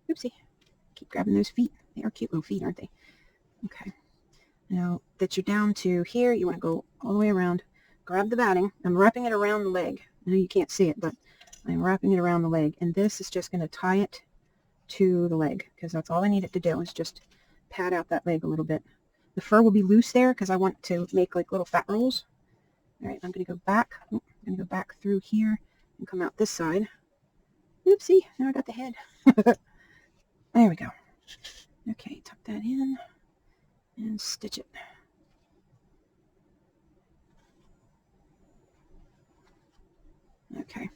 oopsie, keep grabbing those feet. They are cute little feet, aren't they? Okay. Now that you're down to here, you want to go all the way around, grab the batting. I'm wrapping it around the leg. I know you can't see it, but I'm wrapping it around the leg, and this is just going to tie it to the leg, because that's all I need it to do is just pad out that leg a little bit. The fur will be loose there because I want to make like little fat rolls. All right, I'm going to go back. I'm going to go back through here and come out this side. Oopsie, now I got the head. There we go. Okay, tuck that in and stitch it. Okay,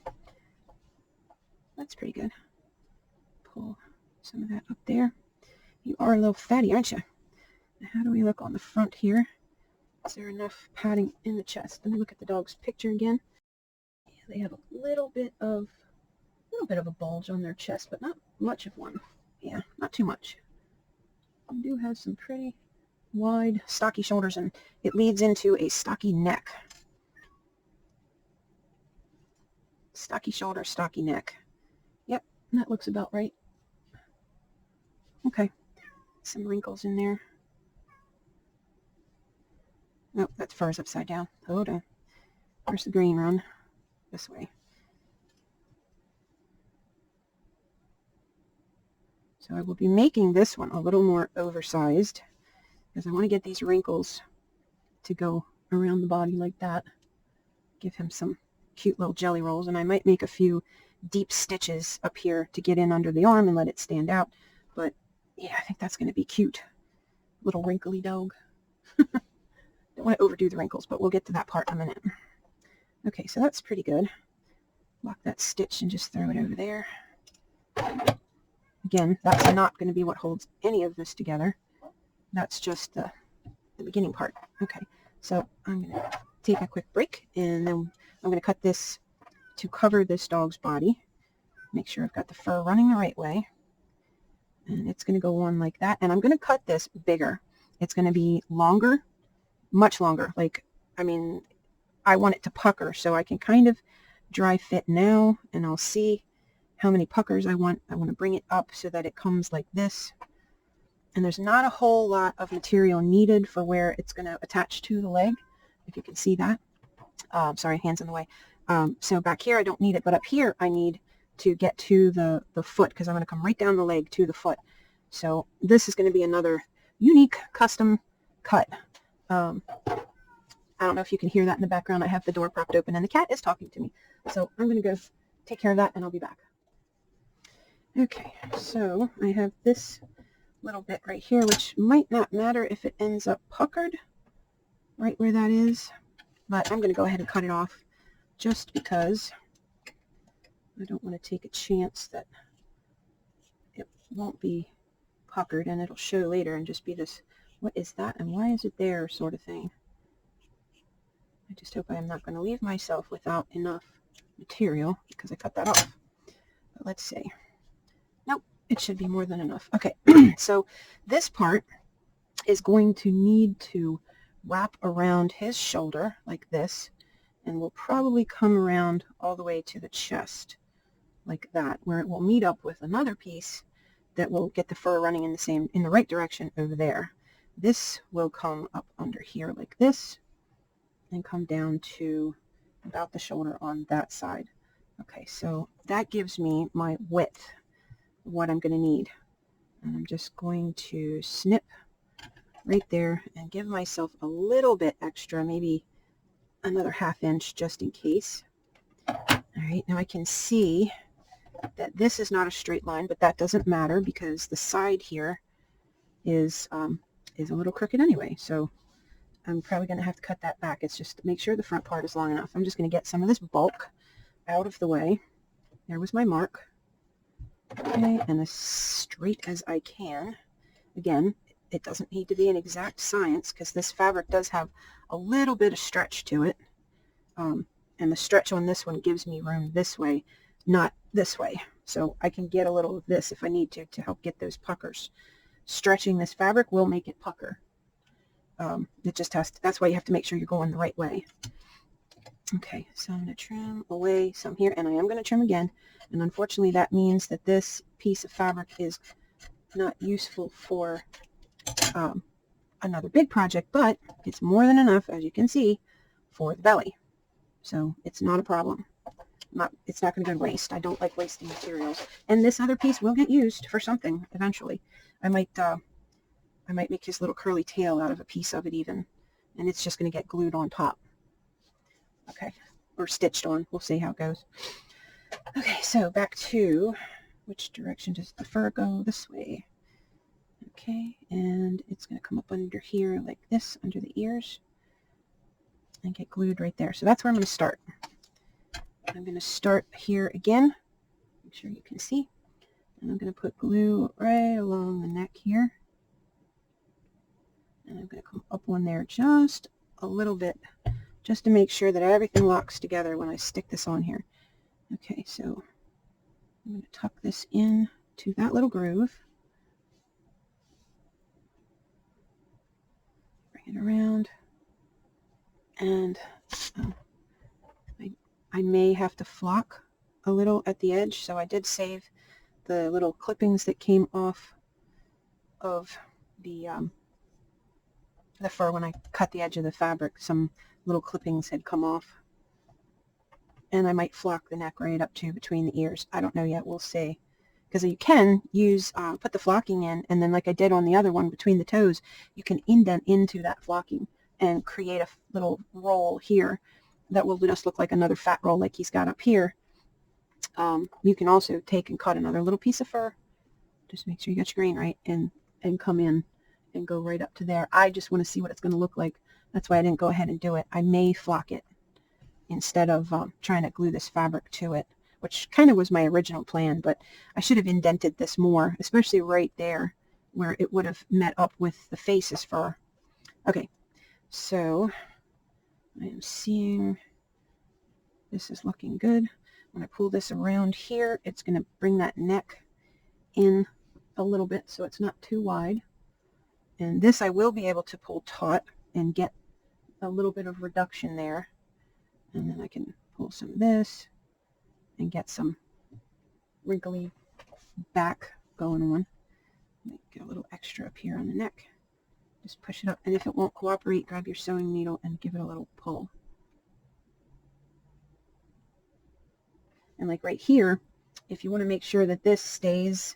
that's pretty good. Pull some of that up there. You are a little fatty, aren't you? Now, how do we look on the front here? Is there enough padding in the chest? Let me look at the dog's picture again. Yeah, they have a little bit of a bulge on their chest, but not much of one. Yeah, not too much. They do have some pretty wide, stocky shoulders, and it leads into a stocky neck. Stocky shoulder, stocky neck. Yep, that looks about right. Okay, some wrinkles in there. Nope, that fur is upside down. Hold on. Where's the green run? This way. So I will be making this one a little more oversized because I want to get these wrinkles to go around the body like that. Give him some cute little jelly rolls, and I might make a few deep stitches up here to get in under the arm and let it stand out. But yeah, I think that's going to be cute. Little wrinkly dog. Don't want to overdo the wrinkles, but we'll get to that part in a minute. Okay, so that's pretty good. Lock that stitch and just throw it over there. Again, that's not going to be what holds any of this together. That's just the beginning part. Okay, so I'm going to take a quick break, and then I'm going to cut this to cover this dog's body. Make sure I've got the fur running the right way. And it's going to go on like that. And I'm going to cut this bigger. It's going to be longer, much longer. Like, I mean, I want it to pucker, so I can kind of dry fit now, and I'll see how many puckers I want. I want to bring it up so that it comes like this. And there's not a whole lot of material needed for where it's going to attach to the leg, if you can see that. Sorry, hands in the way. So back here I don't need it, but up here I need to get to the foot, because I'm going to come right down the leg to the foot. So this is going to be another unique custom cut. I don't know if you can hear that in the background. I have the door propped open and the cat is talking to me. So I'm going to go take care of that and I'll be back. Okay, so I have this little bit right here, which might not matter if it ends up puckered right where that is, but I'm going to go ahead and cut it off just because I don't want to take a chance that it won't be puckered and it'll show later and just be this, what is that and why is it there sort of thing. I just hope I am not going to leave myself without enough material because I cut that off. But let's see. Nope, it should be more than enough. Okay, so this part is going to need to wrap around his shoulder like this, and will probably come around all the way to the chest like that, where it will meet up with another piece that will get the fur running in the right direction over there. This will come up under here like this and come down to about the shoulder on that side. Okay, so that gives me my width, what I'm going to need. And I'm just going to snip right there and give myself a little bit extra, maybe another ½ inch just in case. All right, now I can see that this is not a straight line, but that doesn't matter because the side here is a little crooked anyway. So I'm probably going to have to cut that back. It's just to make sure the front part is long enough. I'm just going to get some of this bulk out of the way. There was my mark. Okay, and as straight as I can. Again, it doesn't need to be an exact science because this fabric does have a little bit of stretch to it. And the stretch on this one gives me room this way, not this way. So I can get a little of this if I need to help get those puckers. Stretching this fabric will make it pucker. It just has to, that's why you have to make sure you're going the right way. Okay, so I'm going to trim away some here, and I am going to trim again. And unfortunately, that means that this piece of fabric is not useful for another big project, but it's more than enough, as you can see, for the belly. So it's not a problem. It's not going to go to waste. I don't like wasting materials. And this other piece will get used for something eventually. I might make his little curly tail out of a piece of it even, and it's just going to get glued on top. Okay, or stitched on. We'll see how it goes. Okay, so back to which direction does the fur go? This way. Okay, and it's going to come up under here like this, under the ears, and get glued right there. So that's where I'm going to start. I'm going to start here again. Make sure you can see. And I'm going to put glue right along the neck here. And I'm going to come up on there just a little bit, just to make sure that everything locks together when I stick this on here. Okay, so I'm going to tuck this in to that little groove. Bring it around. And I may have to flock a little at the edge, so I did save the little clippings that came off of the fur when I cut the edge of the fabric. Some little clippings had come off, and I might flock the neck right up to between the ears. I don't know yet. We'll see, because you can use put the flocking in, and then like I did on the other one between the toes, you can indent into that flocking and create a little roll here that will just look like another fat roll like he's got up here. You can also take and cut another little piece of fur. Just make sure you got your grain right, and come in and go right up to there. I just want to see what it's going to look like. That's why I didn't go ahead and do it. I may flock it instead of trying to glue this fabric to it, which kind of was my original plan, but I should have indented this more, especially right there where it would have met up with the face's fur. Okay, so I am seeing this is looking good. When I pull this around here, it's going to bring that neck in a little bit so it's not too wide. And this I will be able to pull taut and get a little bit of reduction there. And then I can pull some of this and get some wrinkly back going on. Get a little extra up here on the neck. Just push it up, and if it won't cooperate, grab your sewing needle and give it a little pull. And like right here, if you want to make sure that this stays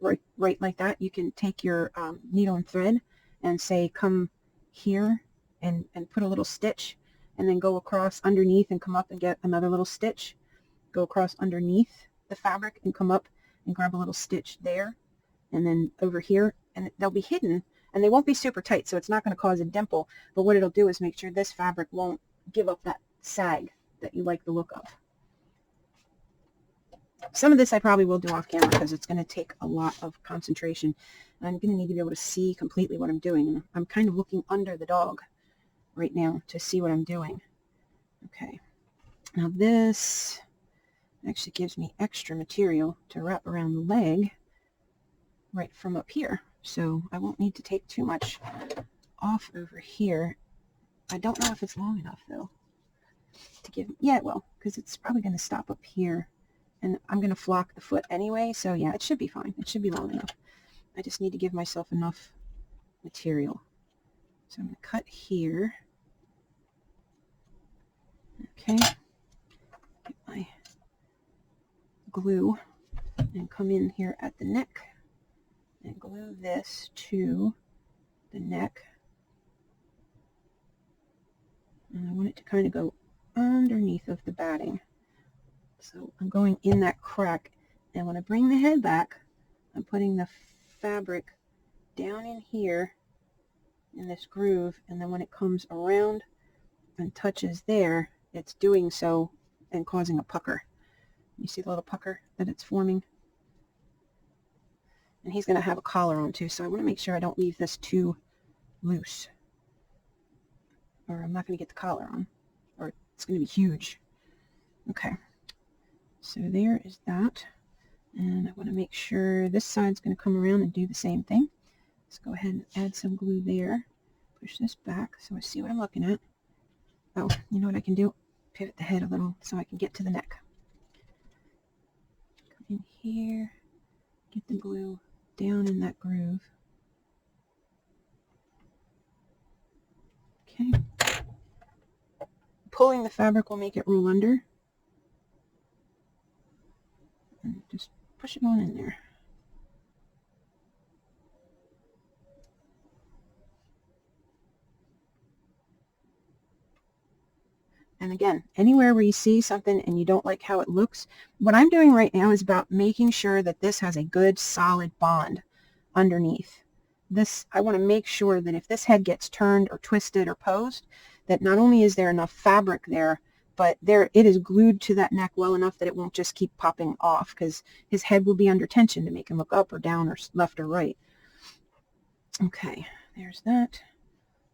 right like that, you can take your needle and thread and say come here and put a little stitch, and then go across underneath and come up and get another little stitch. Go across underneath the fabric and come up and grab a little stitch there, and then over here, and they'll be hidden and they won't be super tight, so it's not going to cause a dimple, but what it'll do is make sure this fabric won't give up that sag that you like the look of. Some of this I probably will do off camera because it's going to take a lot of concentration. I'm going to need to be able to see completely what I'm doing. And I'm kind of looking under the dog right now to see what I'm doing. Okay. Now this actually gives me extra material to wrap around the leg right from up here. So I won't need to take too much off over here. I don't know if it's long enough though to give, yeah, it will, because it's probably going to stop up here. And I'm going to flock the foot anyway, so yeah, it should be fine. It should be long enough. I just need to give myself enough material. So I'm going to cut here. Okay. Get my glue and come in here at the neck and glue this to the neck. And I want it to kind of go underneath of the batting. So I'm going in that crack, and when I bring the head back, I'm putting the fabric down in here in this groove, and then when it comes around and touches there, it's doing so and causing a pucker. You see the little pucker that it's forming? And he's going to have a collar on too, so I want to make sure I don't leave this too loose, or I'm not going to get the collar on, or it's going to be huge. Okay. So there is that, and I want to make sure this side's going to come around and do the same thing. Let's go ahead and add some glue there. Push this back so I see what I'm looking at. Oh, you know what I can do? Pivot the head a little so I can get to the neck. Come in here, get the glue down in that groove. Okay. Pulling the fabric will make it roll under. And just push it on in there. And again, anywhere where you see something and you don't like how it looks, what I'm doing right now is about making sure that this has a good solid bond underneath. This, I want to make sure that if this head gets turned or twisted or posed, that not only is there enough fabric there, but there it is glued to that neck well enough that it won't just keep popping off, because his head will be under tension to make him look up or down or left or right. Okay, there's that.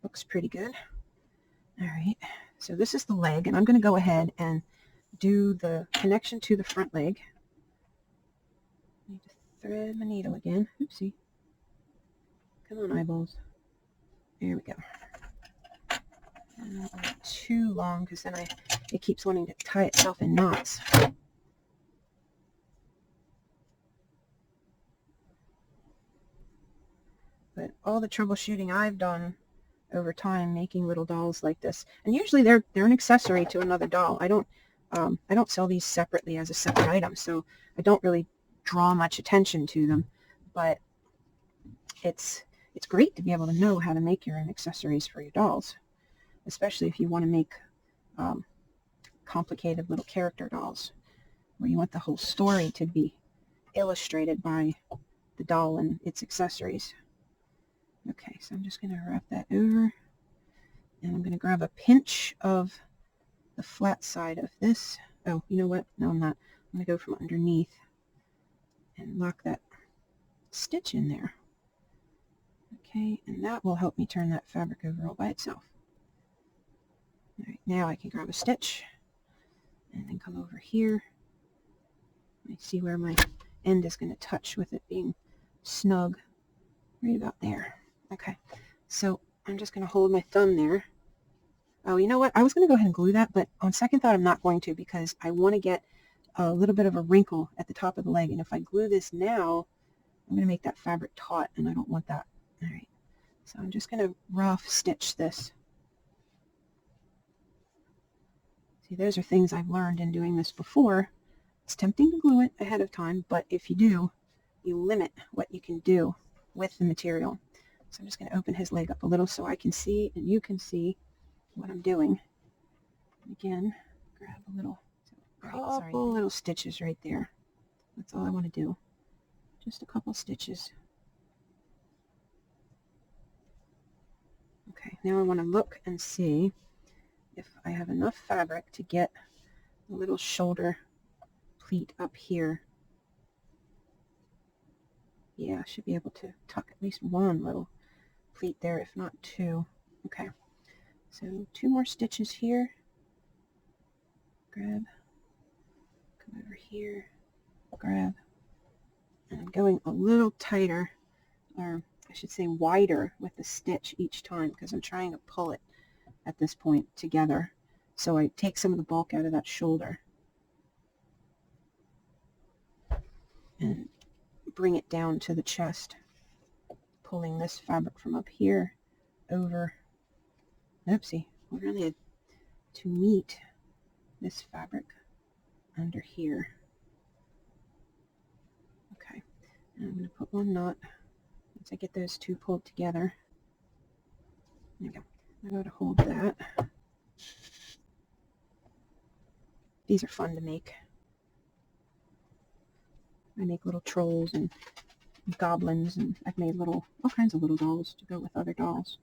Looks pretty good. All right, so this is the leg, and I'm going to go ahead and do the connection to the front leg. I need to thread my needle again. Oopsie. Come on, eyeballs. There we go. And not too long, because then it keeps wanting to tie itself in knots. But all the troubleshooting I've done over time making little dolls like this, and usually they're an accessory to another doll. I don't sell these separately as a separate item, so I don't really draw much attention to them. But it's great to be able to know how to make your own accessories for your dolls, especially if you want to make complicated little character dolls where you want the whole story to be illustrated by the doll and its accessories. Okay, so I'm just going to wrap that over, and I'm going to grab a pinch of the flat side of this. Oh, you know what? No, I'm not. I'm going to go from underneath and lock that stitch in there. Okay, and that will help me turn that fabric over all by itself. All right, now I can grab a stitch and then come over here. I see where my end is going to touch with it being snug right about there. Okay, so I'm just going to hold my thumb there. Oh, you know what? I was going to go ahead and glue that, but on second thought, I'm not going to, because I want to get a little bit of a wrinkle at the top of the leg. And if I glue this now, I'm going to make that fabric taut, and I don't want that. All right, so I'm just going to rough stitch this. See, those are things I've learned in doing this before, It's tempting to glue it ahead of time, but if you do, you limit what you can do with the material. So I'm just going to open his leg up a little so I can see and you can see what I'm doing. Again, grab a little, couple little stitches right there. That's all I want to do. Just a couple stitches. Okay, now I want to look and see if I have enough fabric to get a little shoulder pleat up here. Yeah, I should be able to tuck at least one little pleat there, if not two. Okay, so 2 more stitches here. Grab, come over here, grab, and I'm going a little tighter, or I should say wider with the stitch each time because I'm trying to pull it at this point together. So I take some of the bulk out of that shoulder and bring it down to the chest, pulling this fabric from up here over, oopsie, I really had to meet this fabric under here. Okay, and I'm going to put one knot once I get those 2 pulled together. There we go. I go to hold that. These are fun to make. I make little trolls and goblins, and I've made all kinds of little dolls to go with other dolls.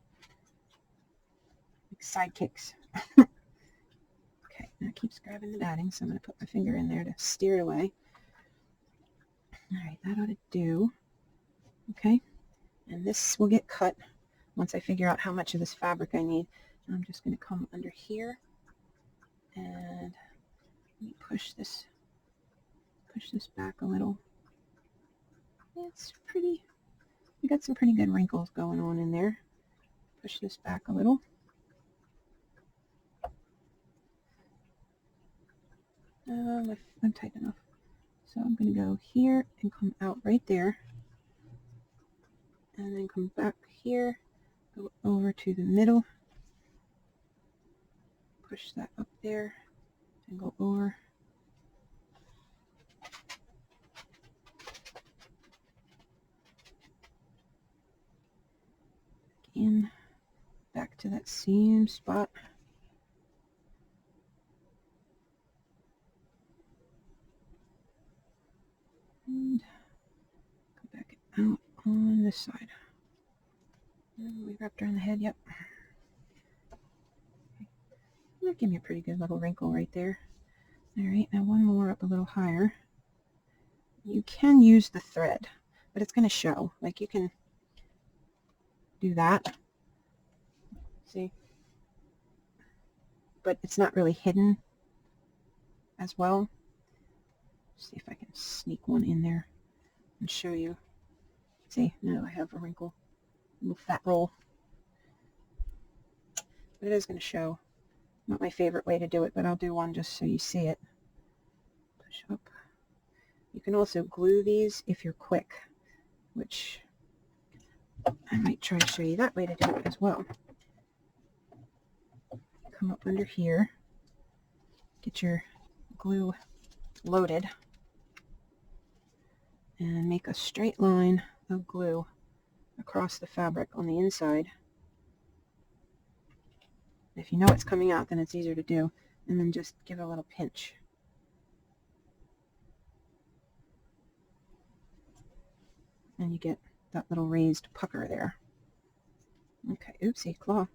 Like sidekicks. Okay, now it keeps grabbing the batting, so I'm going to put my finger in there to steer it away. Alright, that ought to do. Okay, and this will get cut once I figure out how much of this fabric I need. And I'm just going to come under here and let me push this back a little. It's pretty, we got some pretty good wrinkles going on in there. Push this back a little. I'm tight enough. So I'm going to go here and come out right there. And then come back here, go over to the middle. Push that up there and go over. In, back to that same spot. And come back out on this side. And we wrapped around the head, yep. That gave me a pretty good little wrinkle right there. Alright, now one more up a little higher. You can use the thread, but it's going to show. Like, you can do that. See? But it's not really hidden as well. See if I can sneak one in there and show you. See, now I have a wrinkle, a little fat roll. But it is going to show. Not my favorite way to do it, but I'll do one just so you see it. Push up. You can also glue these if you're quick, which I might try to show you that way to do it as well. Come up under here, get your glue loaded, and make a straight line of glue across the fabric on the inside. If you know it's coming out, then it's easier to do, and then just give it a little pinch. And you get that little raised pucker there. Okay, oopsie, claw.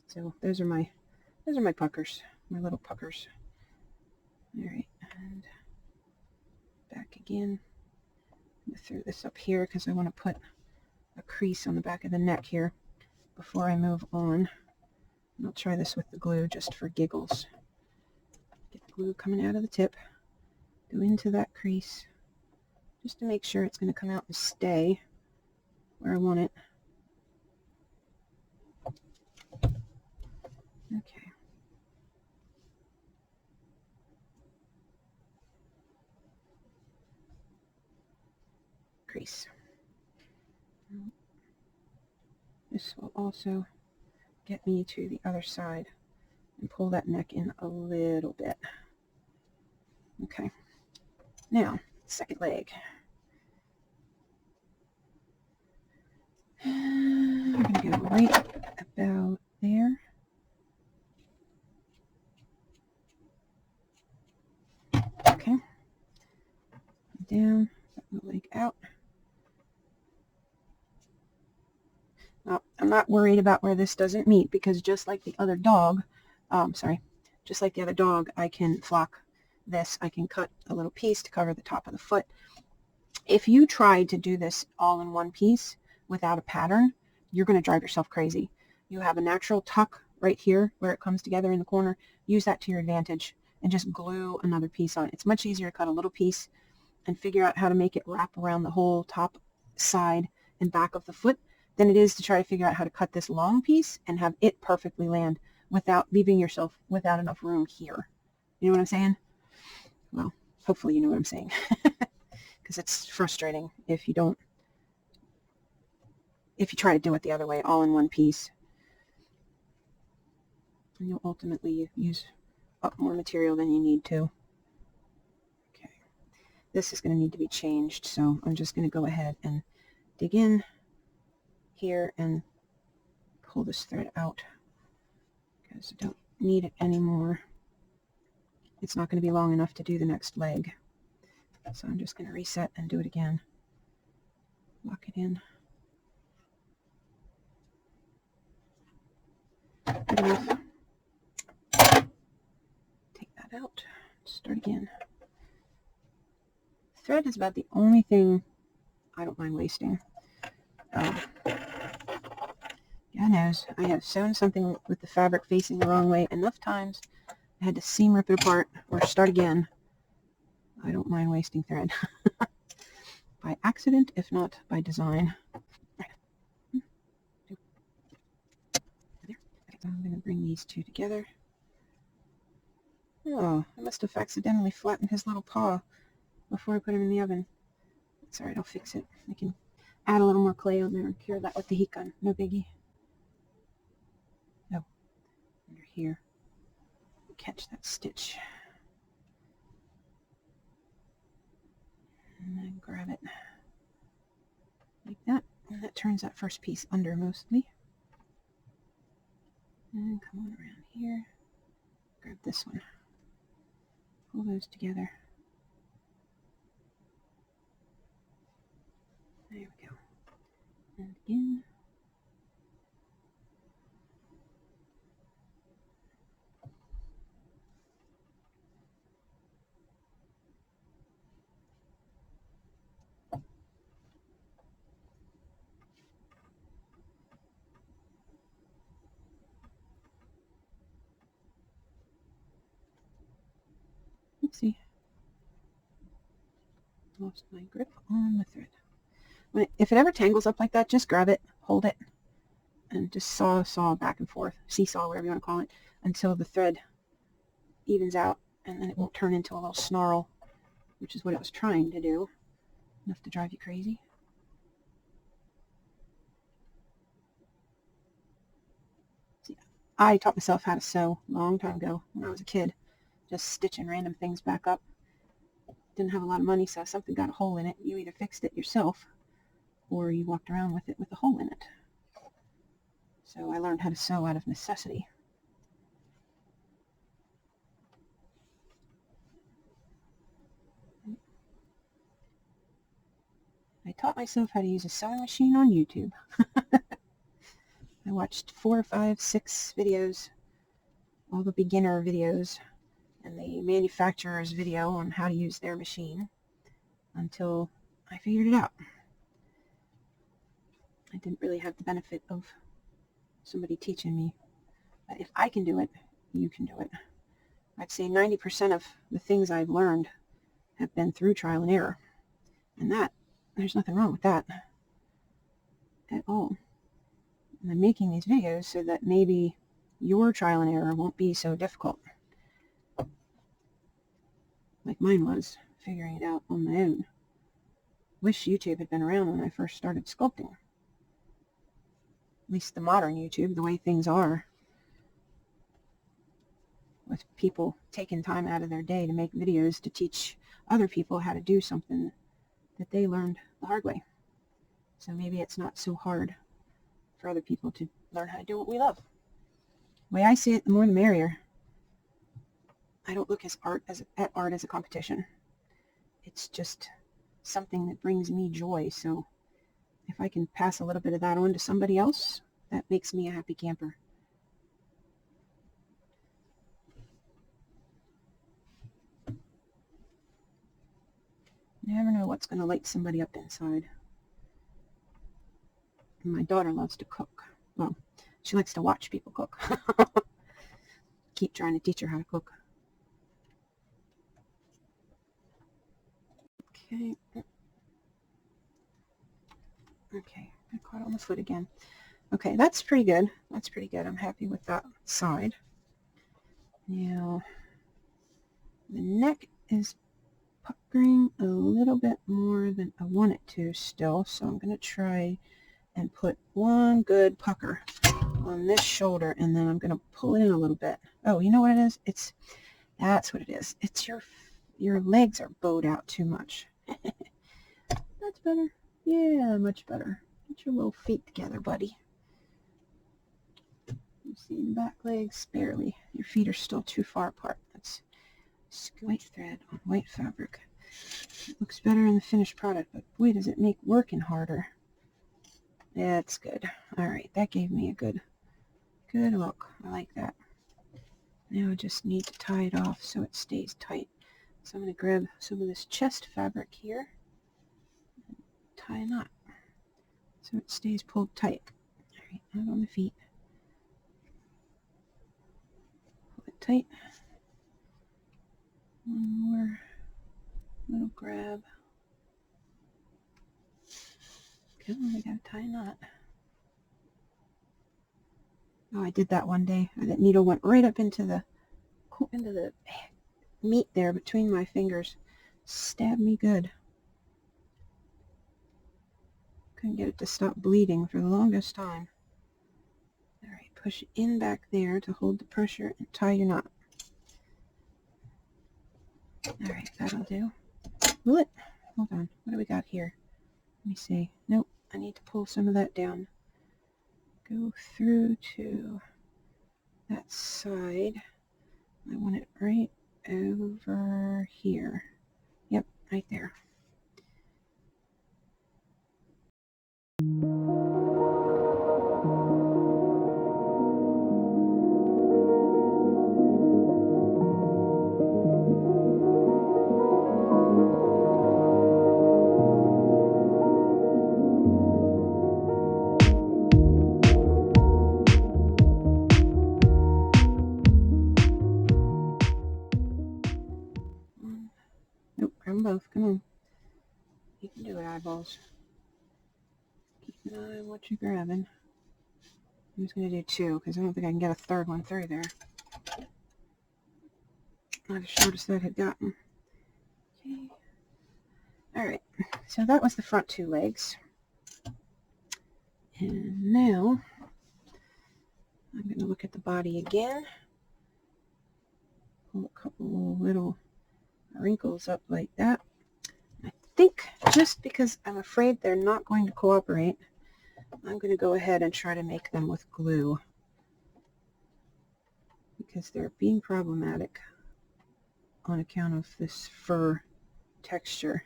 So those are my puckers, my little puckers. All right, and back again. I'm going to throw this up here because I want to put a crease on the back of the neck here before I move on. And I'll try this with the glue just for giggles. Get the glue coming out of the tip, go into that crease, just to make sure it's going to come out and stay where I want it. Okay. Crease. This will also get me to the other side and pull that neck in a little bit. Okay. Now, second leg. I'm going to go right about there. Okay. Down, the leg out. Now, I'm not worried about where this doesn't meet because just like the other dog, just like the other dog, I can flock this. I can cut a little piece to cover the top of the foot. If you tried to do this all in one piece without a pattern, you're going to drive yourself crazy. You have a natural tuck right here where it comes together in the corner. Use that to your advantage and just glue another piece on. It's much easier to cut a little piece and figure out how to make it wrap around the whole top, side, and back of the foot than it is to try to figure out how to cut this long piece and have it perfectly land without leaving yourself without enough room here. You know what I'm saying? Well, hopefully you know what I'm saying. Because it's frustrating if you try to do it the other way, all in one piece. And you'll ultimately use up more material than you need to. Okay. This is going to need to be changed, so I'm just going to go ahead and dig in here and pull this thread out because I don't need it anymore. It's not going to be long enough to do the next leg. So I'm just going to reset and do it again. Lock it in. Good enough. Take that out. Start again. Thread is about the only thing I don't mind wasting. God knows, I have sewn something with the fabric facing the wrong way enough times. I had to seam rip it apart or start again. I don't mind wasting thread. By accident, if not by design. There. Okay, so I'm going to bring these two together. Oh, I must have accidentally flattened his little paw before I put him in the oven. It's alright, I'll fix it. I can add a little more clay on there and cure that with the heat gun. No biggie. No. Under here. Catch that stitch. And then grab it like that. And that turns that first piece under mostly. And come on around here. Grab this one. Pull those together. There we go. And again. Oopsie. Lost my grip on the thread. If it ever tangles up like that, just grab it, hold it, and just saw back and forth, seesaw, whatever you want to call it, until the thread evens out, and then it won't turn into a little snarl, which is what it was trying to do. Enough to drive you crazy. See, I taught myself how to sew a long time ago when I was a kid, just stitching random things back up. Didn't have a lot of money, so if something got a hole in it, you either fixed it yourself or you walked around with it with a hole in it. So I learned how to sew out of necessity. I taught myself how to use a sewing machine on YouTube. I watched 4, 5, 6 videos, all the beginner videos, and the manufacturer's video on how to use their machine until I figured it out. I didn't really have the benefit of somebody teaching me. But if I can do it, you can do it. I'd say 90% of the things I've learned have been through trial and error. And that, there's nothing wrong with that at all. And I'm making these videos so that maybe your trial and error won't be so difficult. Like mine was, figuring it out on my own. Wish YouTube had been around when I first started sculpting. At least the modern YouTube, the way things are. with people taking time out of their day to make videos to teach other people how to do something that they learned the hard way. So maybe it's not so hard for other people to learn how to do what we love. The way I see it, the more the merrier. I don't look at art as a competition. It's just something that brings me joy. So if I can pass a little bit of that on to somebody else, that makes me a happy camper. You never know what's going to light somebody up inside. And my daughter loves to cook. Well, she likes to watch people cook. Keep trying to teach her how to cook. Okay. Okay, I caught on the foot again. Okay, that's pretty good. That's pretty good. I'm happy with that side. Now, the neck is puckering a little bit more than I want it to still, so I'm going to try and put one good pucker on this shoulder, and then I'm going to pull it in a little bit. Oh, you know what it is? That's what it is. It's your legs are bowed out too much. That's better. Yeah, much better. Get your little feet together, buddy. You see the back legs? Barely. Your feet are still too far apart. That's white thread on white fabric. It looks better in the finished product, but boy, does it make working harder. That's good. All right, that gave me a good look. I like that. Now I just need to tie it off so it stays tight. So I'm going to grab some of this chest fabric here, and tie a knot so it stays pulled tight. All right, out on the feet. Pull it tight. One more little grab. Come on, I gotta tie a knot. Oh, I did that one day. That needle went right up into the meat there between my fingers. Stabbed me good. Couldn't get it to stop bleeding for the longest time. All right, push it in back there to hold the pressure and tie your knot. All right, that'll do. Will it? Hold on. What do we got here? Let me see. Nope, I need to pull some of that down. Go through to that side. I want it right over here. Yep, right there. Nope, grab them both. Come on. You can do it, eyeballs. Keep an eye on what you're grabbing. I'm just going to do two because I don't think I can get a third one through there. Not as short as that had gotten. Okay. All right, so that was the front two legs. And now I'm going to look at the body again. Pull a couple little wrinkles up like that. I think just because I'm afraid they're not going to cooperate, I'm going to go ahead and try to make them with glue because they're being problematic on account of this fur texture.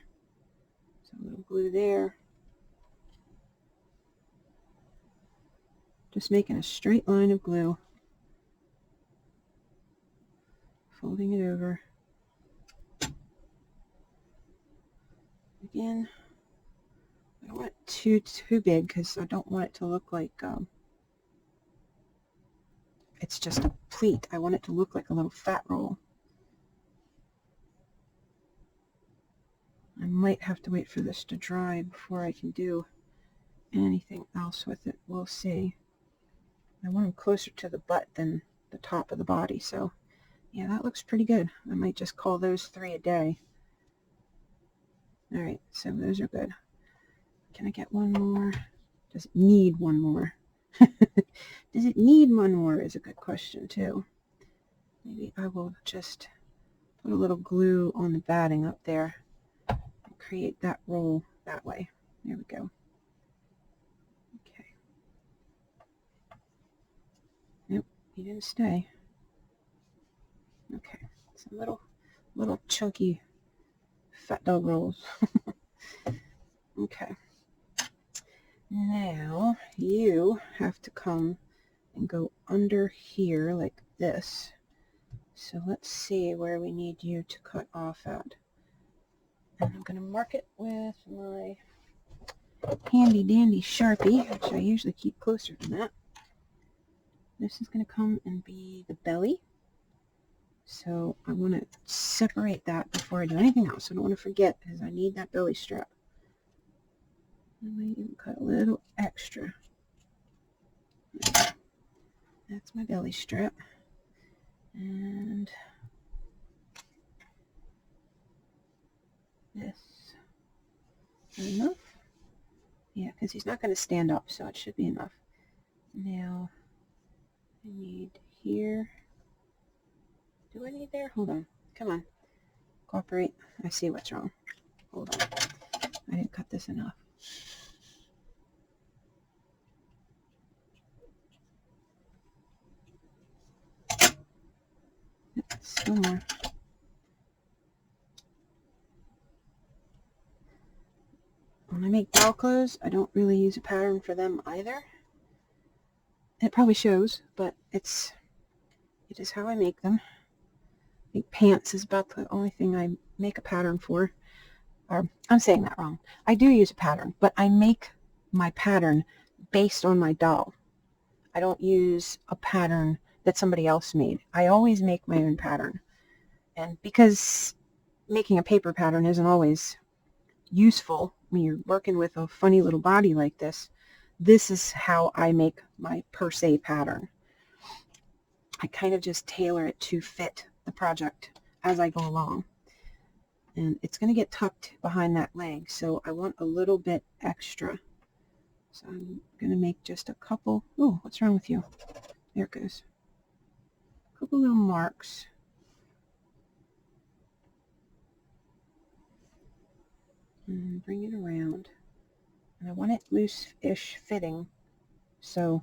So a little glue there. Just making a straight line of glue. Folding it over. Again, I don't want it too big because I don't want it to look like it's just a pleat. I want it to look like a little fat roll. I might have to wait for this to dry before I can do anything else with it. We'll see. I want them closer to the butt than the top of the body, so yeah, that looks pretty good. I might just call those 3 a day. All right, so those are good. Can I get one more? Does it need one more? Does it need one more is a good question too. Maybe I will just put a little glue on the batting up there and create that roll that way. There we go. Okay. Nope, he didn't stay. Okay, some little chunky fat dog rolls. Okay. Now you have to come and go under here like this. So let's see where we need you to cut off at. And I'm going to mark it with my handy dandy Sharpie, which I usually keep closer than that. This is going to come and be the belly. So I want to separate that before I do anything else. I don't want to forget because I need that belly strap. I might even cut a little extra. That's my belly strap. And this is enough. Yeah, because he's not going to stand up, so it should be enough. Now, I need here. Do I need there? Hold on. Come on. Cooperate. I see what's wrong. Hold on. I didn't cut this enough. Still more. When I make doll clothes, I don't really use a pattern for them either. It probably shows, but it is how I make them. I think pants is about the only thing I make a pattern for. Or, I'm saying that wrong. I do use a pattern, but I make my pattern based on my doll. I don't use a pattern that somebody else made. I always make my own pattern. And because making a paper pattern isn't always useful when you're working with a funny little body like this, this is how I make my per se pattern. I kind of just tailor it to fit the project as I go along. And it's going to get tucked behind that leg, so I want a little bit extra. So I'm going to make just a couple. Oh, what's wrong with you? There it goes. A couple little marks. And bring it around. And I want it loose-ish fitting, so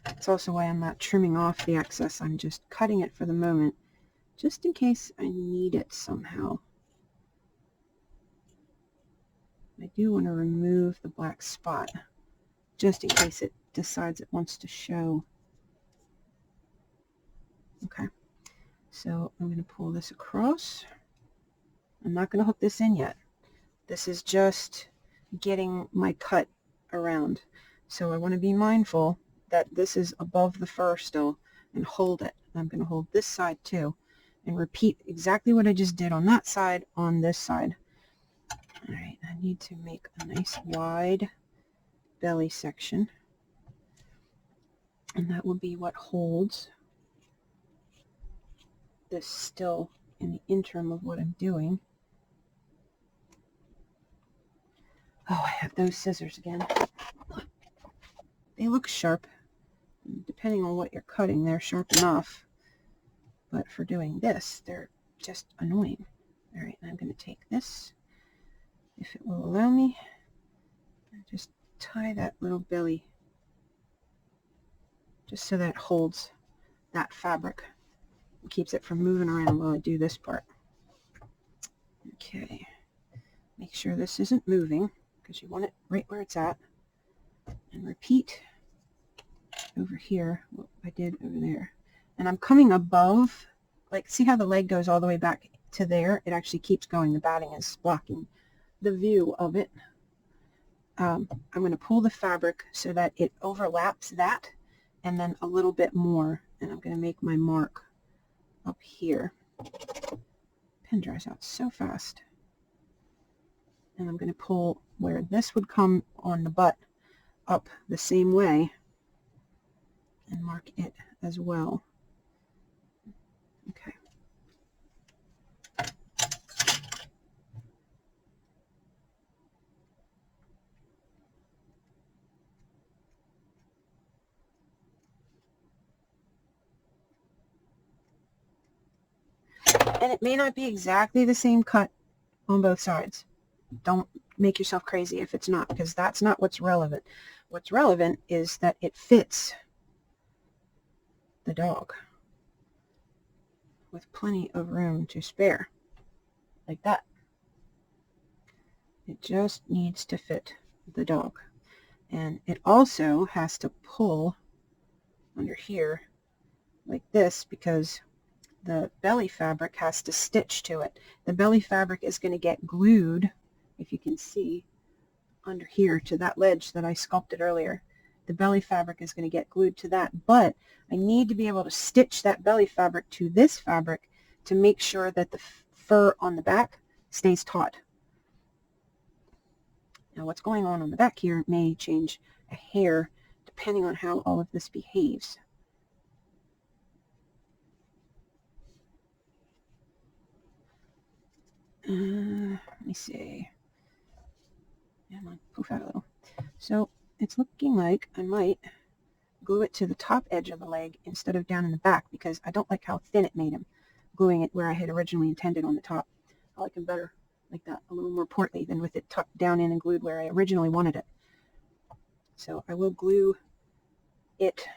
that's also why I'm not trimming off the excess. I'm just cutting it for the moment, just in case I need it somehow. I do want to remove the black spot, just in case it decides it wants to show. Okay, so I'm going to pull this across. I'm not going to hook this in yet. This is just getting my cut around. So I want to be mindful that this is above the fur still and hold it. I'm going to hold this side too and repeat exactly what I just did on that side on this side. All right, I need to make a nice wide belly section. And that will be what holds this still in the interim of what I'm doing. Oh, I have those scissors again. They look sharp. Depending on what you're cutting, they're sharp enough. But for doing this, they're just annoying. All right, I'm going to take this, if it will allow me, and just tie that little belly, just so that it holds that fabric and keeps it from moving around while I do this part. Okay, make sure this isn't moving, because you want it right where it's at, and repeat over here what I did over there. And I'm coming above, like, see how the leg goes all the way back to there? It actually keeps going. The batting is blocking the view of it. I'm going to pull the fabric so that it overlaps that and then a little bit more. And I'm going to make my mark up here. Pen dries out so fast. And I'm going to pull where this would come on the butt up the same way and mark it as well. Okay. And it may not be exactly the same cut on both sides. Don't make yourself crazy if it's not, because that's not what's relevant. What's relevant is that it fits the dog with plenty of room to spare, like that. It just needs to fit the dog. And it also has to pull under here like this, because the belly fabric has to stitch to it. The belly fabric is going to get glued, if you can see, under here to that ledge that I sculpted earlier. The belly fabric is going to get glued to that, but I need to be able to stitch that belly fabric to this fabric to make sure that the fur on the back stays taut. Now what's going on the back here may change a hair depending on how all of this behaves. Let me see. Come on, poof out a little. So it's looking like I might glue it to the top edge of the leg instead of down in the back, because I don't like how thin it made him, gluing it where I had originally intended on the top. I like him better like that, a little more portly than with it tucked down in and glued where I originally wanted it. So I will glue it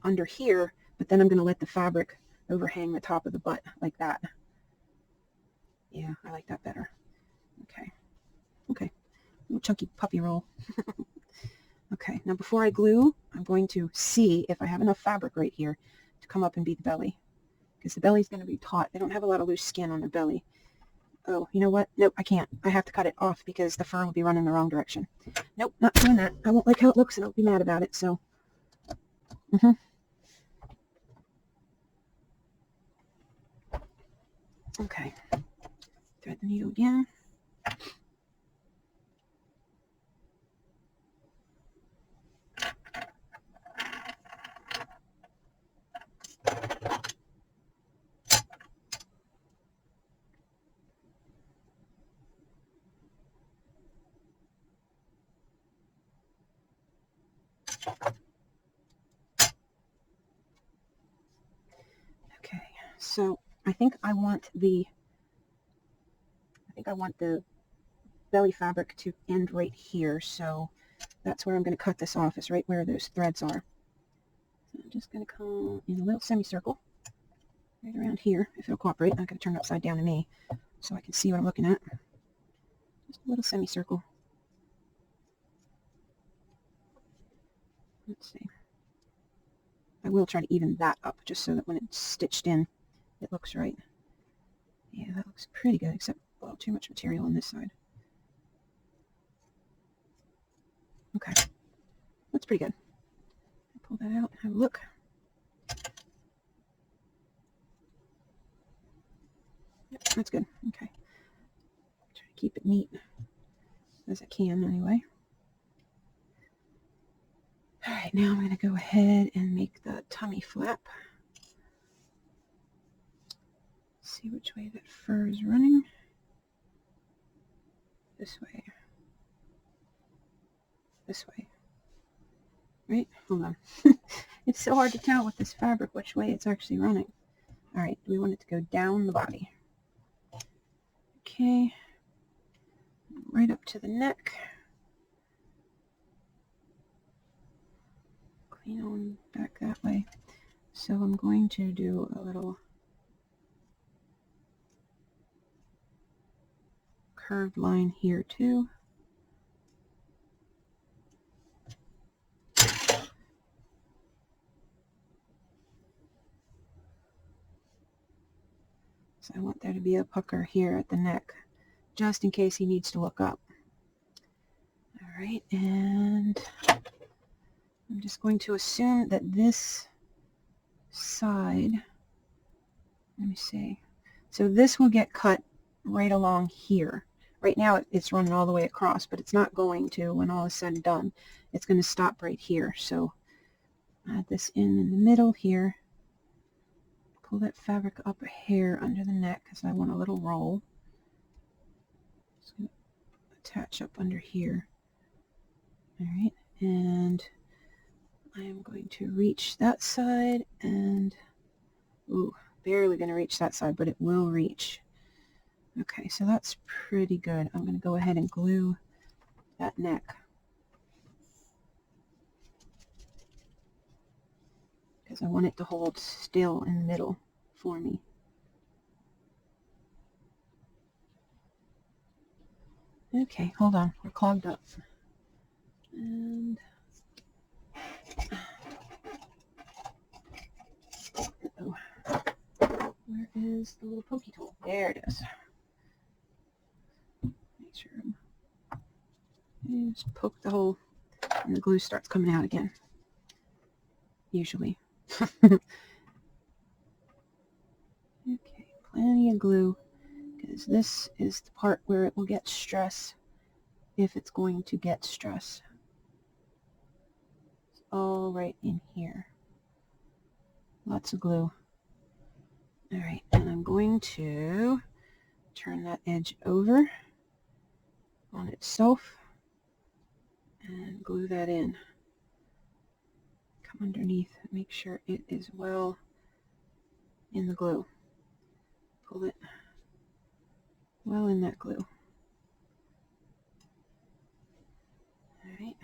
under here, but then I'm going to let the fabric overhang the top of the butt like that. Yeah, I like that better. Okay. Okay. Little chunky puppy roll. Okay, now before I glue, I'm going to see if I have enough fabric right here to come up and be the belly, because the belly's going to be taut. They don't have a lot of loose skin on their belly. Oh, you know what? Nope, I can't. I have to cut it off because the fur will be running the wrong direction. Nope, not doing that. I won't like how it looks and I'll be mad about it, so. Okay, thread the needle again. Okay, so I think I want the belly fabric to end right here, so that's where I'm going to cut this off, is right where those threads are. So I'm just going to come in a little semicircle right around here, if it'll cooperate. I'm going to turn it upside down to me so I can see what I'm looking at. Just a little semicircle. Let's see. I will try to even that up just so that when it's stitched in, it looks right. Yeah, that looks pretty good, except, well, too much material on this side. Okay, that's pretty good. Pull that out and have a look. Yep, that's good. Okay. Try to keep it neat as I can anyway. All right, now I'm going to go ahead and make the tummy flap. See which way that fur is running. This way. This way. Right? Hold on. It's so hard to tell with this fabric which way it's actually running. All right, we want it to go down the body. Okay. Right up to the neck. Clean on back that way. So I'm going to do a little curved line here too. So I want there to be a pucker here at the neck, just in case he needs to look up. All right, and I'm just going to assume that this side, let me see, so this will get cut right along here. Right now it's running all the way across, but it's not going to when all is said and done. It's going to stop right here. So add this in the middle here. Pull that fabric up a hair under the neck because I want a little roll. Just going to attach up under here. All right, and I am going to reach that side and, ooh, barely going to reach that side, but it will reach. Okay, so that's pretty good. I'm going to go ahead and glue that neck, because I want it to hold still in the middle for me. Okay, hold on. We're clogged up. And oh, where is the little pokey tool? There it is. Make sure you just poke the hole and the glue starts coming out again. Usually. Okay, plenty of glue, because this is the part where it will get stress, if it's going to get stress. It's all right in here. Lots of glue. All right, and I'm going to turn that edge over on itself and glue that in. Come underneath, make sure it is well in the glue. Pull it well in that glue. All right,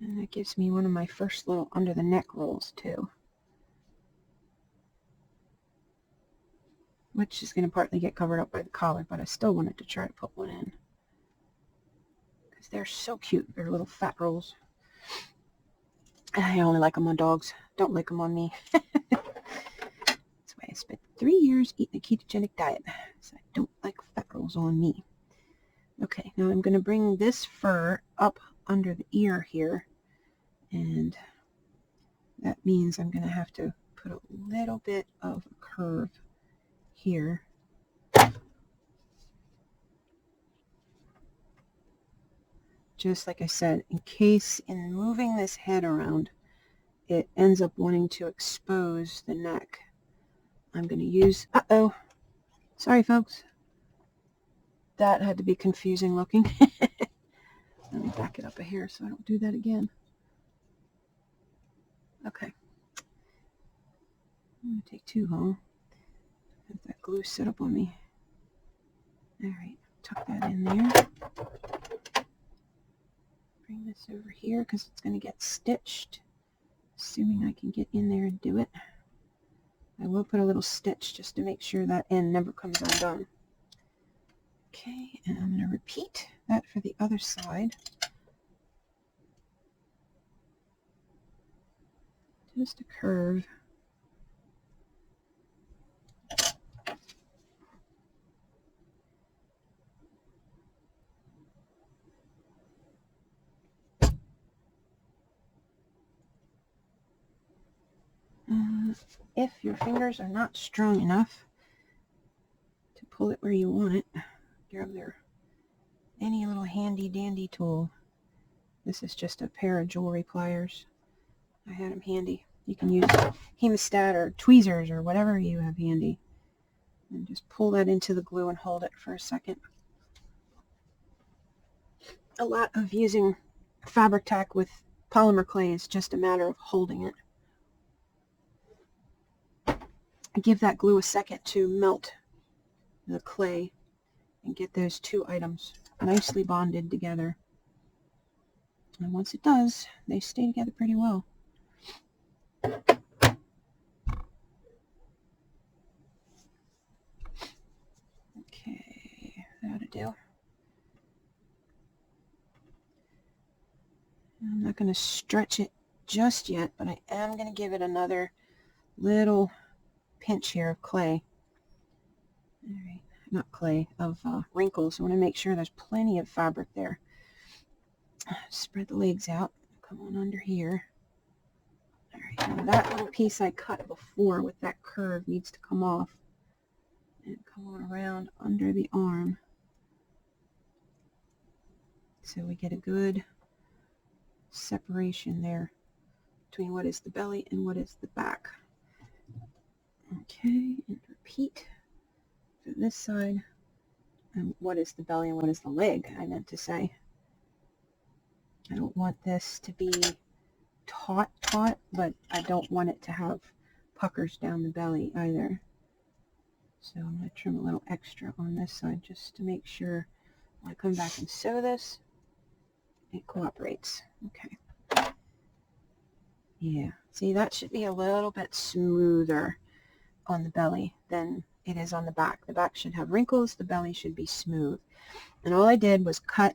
and that gives me one of my first little under the neck rolls too, which is going to partly get covered up by the collar, but I still wanted to try to put one in, because they're so cute. They're little fat rolls. I only like them on dogs. Don't like them on me. That's why I spent 3 years eating a ketogenic diet, so I don't like fat rolls on me. Okay, now I'm going to bring this fur up under the ear here, and that means I'm going to have to put a little bit of a curve here. Just like I said, in case in moving this head around, it ends up wanting to expose the neck. I'm going to use, sorry folks, that had to be confusing looking. Let me back it up a hair so I don't do that again. Okay. I'm going to take too long. Let that glue sit up on me. Alright, tuck that in there. Bring this over here because it's going to get stitched. Assuming I can get in there and do it. I will put a little stitch just to make sure that end never comes undone. Okay, and I'm going to repeat that for the other side. Just a curve. If your fingers are not strong enough to pull it where you want it, grab any little handy dandy tool. This is just a pair of jewelry pliers. I had them handy. You can use hemostat or tweezers or whatever you have handy. And just pull that into the glue and hold it for a second. A lot of using fabric tack with polymer clay is just a matter of holding it. Give that glue a second to melt the clay and get those two items nicely bonded together. And once it does, they stay together pretty well. Okay, that'll do. I'm not going to stretch it just yet, but I am going to give it another little pinch here of clay. All right, not clay, of wrinkles. I want to make sure there's plenty of fabric there. Spread the legs out. Come on under here. All right, now that little piece I cut before with that curve needs to come off and come on around under the arm, so we get a good separation there between what is the belly and what is the back. Okay, and repeat for this side. And what is the belly and what is the leg, I meant to say. I don't want this to be taut, but I don't want it to have puckers down the belly either. So I'm going to trim a little extra on this side just to make sure when I come back and sew this, it cooperates. Okay. Yeah, see, that should be a little bit smoother on the belly than it is on the back. The back should have wrinkles, the belly should be smooth. And all I did was cut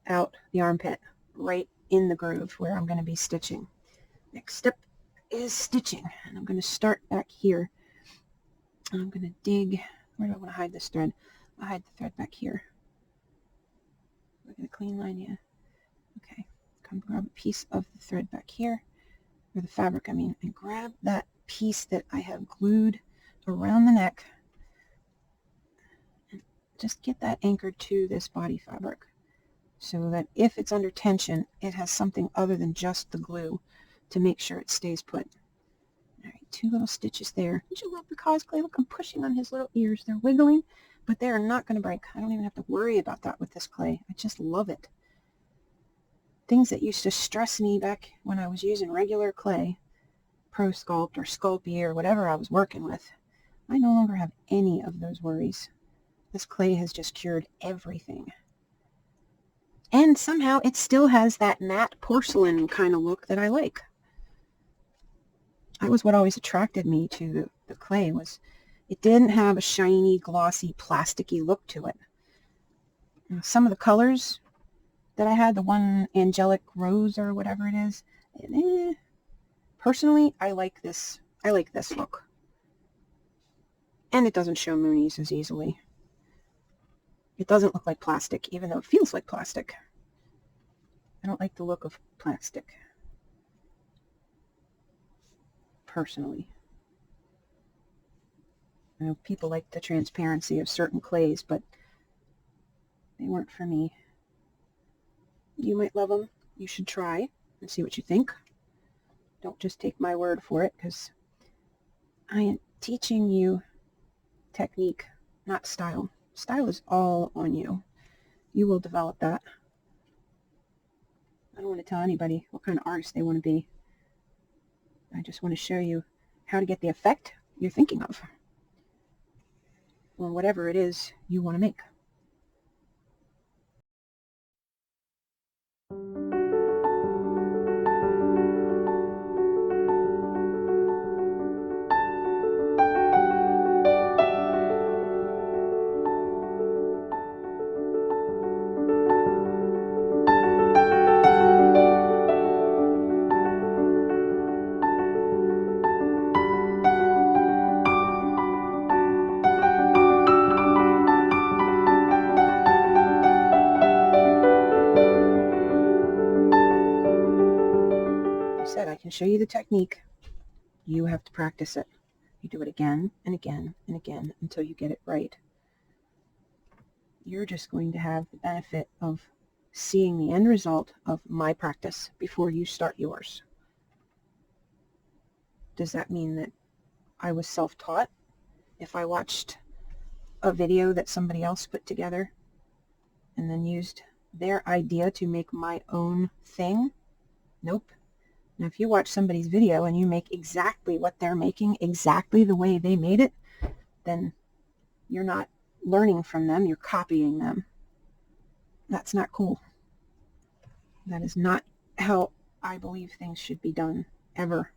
out the armpit right in the groove where I'm going to be stitching. Next step is stitching, and I'm going to start back here. And I'm going to dig, where do I want to hide this thread? I'll hide the thread back here. Look at a clean line, yeah. Okay, come grab a piece of the thread back here, or the fabric, I mean, and grab that piece that I have glued around the neck, and just get that anchored to this body fabric so that if it's under tension, it has something other than just the glue to make sure it stays put. All right, 2 little stitches there. Don't you love the Cosclay? Look, I'm pushing on his little ears. They're wiggling, but they are not going to break. I don't even have to worry about that with this clay. I just love it. Things that used to stress me back when I was using regular clay, Pro Sculpt or Sculpey or whatever I was working with, I no longer have any of those worries. This clay has just cured everything. And somehow it still has that matte porcelain kind of look that I like. That was what always attracted me to the clay, was it didn't have a shiny, glossy, plasticky look to it. Some of the colors that I had, the one angelic rose or whatever it is, personally, I like this. I like this look. And it doesn't show moonies as easily. It doesn't look like plastic, even though it feels like plastic. I don't like the look of plastic, personally. I know people like the transparency of certain clays, but they weren't for me. You might love them. You should try and see what you think. Don't just take my word for it, because I am teaching you technique, not style. Style is all on you. You will develop that. I don't want to tell anybody what kind of artist they want to be. I just want to show you how to get the effect you're thinking of, or whatever it is you want to make. I can show you the technique. You have to practice it. You do it again and again and again until you get it right. You're just going to have the benefit of seeing the end result of my practice before you start yours. Does that mean that I was self-taught? If I watched a video that somebody else put together and then used their idea to make my own thing? Nope. Now, if you watch somebody's video and you make exactly what they're making, exactly the way they made it, then you're not learning from them, you're copying them. That's not cool. That is not how I believe things should be done, ever.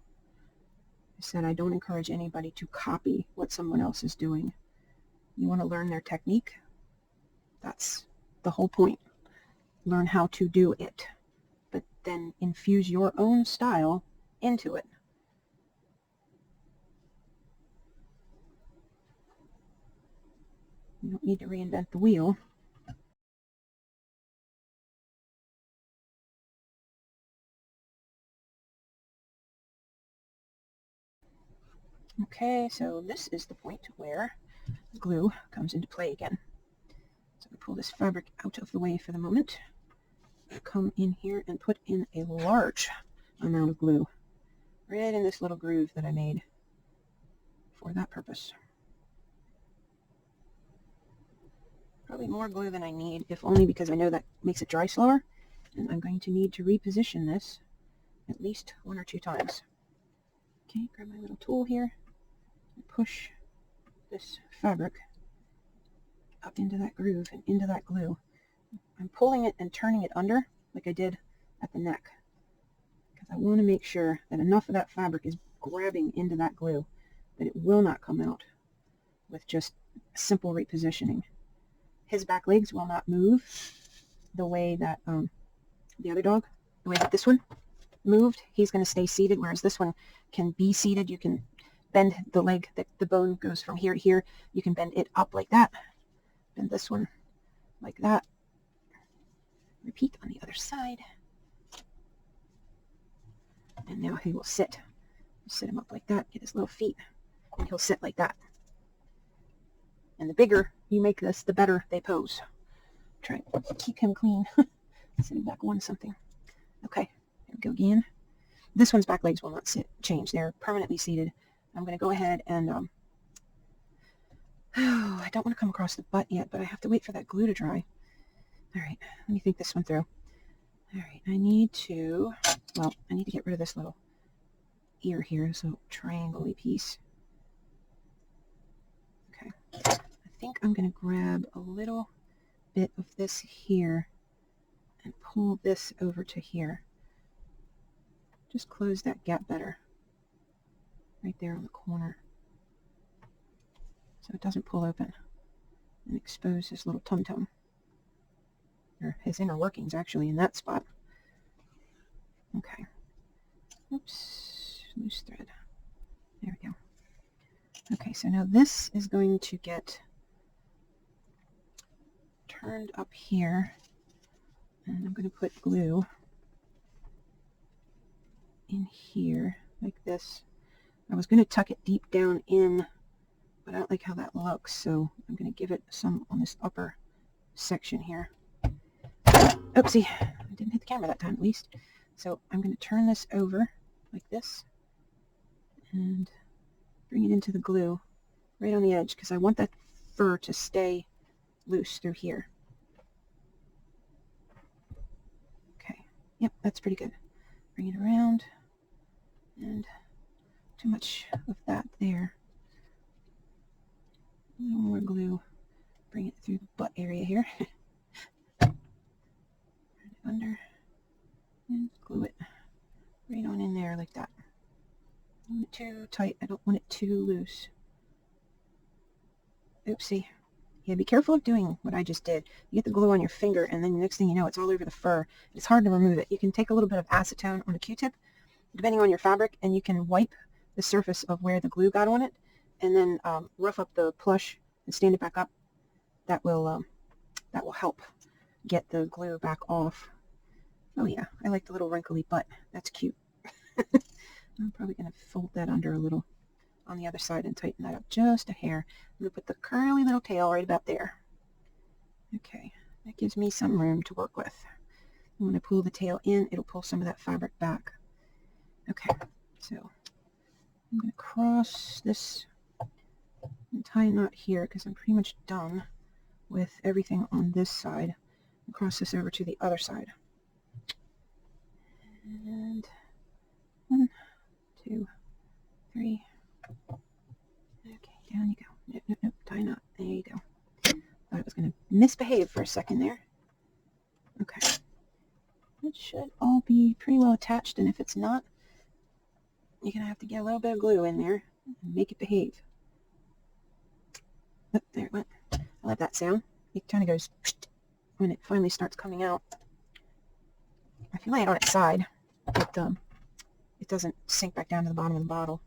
I said I don't encourage anybody to copy what someone else is doing. You want to learn their technique? That's the whole point. Learn how to do it, but then infuse your own style into it. You don't need to reinvent the wheel. Okay, so this is the point where glue comes into play again. So I'm going to pull this fabric out of the way for the moment. Come in here and put in a large amount of glue right in this little groove that I made for that purpose. Probably more glue than I need, if only because I know that makes it dry slower, and I'm going to need to reposition this at least 1 or 2 times. Okay, grab my little tool here and push this fabric up into that groove and into that glue. I'm pulling it and turning it under like I did at the neck because I want to make sure that enough of that fabric is grabbing into that glue that it will not come out with just simple repositioning. His back legs will not move the way that the other dog, the way that this one moved. He's going to stay seated, whereas this one can be seated. You can bend the leg, the bone goes from here to here. You can bend it up like that. Bend this one like that. Repeat on the other side. And now he will sit. Sit him up like that, get his little feet, and he'll sit like that. And the bigger you make this, the better they pose. Try to keep him clean. Sitting back one something. Okay, here we go again. This one's back legs will not change. They're permanently seated. I'm going to go ahead and, I don't want to come across the butt yet, but I have to wait for that glue to dry. All right, let me think this one through. All right, I need to get rid of this little ear here, this little triangle-y piece. Okay, I think I'm going to grab a little bit of this here and pull this over to here. Just close that gap better. Right there on the corner. So it doesn't pull open and expose his little tum-tum. Or his inner workings, actually, in that spot. Okay. Oops. Loose thread. There we go. Okay, so now this is going to get turned up here. And I'm going to put glue in here, like this. I was going to tuck it deep down in, but I don't like how that looks, so I'm going to give it some on this upper section here. Oopsie, I didn't hit the camera that time at least. So I'm going to turn this over like this and bring it into the glue right on the edge because I want that fur to stay loose through here. Okay, yep, that's pretty good. Bring it around and too much of that there. A little more glue. Bring it through the butt area here. Turn it under and glue it right on in there like that. I don't want it too tight. I don't want it too loose. Oopsie. Yeah, be careful of doing what I just did. You get the glue on your finger, and then the next thing you know, it's all over the fur. It's hard to remove it. You can take a little bit of acetone on a Q-tip, depending on your fabric, and you can wipe the surface of where the glue got on it, and then rough up the plush and stand it back up. That will help get the glue back off. Oh yeah, I like the little wrinkly butt. That's cute. I'm probably going to fold that under a little on the other side and tighten that up just a hair. I'm going to put the curly little tail right about there. Okay, that gives me some room to work with. And when I pull the tail in, it'll pull some of that fabric back. Okay, so I'm going to cross this and tie a knot here because I'm pretty much done with everything on this side. And cross this over to the other side. And 1, 2, 3. Okay, down you go. Nope, tie a knot. There you go. Thought it was going to misbehave for a second there. Okay. It should all be pretty well attached, and if it's not, you're going to have to get a little bit of glue in there and make it behave. Oh, there it went. I love that sound. It kind of goes when it finally starts coming out. If you lay it on its side, it doesn't sink back down to the bottom of the bottle.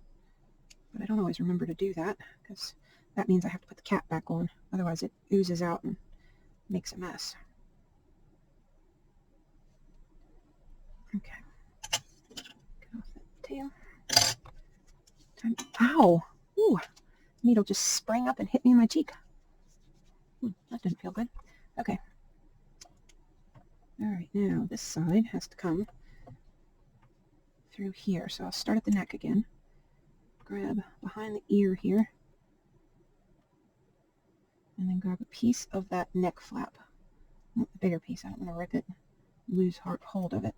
But I don't always remember to do that because that means I have to put the cap back on. Otherwise it oozes out and makes a mess. Okay. Get off that tail. Ow! Ooh! Needle just sprang up and hit me in my cheek. That didn't feel good. Okay. Alright, now this side has to come through here. So I'll start at the neck again. Grab behind the ear here. And then grab a piece of that neck flap. Not the bigger piece. I don't want to rip it, lose hold of it.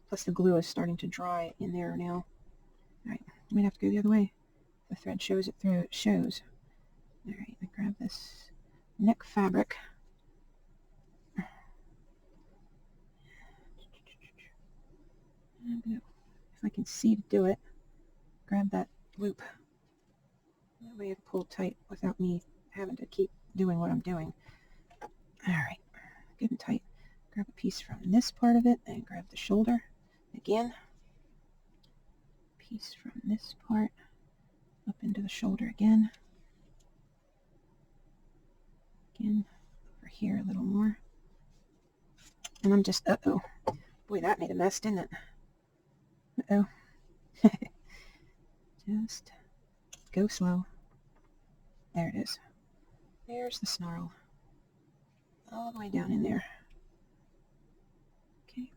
Plus the glue is starting to dry in there now. Alright, I might have to go the other way. The thread shows it through, it shows. Alright, I grab this neck fabric. I'm gonna, if I can see to do it, grab that loop. That way it'll pull tight without me having to keep doing what I'm doing. Alright, good and tight. Grab a piece from this part of it and grab the shoulder again. Piece from this part up into the shoulder again. Again, over here a little more. And I'm just, uh-oh. Boy, that made a mess, didn't it? Uh-oh. Just go slow. There it is. There's the snarl. All the way down in there. Okay.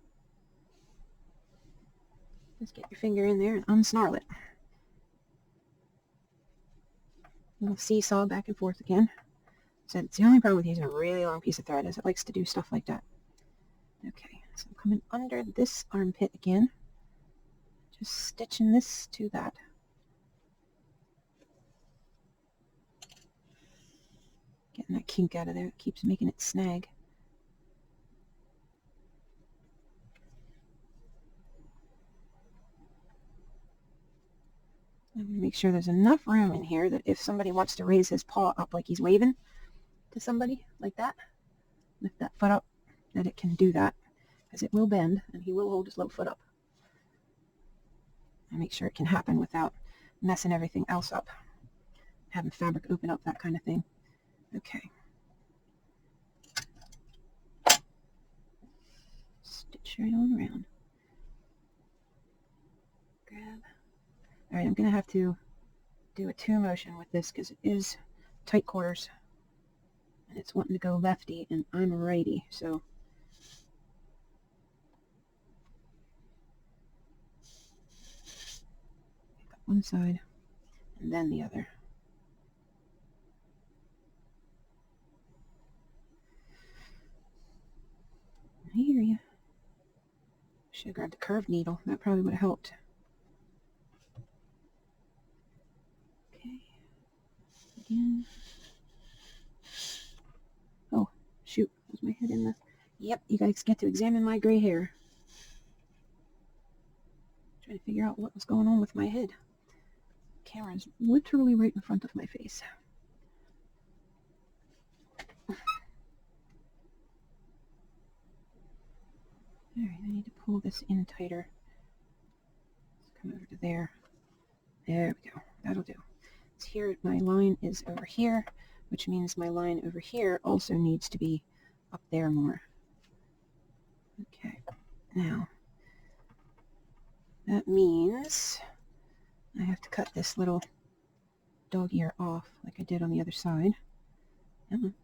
Just get your finger in there and unsnarl it. Little seesaw back and forth again. So it's the only problem with using a really long piece of thread is it likes to do stuff like that. Okay, so I'm coming under this armpit again. Just stitching this to that. Getting that kink out of there. It keeps making it snag. I'm going to make sure there's enough room in here that if somebody wants to raise his paw up like he's waving to somebody like that, lift that foot up, that it can do that, because it will bend and he will hold his little foot up. And make sure it can happen without messing everything else up, having fabric open up, that kind of thing. Okay. Stitch right on around. Grab. Alright, I'm going to have to do a two motion with this because it is tight quarters. And it's wanting to go lefty, and I'm a righty, so pick up one side and then the other. I hear you. Should have grabbed the curved needle. That probably would have helped. Okay. Again. Oh, shoot. Was my head in the... Yep, you guys get to examine my gray hair. Trying to figure out what was going on with my head. Camera's literally right in front of my face. Alright, I need to pull this in tighter. Let's come over to there. There we go. That'll do. So here, my line is over here, which means my line over here also needs to be up there more. Okay, now, that means I have to cut this little dog ear off like I did on the other side. I'm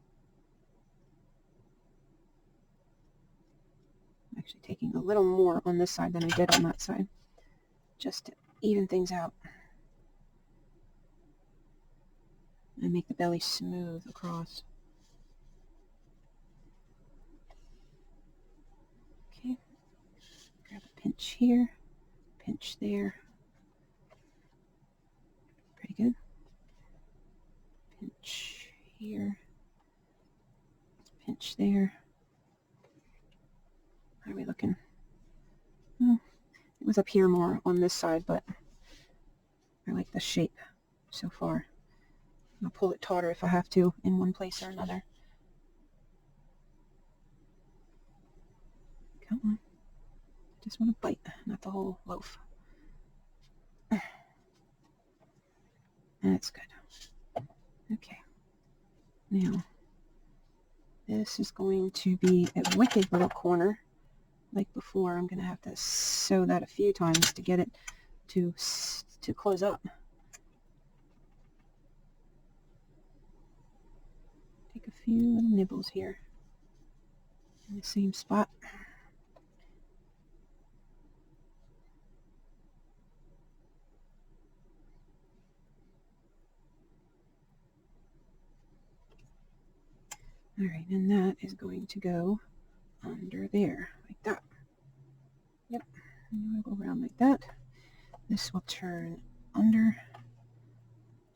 actually taking a little more on this side than I did on that side, just to even things out and make the belly smooth across. Okay, grab a pinch here, pinch there. Pretty good. Pinch here, pinch there. How are we looking? Well, it was up here more on this side, but I like the shape so far. I'll pull it tauter if I have to in one place or another. Come on. Just want to bite, not the whole loaf. That's good. Okay. Now, this is going to be a wicked little corner. Like before, I'm going to have to sew that a few times to get it to close up. Take a few little nibbles here in the same spot. Alright, and that is going to go under there, like that. Yep, and I'll go around like that. This will turn under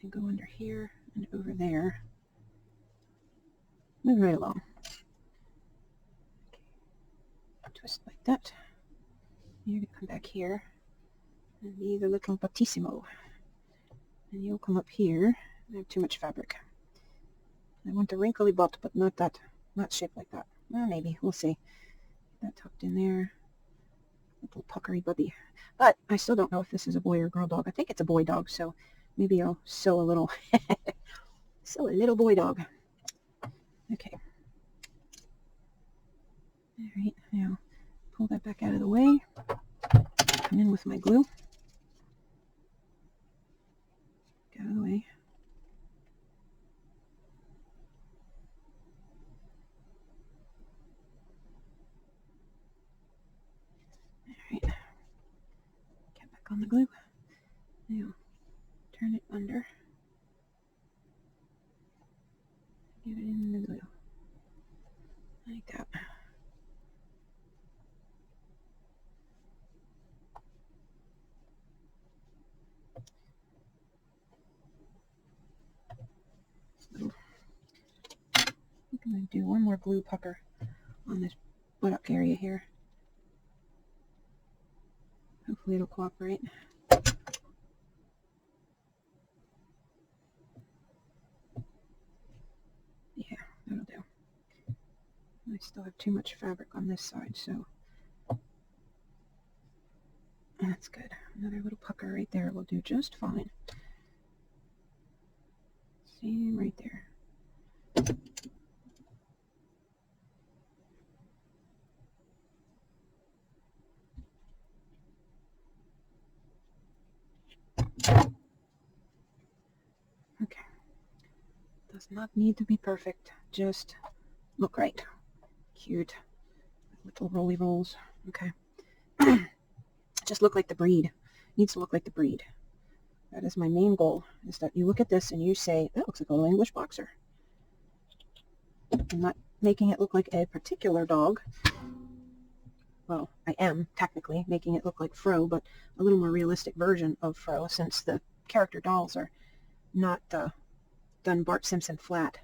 and go under here and over there. Move right along. Okay. Twist like that. You're going to come back here. And these are looking battissimo. And you'll come up here. I have too much fabric. I want a wrinkly butt, but not that. Not shaped like that. Well, maybe. We'll see. That tucked in there. Little puckery buddy. But I still don't know if this is a boy or girl dog. I think it's a boy dog, so maybe I'll sew a little sew a little boy dog. Okay. Alright, now pull that back out of the way. Come in with my glue. Get out of the way. Alright. Get back on the glue. Now turn it under. Get it in the glue. Like that. So, I'm going to do one more glue pucker on this buttock area here. Hopefully it'll cooperate. Yeah, that'll do. I still have too much fabric on this side, so that's good. Another little pucker right there will do just fine. Same right there. Okay. Does not need to be perfect. Just look right. Cute. Little roly rolls. Okay. Just look like the breed. Needs to look like the breed. That is my main goal, is that you look at this and you say, that looks like a little English boxer. I'm not making it look like a particular dog. Well, I am technically making it look like Fro, but a little more realistic version of Fro, since the character dolls are not done Bart Simpson flat.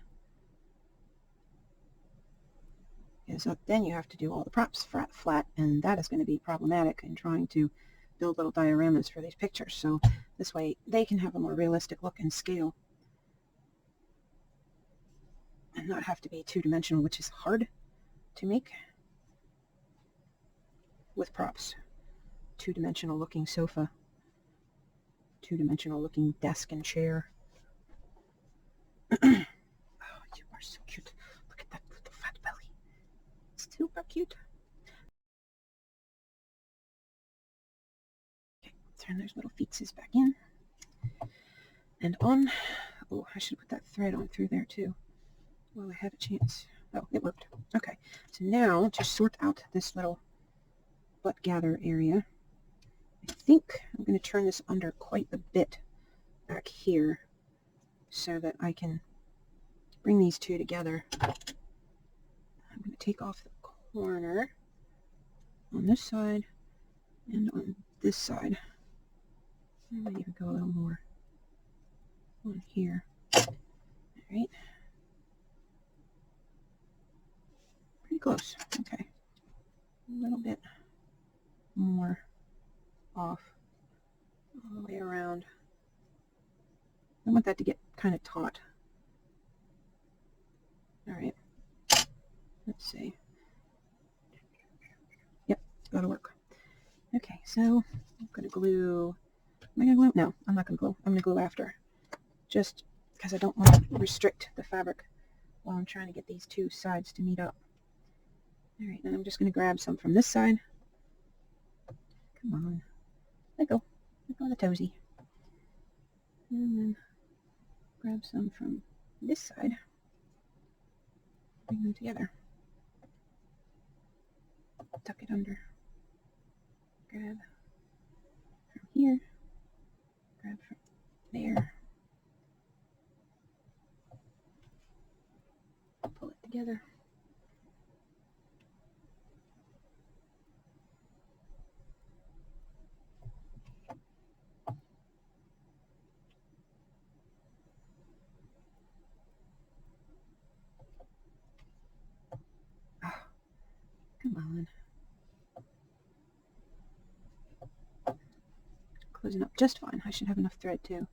And so then you have to do all the props flat, and that is going to be problematic in trying to build little dioramas for these pictures. So this way they can have a more realistic look and scale and not have to be two-dimensional, which is hard to make with props. Two-dimensional looking sofa, two-dimensional looking desk and chair. Oh, you are so cute. Look at that little fat belly. It's super cute. Okay, turn those little feetses back in. And on. Oh, I should put that thread on through there too. Well, I had a chance. Oh, it worked. Okay, so now to sort out this little butt gather area, I think I'm going to turn this under quite a bit back here so that I can bring these two together. I'm going to take off the corner on this side and on this side. I might even go a little more on here. All right. Pretty close. Okay. A little bit more off all the way around. I want that to get kind of taut. All right. Let's see. Yep, that'll work. Okay, so I'm going to glue. Am I going to glue? No, I'm not going to glue. I'm going to glue after. Just because I don't want to restrict the fabric while I'm trying to get these two sides to meet up. All right, and I'm just going to grab some from this side. Come on. Let go. Let go of the toesy. And then grab some from this side. Bring them together. Tuck it under. Grab from here. Grab from there. Pull it together. Come on. Closing up just fine. I should have enough thread too.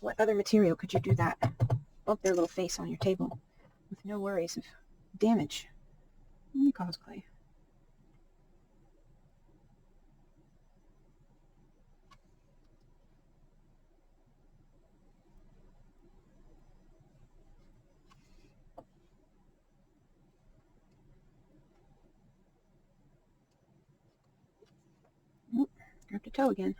What other material could you do that? Bump their little face on your table with no worries of damage. LindaE Cosclay. Oh, grabbed a toe again.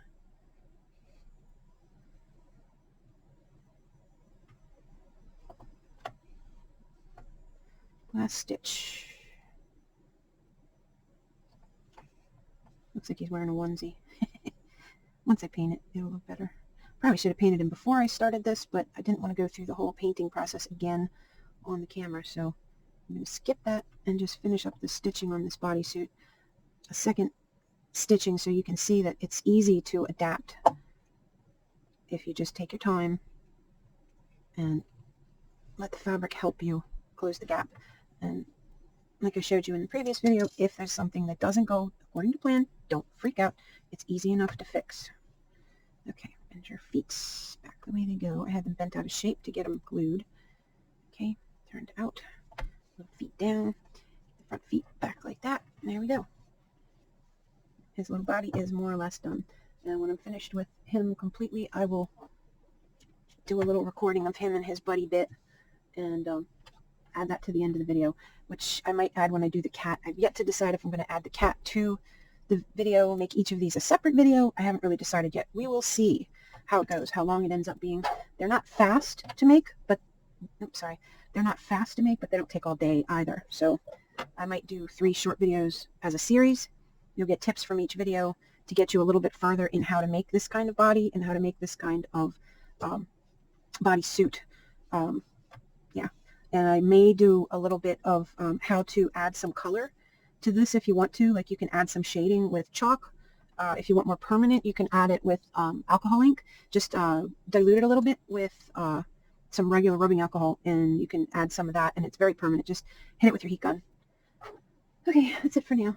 Last stitch. Looks like he's wearing a onesie. Once I paint it, it'll look better. Probably should have painted him before I started this, but I didn't want to go through the whole painting process again on the camera, so I'm going to skip that and just finish up the stitching on this bodysuit. A second stitching so you can see that it's easy to adapt if you just take your time and let the fabric help you close the gap. And like I showed you in the previous video, if there's something that doesn't go according to plan, don't freak out. It's easy enough to fix. Okay, bend your feet back the way they go. I had them bent out of shape to get them glued. Okay, turned out. Little feet down. The front feet back like that. And there we go. His little body is more or less done. And when I'm finished with him completely, I will do a little recording of him and his buddy bit and add that to the end of the video, which I might add when I do the cat. I've yet to decide if I'm going to add the cat to the video, make each of these a separate video. I haven't really decided yet. We will see how it goes, how long it ends up being. They're not fast to make, but they're not fast to make, but they don't take all day either. So I might do 3 short videos as a series. You'll get tips from each video to get you a little bit further in how to make this kind of body and how to make this kind of bodysuit. Yeah, and I may do a little bit of how to add some color to this if you want to. Like you can add some shading with chalk. If you want more permanent, you can add it with alcohol ink. Just dilute it a little bit with some regular rubbing alcohol, and you can add some of that, and it's very permanent. Just hit it with your heat gun. Okay, that's it for now.